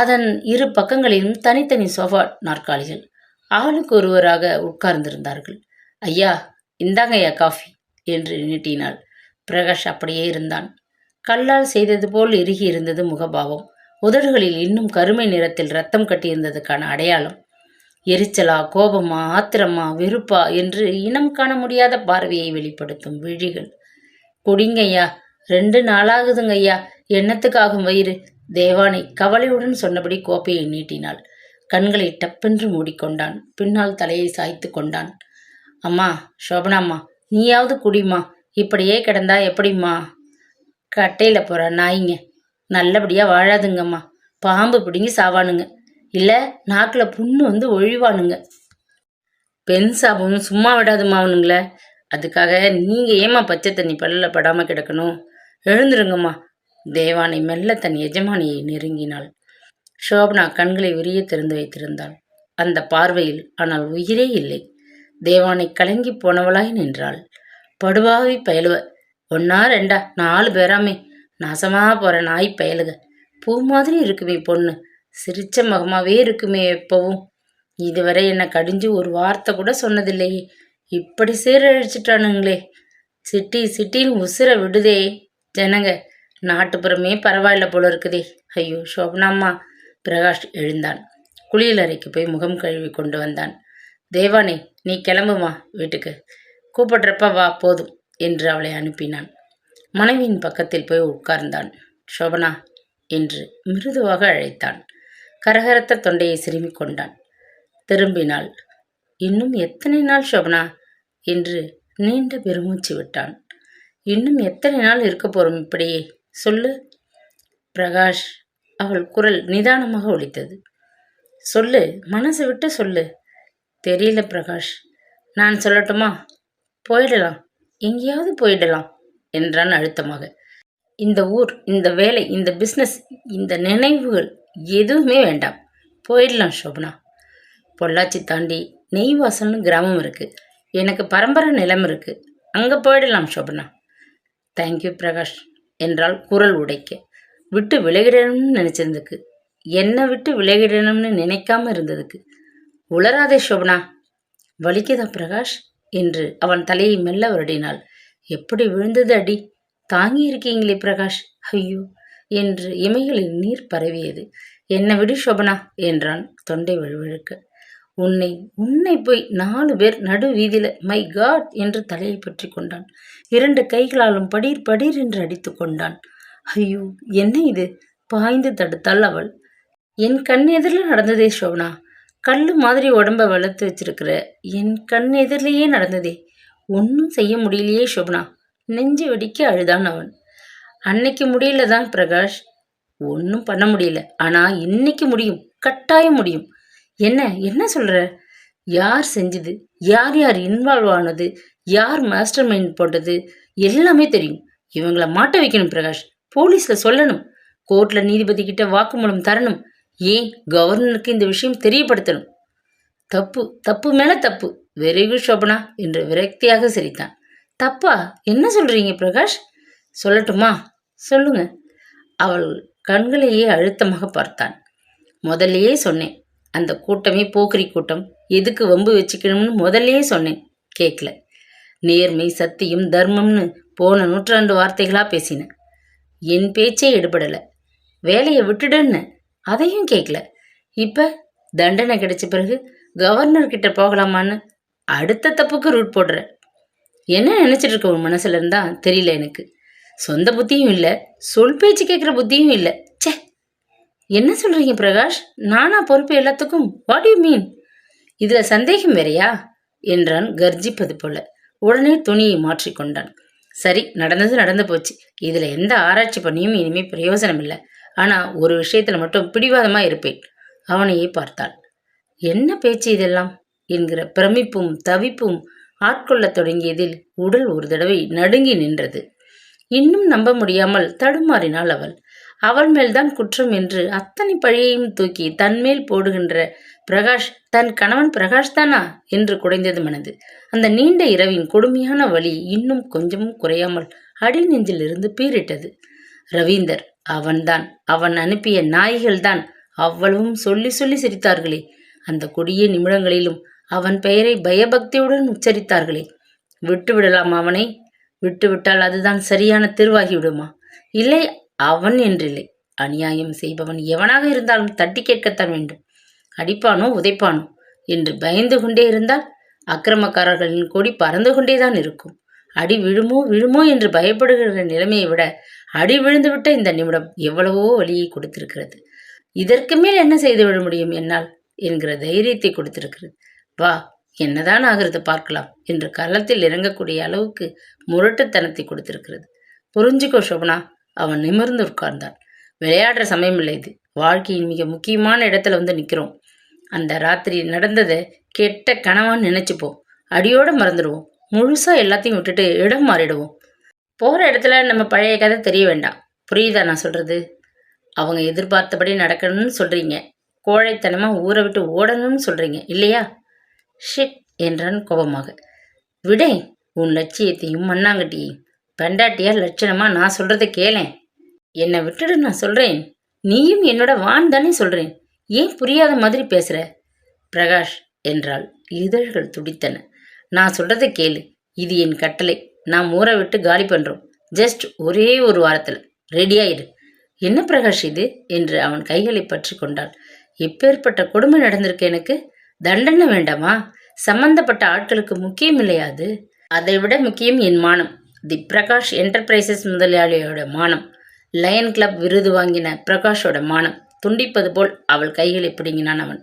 S1: அதன் 2 பக்கங்களிலும் தனித்தனி சோஃபா நாற்காலிகள். ஆளுக்கு ஒருவராக உட்கார்ந்திருந்தார்கள். ஐயா, இந்தாங்கய்யா காஃபி என்று நீட்டினாள். பிரகாஷ் அப்படியே இருந்தான். கல்லால் செய்தது போல் இறுகி இருந்தது முகபாவம். உதடுகளில் இன்னும் கருமை நிறத்தில் ரத்தம் கட்டியிருந்ததுக்கான அடையாளம். எரிச்சலா, கோபமா, ஆத்திரமா, வெறுப்பா என்று இனம் காண முடியாத பார்வையை வெளிப்படுத்தும் விழிகள். குடிங்கய்யா, 2 நாளாகுதுங்கய்யா, எண்ணத்துக்காகும் வயிறு. தேவானை கவலையுடன் சொன்னபடி கோப்பையை நீட்டினாள். கண்களை டப்பென்று மூடிக்கொண்டான். பின்னால் தலையை சாய்த்து கொண்டான். அம்மா, சோபனாம்மா, நீயாவது குடிமா, இப்படியே கிடந்தா எப்படிம்மா? கட்டையில் போகிற நாய்ங்க நல்லபடியா வாழாதுங்கம்மா. பாம்பு பிடிங்கி சாவானுங்க, இல்லை நாக்கில் புண்ணு வந்து ஒழிவானுங்க. பெண் சாபம் சும்மா விடாதுமா அவனுங்கள. அதுக்காக நீங்கள் ஏமா பச்சை தண்ணி பல்லில் படாமல் கிடக்கணும்? எழுந்துருங்கம்மா. தேவானை மெல்ல தன் எஜமானியை நெருங்கினாள். ஷோபனா கண்களை விரிய திறந்து வைத்திருந்தாள். அந்த பார்வையில் ஆனால் உயிரே இல்லை. தேவானை கலங்கி போனவளாய் நின்றாள். படுவாவி பயலுவ, ஒன்னா ரெண்டா 4 பேராமே, நாசமா போற நாய் பயலுக. பூ மாதிரி இருக்குமே பொண்ணு, சிரிச்ச முகமாவே இருக்குமே எப்பவும். இதுவரை என்னை கடிஞ்சு ஒரு வார்த்தை கூட சொன்னதில்லையே, இப்படி சீரழிச்சிட்டானுங்களே. சிட்டி சிட்டின்னு உசுர விடுதே ஜனங்க. நாட்டுப்புறமே பரவாயில்ல போல இருக்குதே. ஐயோ சோபனாம்மா. பிரகாஷ் எழுந்தான். குளியல் அறைக்கு போய் முகம் கழுவி கொண்டு வந்தான். தேவானே, நீ கிளம்புமா வீட்டுக்கு, கூப்பிடுறப்ப வா போதும் என்று அவளை அனுப்பினான். மனைவியின் பக்கத்தில் போய் உட்கார்ந்தான். சோபனா என்று மிருதுவாக அழைத்தான். கரகரத்த தொண்டையை சிறுமிக் கொண்டான். திரும்பினாள். இன்னும் எத்தனை நாள் சோபனா என்று நீண்ட பெருமூச்சு விட்டான். இன்னும் எத்தனை நாள் இருக்க போறோம் இப்படியே சொல்லு பிரகாஷ். அவள் குரல் நிதானமாக ஒலித்தது. சொல்லு, மனசு விட்டு சொல்லு. தெரியல பிரகாஷ். நான் சொல்லட்டுமா? போயிடலாம், எங்கேயாவது போயிடலாம் என்றான் அழுத்தமாக. இந்த ஊர், இந்த வேலை, இந்த பிஸ்னஸ், இந்த நினைவுகள் எதுவுமே வேண்டாம். போயிடலாம் சோபனா. பொள்ளாச்சி தாண்டி நெய்வாசல்னு கிராமம் இருக்கு. எனக்கு பரம்பரை நிலம் இருக்கு. அங்கே போயிடலாம் சோபனா. தேங்க்யூ பிரகாஷ் என்றால் குரல் உடைக்க. விட்டு விலகிடணும்னு நினைச்சதுக்கு, என்னை விட்டு விலகிடணும்னு நினைக்காம இருந்ததுக்கு. உளராதே சோபனா. வலிக்குதா பிரகாஷ் என்று அவன் தலையை மெல்ல வருடினாள். எப்படி விழுந்தது அடி, தாங்கி இருக்கீங்களே பிரகாஷ். ஐயோ என்று இமைகளில் நீர் பரவியது. என்னை விடு சோபனா என்றான் தொண்டை வழுவழுக்க. உன்னை உன்னை போய் 4 பேர் நடு வீதியில மை காட் என்று தலையை பற்றி கொண்டான். 2 கைகளாலும் படீர் படீர் என்று அடித்து கொண்டான். ஐயோ என்ன இது, பாய்ந்து தடுத்தாள் அவள். என் கண் எதிரில் நடந்ததே சோபனா. கல்லு மாதிரி உடம்ப வளர்த்து வச்சிருக்கிற என் கண் எதிரிலேயே நடந்ததே. ஒன்றும் செய்ய முடியலையே சோபனா. நெஞ்சு வெடிக்க அழுதான் அவன். அன்னைக்கு முடியலதான் பிரகாஷ், ஒன்றும் பண்ண முடியல. ஆனா இன்னைக்கு முடியும், கட்டாயம் முடியும். என்ன என்ன சொல்ற? யார் செஞ்சது, யார் யார் இன்வால்வ் ஆனது, யார் மாஸ்டர் மைண்ட் போட்டது எல்லாமே தெரியும். இவங்கள மாட்ட வைக்கணும் பிரகாஷ். போலீஸ்ல சொல்லணும், கோர்ட்ல நீதிபதி கிட்ட வாக்குமூலம் தரணும். ஏன் கவர்னருக்கு இந்த விஷயம் தெரியப்படுத்தணும். தப்பு, தப்பு மேல தப்பு. வெரி குட் சோபனா என்று விரக்தியாக சிரித்தான். தப்பா? என்ன சொல்றீங்க பிரகாஷ்? சொல்லட்டுமா? சொல்லுங்க. அவள் கண்களையே அழுத்தமாக பார்த்தான். முதல்லையே சொன்னேன், அந்த கூட்டமே போக்கிரி கூட்டம், எதுக்கு வம்பு வச்சுக்கணும்னு முதல்லையே சொன்னேன். கேட்கல. நேர்மை, சத்தியம், தர்மம்னு போன நூற்றாண்டு வார்த்தைகளா பேசினேன். என் பேச்சே எடுபடல. வேலையை விட்டுடுன்னு அதையும் கேட்கல. இப்ப தண்டனை கிடைச்ச பிறகு கவர்னர் கிட்ட போகலாமான்னு அடுத்த தப்புக்கு ரூட் போடுற. என்ன நினைச்சிட்டு இருக்க உன் மனசுல இருந்தா தெரியல எனக்கு. சொந்த புத்தியும் இல்லை, சொல் பேச்சு கேட்குற புத்தியும் இல்லை. சே, என்ன சொல்றீங்க பிரகாஷ்? நானா பொறுப்பு எல்லாத்துக்கும்? What you mean? இதுல சந்தேகம் வேறையா என்றான் கர்ஜிப்பது போல. உடனே துணியை மாற்றிக்கொண்டான். சரி, நடந்தது நடந்து போச்சு. இதுல எந்த ஆராய்ச்சி பண்ணியும் இனிமே பிரயோஜனம் இல்லை. ஆனா ஒரு விஷயத்துல மட்டும் பிடிவாதமா இருப்பேன். அவனையே பார்த்தாள். என்ன பேச்சு இதெல்லாம் என்கிற பிரமிப்பும் தவிப்பும் ஆட்கொள்ளத் தொடங்கியதில் உடல் ஒரு தடவை நடுங்கி நின்றது. இன்னும் நம்ப முடியாமல் தடுமாறினாள் அவள். அவள் மேல்தான் குற்றம் என்று அத்தனை பழியையும் தூக்கி தன்மேல் போடுகின்ற பிரகாஷ் தன் கணவன் பிரகாஷ் தானா என்று குடைந்தது மனது. அந்த நீண்ட இரவின் கொடுமையான வலி இன்னும் கொஞ்சமும் குறையாமல் அடி நெஞ்சிலிருந்து பீரிட்டது. ரவீந்தர் அவன்தான். அவன் அனுப்பிய நாய்கள்தான் அவ்வளவும் சொல்லி சொல்லி சிரித்தார்களே. அந்த கொடிய நிமிடங்களிலும் அவன் பெயரை பயபக்தியுடன் உச்சரித்தார்களே. விட்டு விடலாம் அவனை? விட்டுவிட்டால் அதுதான் சரியான தீர்வாகிவிடுமா? இல்லை, அவன் என்றில்லை, அநியாயம் செய்பவன் எவனாக இருந்தாலும் தட்டி கேட்கத்தான் வேண்டும். அடிப்பானோ உதைப்பானோ என்று பயந்து கொண்டே இருந்தால் அக்கிரமக்காரர்களின் கொடி பறந்து கொண்டேதான் இருக்கும். அடி விழுமோ விழுமோ என்று பயப்படுகிற நிலைமையை விட அடி விழுந்துவிட்ட இந்த நிமிடம் எவ்வளவோ வலியை கொடுத்திருக்கிறது. இதற்கு மேல் என்ன செய்துவிட முடியும் என்னால் என்கிற தைரியத்தை கொடுத்திருக்கிறது. வா, என்னதான் ஆகிறது பார்க்கலாம் என்று களத்தில் இறங்கக்கூடிய அளவுக்கு முரட்டுத்தனத்தை கொடுத்திருக்கிறது. புரிஞ்சுக்கோ சோபனா. அவன் நிமிர்ந்து உட்கார்ந்தான். விளையாடுற சமயம் இல்லை இது. வாழ்க்கையின் மிக முக்கியமான இடத்துல வந்து நிற்கிறோம். அந்த ராத்திரி நடந்ததை கெட்ட கனவான்னு நினைச்சுப்போம். அடியோட மறந்துடுவோம். முழுசா எல்லாத்தையும் விட்டுட்டு இடம் மாறிடுவோம். போகிற இடத்துல நம்ம பழைய கதை தெரிய வேண்டாம். புரியுதா நான் சொல்கிறது? அவங்க எதிர்பார்த்தபடி நடக்கணும்னு சொல்கிறீங்க. கோழைத்தனமாக ஊரை விட்டு ஓடணும்னு சொல்கிறீங்க இல்லையா? ஷிட் என்றான் கோபமாக. விடே உன் லட்சியத்தையும் மண்ணாங்கட்டியையும். பெண்டாட்டியா லட்சணமாக நான் சொல்கிறத கேளேன். என்னை விட்டுடு நான் சொல்கிறேன். நீயும் என்னோட வான் தானே சொல்கிறேன். ஏன் புரியாத மாதிரி பேசுகிற? பிரகாஷ் என்றாள். இதழ்கள் துடித்தன. நான் சொல்கிறத கேளு. இது என் கட்டளை. நான் ஊரை விட்டு காலி பண்ணுறோம். ஜஸ்ட் ஒரே ஒரு வாரத்தில் ரெடியாயிரு. என்ன பிரகாஷ் இது என்று அவன் கைகளை பற்றி கொண்டாள். எப்பேற்பட்ட கொடுமை நடந்திருக்கு எனக்கு. தண்டனை வேண்டாமா? சம்பந்தப்பட்ட ஆட்களுக்கு முக்கியம் இல்லையாது? அதை விட முக்கியம் என் மானம். தி பிரகாஷ் என்டர்பிரைசஸ் முதலாளியோட மானம். லயன் கிளப் விருது வாங்கின பிரகாஷோட மானம் துண்டிப்பது போல் அவள் கைகளை பிடுங்கினான் அவன்.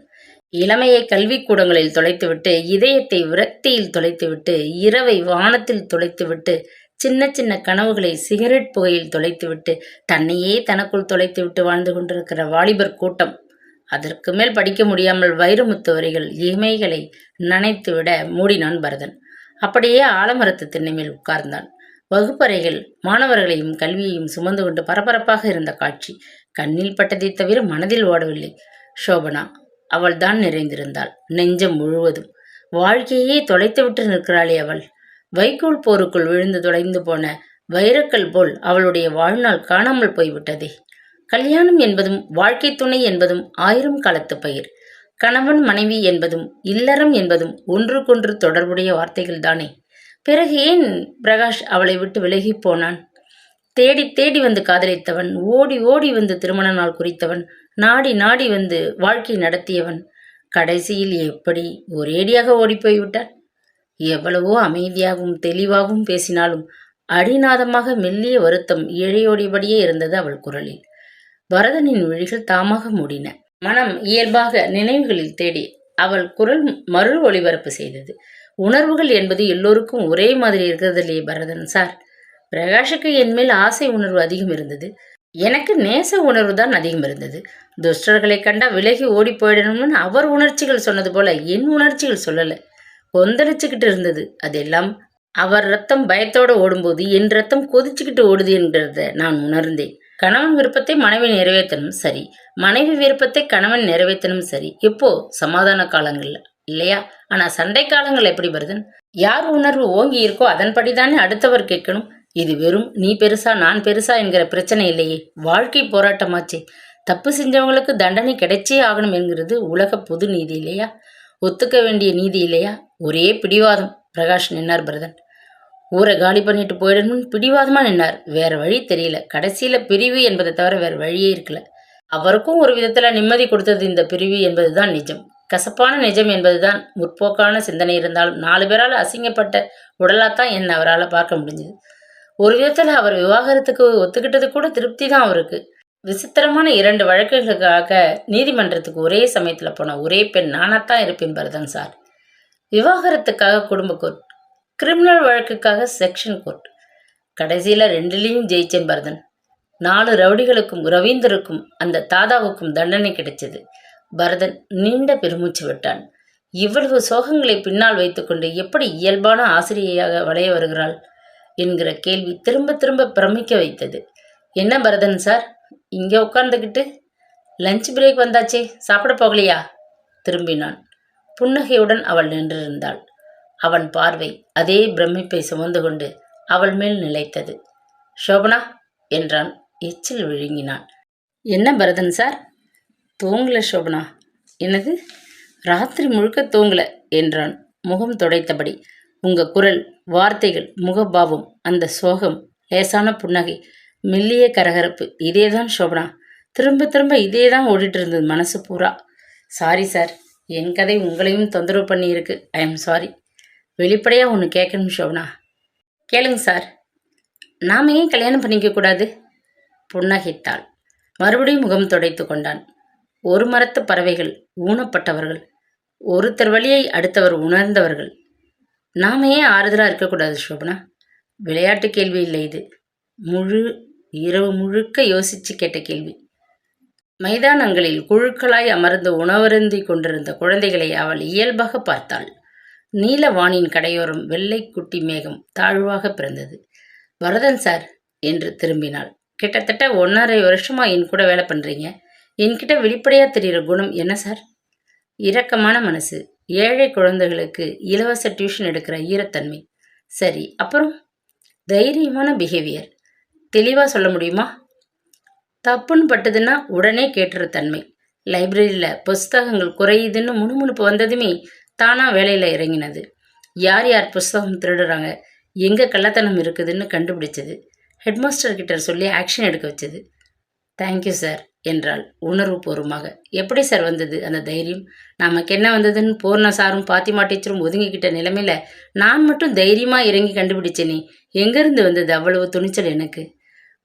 S1: இளமையை கல்விக்கூடங்களில் தொலைத்துவிட்டு, இதயத்தை விரக்தியில் தொலைத்துவிட்டு, இரவை வானத்தில் தொலைத்துவிட்டு, சின்ன சின்ன கனவுகளை சிகரெட் புகையில் தொலைத்துவிட்டு, தன்னையே தனக்குள் தொலைத்துவிட்டு வாழ்ந்து கொண்டிருக்கிற வாலிபர் கூட்டம். அதற்கு மேல் படிக்க முடியாமல் வைரமுத்து வரிகள் இமைகளை நனைத்துவிட மூடினான் பரதன். அப்படியே ஆலமரத்து திண்ணை மேல் உட்கார்ந்தான். வகுப்பறைகள் மாணவர்களையும் கல்வியையும் சுமந்து கொண்டு பரபரப்பாக இருந்த காட்சி கண்ணில் பட்டதை தவிர மனதில் ஓடவில்லை. சோபனா அவள்தான் நிறைந்திருந்தாள் நெஞ்சம் முழுவதும். வாழ்க்கையே தொலைத்துவிட்டு நிற்கிறாளே அவள். வைக்கோல் போருக்குள் விழுந்து தொலைந்து போன வைரக்கல் போல் அவளுடைய வாழ்நாள் காணாமல் போய்விட்டதே. கல்யாணம் என்பதும் வாழ்க்கை துணை என்பதும் 1000 காலத்து பயிர். கணவன் மனைவி என்பதும் இல்லறம் என்பதும் ஒன்றுக்கொன்று தொடர்புடைய வார்த்தைகள் தானே. பிறகு ஏன் பிரகாஷ் அவளை விட்டு விலகி போனான்? தேடி தேடி வந்து காதலித்தவன், ஓடி ஓடி வந்து திருமண நாள் குறித்தவன், நாடி நாடி வந்து வாழ்க்கை நடத்தியவன் கடைசியில் எப்படி ஒரேடியாக ஓடிப்போய்விட்டான்? எவ்வளவோ அமைதியாகவும் தெளிவாகவும் பேசினாலும் அடிநாதமாக மெல்லிய வருத்தம் இழையோடியபடியே இருந்தது அவள் குரலில். பரதனின் விழிகள் தாமாக மூடின. மனம் இயல்பாக நினைவுகளில் தேடி அவள் குரல் மறு ஒளிபரப்பு செய்தது. உணர்வுகள் என்பது எல்லோருக்கும் ஒரே மாதிரி இருக்கிறதில்லையே பரதன் சார். பிரகாஷுக்கு என் மேல் ஆசை உணர்வு அதிகம் இருந்தது. எனக்கு நேச உணர்வு தான் அதிகம் இருந்தது. துஷ்டர்களை கண்டா விலகி ஓடி போயிடணும்னு அவர் உணர்ச்சிகள் சொன்னது போல என் உணர்ச்சிகள் சொல்லலை. கொந்தளிச்சுக்கிட்டு இருந்தது. அதெல்லாம் அவர் ரத்தம் பயத்தோடு ஓடும்போது என் ரத்தம் கொதிச்சுக்கிட்டு ஓடுது என்கிறத நான் உணர்ந்தேன். கணவன் விருப்பத்தை மனைவி நிறைவேற்றணும் சரி, மனைவி விருப்பத்தை கணவன் நிறைவேற்றணும் சரி. எப்போ? சமாதான காலங்கள்ல இல்லையா? ஆனா சண்டை காலங்கள் எப்படி பரதன்? யார் உணர்வு ஓங்கி இருக்கோ அதன்படிதானே அடுத்தவர் கேட்கணும். இது வெறும் நீ பெருசா நான் பெருசா என்கிற பிரச்சனை இல்லையே. வாழ்க்கை போராட்டமாச்சே. தப்பு செஞ்சவங்களுக்கு தண்டனை கிடைச்சே ஆகணும் என்கிறது உலக பொது நீதி இல்லையா? ஒத்துக்க வேண்டிய நீதி இல்லையா? ஒரே பிடிவாதம். பிரகாஷ் நின்னார் பரதன். ஊரை காலி பண்ணிட்டு போயிடணும்னு பிடிவாதமா நின்னார். வேற வழி தெரியல. கடைசியில பிரிவு என்பதை தவிர வேற வழியே இருக்கல. அவருக்கும் ஒரு விதத்துல நிம்மதி கொடுத்தது இந்த பிரிவு என்பதுதான் நிஜம். கசப்பான நிஜம் என்பதுதான். முற்போக்கான சிந்தனை இருந்தாலும் 4 பேரால் அசிங்கப்பட்ட உடலாத்தான் என்ன அவரால் பார்க்க முடிஞ்சது. ஒரு விதத்துல அவர் விவாகரத்துக்கு ஒத்துக்கிட்டது கூட திருப்தி தான் அவருக்கு. விசித்திரமான 2 வழக்குகளுக்காக நீதிமன்றத்துக்கு ஒரே சமயத்துல போன ஒரே பெண் நானாத்தான் இருப்பேன் பரதன் சார். விவாகரத்துக்காக குடும்ப கோர்ட், கிரிமினல் வழக்குக்காக செக்ஷன் கோர்ட். கடைசியில 2லையும் ஜெயிச்சேன் பரதன். 4 ரவுடிகளுக்கும் ரவீந்தருக்கும் அந்த தாதாவுக்கும் தண்டனை கிடைச்சது. பரதன் நீண்ட பெருமூச்சு விட்டான். இவ்வளவு சோகங்களை பின்னால் வைத்துக்கொண்டு எப்படி இயல்பான ஆசிரியையாக வளைய வருகிறாள் என்கிற கேள்வி திரும்ப திரும்ப பிரமிக்க வைத்தது. என்ன பரதன் சார் இங்கே உட்கார்ந்துக்கிட்டு? லஞ்ச் பிரேக் வந்தாச்சே, சாப்பிட போகலையா? திரும்பினான். புன்னகையுடன் அவள் நின்றிருந்தாள். அவன் பார்வை அதே பிரமிப்பை சுமந்து கொண்டு அவள் மேல் நிலைத்தது. சோபனா என்றான். எச்சில் விழுங்கினான். என்ன பரதன் சார்? தூங்கல சோபனா. என்னது? ராத்திரி முழுக்க தூங்கல என்றான் முகம் துடைத்தபடி. உங்க குரல், வார்த்தைகள், முகபாவம், அந்த சோகம், லேசான புன்னகை, மெல்லிய கரகரப்பு, இதேதான் சோபனா. திரும்ப திரும்ப இதேதான் ஓடிட்டு இருந்தது மனசு பூரா. சாரி சார், என் கதை உங்களையும் தொந்தரவு பண்ணி இருக்கு. I am sorry. வெளிப்படையாக ஒன்று கேட்கணும் சோபனா. கேளுங்க சார். நாம ஏன் கல்யாணம் பண்ணிக்க கூடாது? புன்னகைத்தாள். மறுபடியும் முகம் துடைத்து கொண்டான். ஒரு மரத்து பறவைகள், ஊனப்பட்டவர்கள், ஒருத்தர் வழியை அடுத்தவர் உணர்ந்தவர்கள். நாம ஏன் ஆறுதலாக இருக்கக்கூடாது சோபனா? விளையாட்டு கேள்வி இல்லை இது. இரவு முழுக்க யோசிச்சு கேட்ட கேள்வி. மைதானங்களில் குழுக்களாய் அமர்ந்து உணவருந்தி கொண்டிருந்த குழந்தைகளை அவள் இயல்பாக பார்த்தாள். நீல வானின் கடையோரம் வெள்ளை குட்டி மேகம் தாழ்வாக பிறந்தது. பரதன் சார் என்று திரும்பினாள். கிட்டத்தட்ட 1.5 வருஷமா என் கூட வேலை பண்றீங்க. என்கிட்ட வெளிப்படையா தெரிகிற குணம் என்ன சார்? இரக்கமான மனசு, ஏழை குழந்தைகளுக்கு இலவச டியூஷன் எடுக்கிற ஈரத்தன்மை. சரி, அப்புறம்? தைரியமான பிஹேவியர். தெளிவா சொல்ல முடியுமா? தப்புன்னு பட்டதுன்னா உடனே கேட்டுற தன்மை. லைப்ரரியில் புஸ்தகங்கள் குறையுதுன்னு முணுமுணுப்பு வந்ததுமே தானா வேலையில் இறங்கினது. யார் யார் புஸ்தகம் திருடுறாங்க, எங்கே கள்ளத்தனம் இருக்குதுன்னு கண்டுபிடிச்சது. ஹெட்மாஸ்டர் கிட்ட சொல்லி ஆக்ஷன் எடுக்க வச்சது. தேங்க்யூ சார் என்றாள் உணர்வுபூர்வமாக. எப்படி சார் வந்தது அந்த தைரியம்? நமக்கு என்ன வந்ததுன்னு பூர்ண சாரும் பாத்திமா டீச்சரும் ஒதுங்கிக்கிட்ட நிலைமையில நான் மட்டும் தைரியமா இறங்கி கண்டுபிடிச்சேனே, எங்கிருந்து வந்தது அவ்வளவு துணிச்சல் எனக்கு?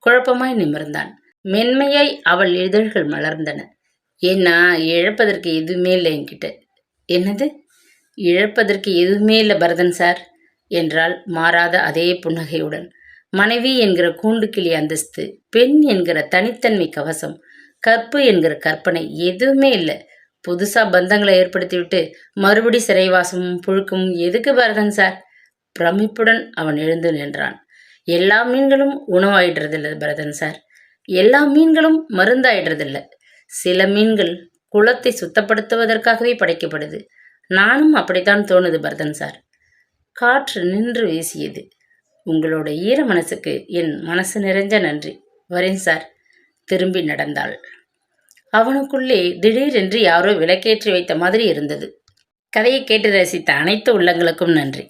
S1: குழப்பமாய் நிமிர்ந்தான். மென்மையாய் அவள் இதழ்கள் மலர்ந்தன. ஏன்னா இழப்பதற்கு எதுவுமே இல்லை என்கிட்ட. என்னது? இழப்பதற்கு எதுவுமே இல்லை பரதன் சார் என்றாள் மாறாத அதே புன்னகையுடன். மனைவி என்கிற கூண்டுக்கிளி அந்தஸ்து, பெண் என்கிற தனித்தன்மை கவசம், கற்பு என்கிற கற்பனை எதுவுமே இல்லை. புதுசா பந்தங்களை ஏற்படுத்திவிட்டு மறுபடி சிறைவாசமும் புழுக்கமும் எதுக்கு பரதன் சார்? பிரமிப்புடன் அவன் எழுந்து நின்றான். எல்லா மீன்களும் உணவாயிடுறதில்ல பரதன் சார். எல்லா மீன்களும் மருந்தாயிடுறதில்ல. சில மீன்கள் குளத்தை சுத்தப்படுத்துவதற்காகவே படைக்கப்படுது. நானும் அப்படித்தான் தோணுது பரதன் சார். காற்று நின்று வீசியது. உங்களோட ஈர மனசுக்கு என் மனசு நிறைஞ்ச நன்றி. வரேன் சார். திரும்பி நடந்தாள். அவனுக்குள்ளே திடீரென்று யாரோ விளக்கேற்றி வைத்த மாதிரி இருந்தது. கதையை கேட்டு ரசித்த அனைத்து உள்ளங்களுக்கும் நன்றி.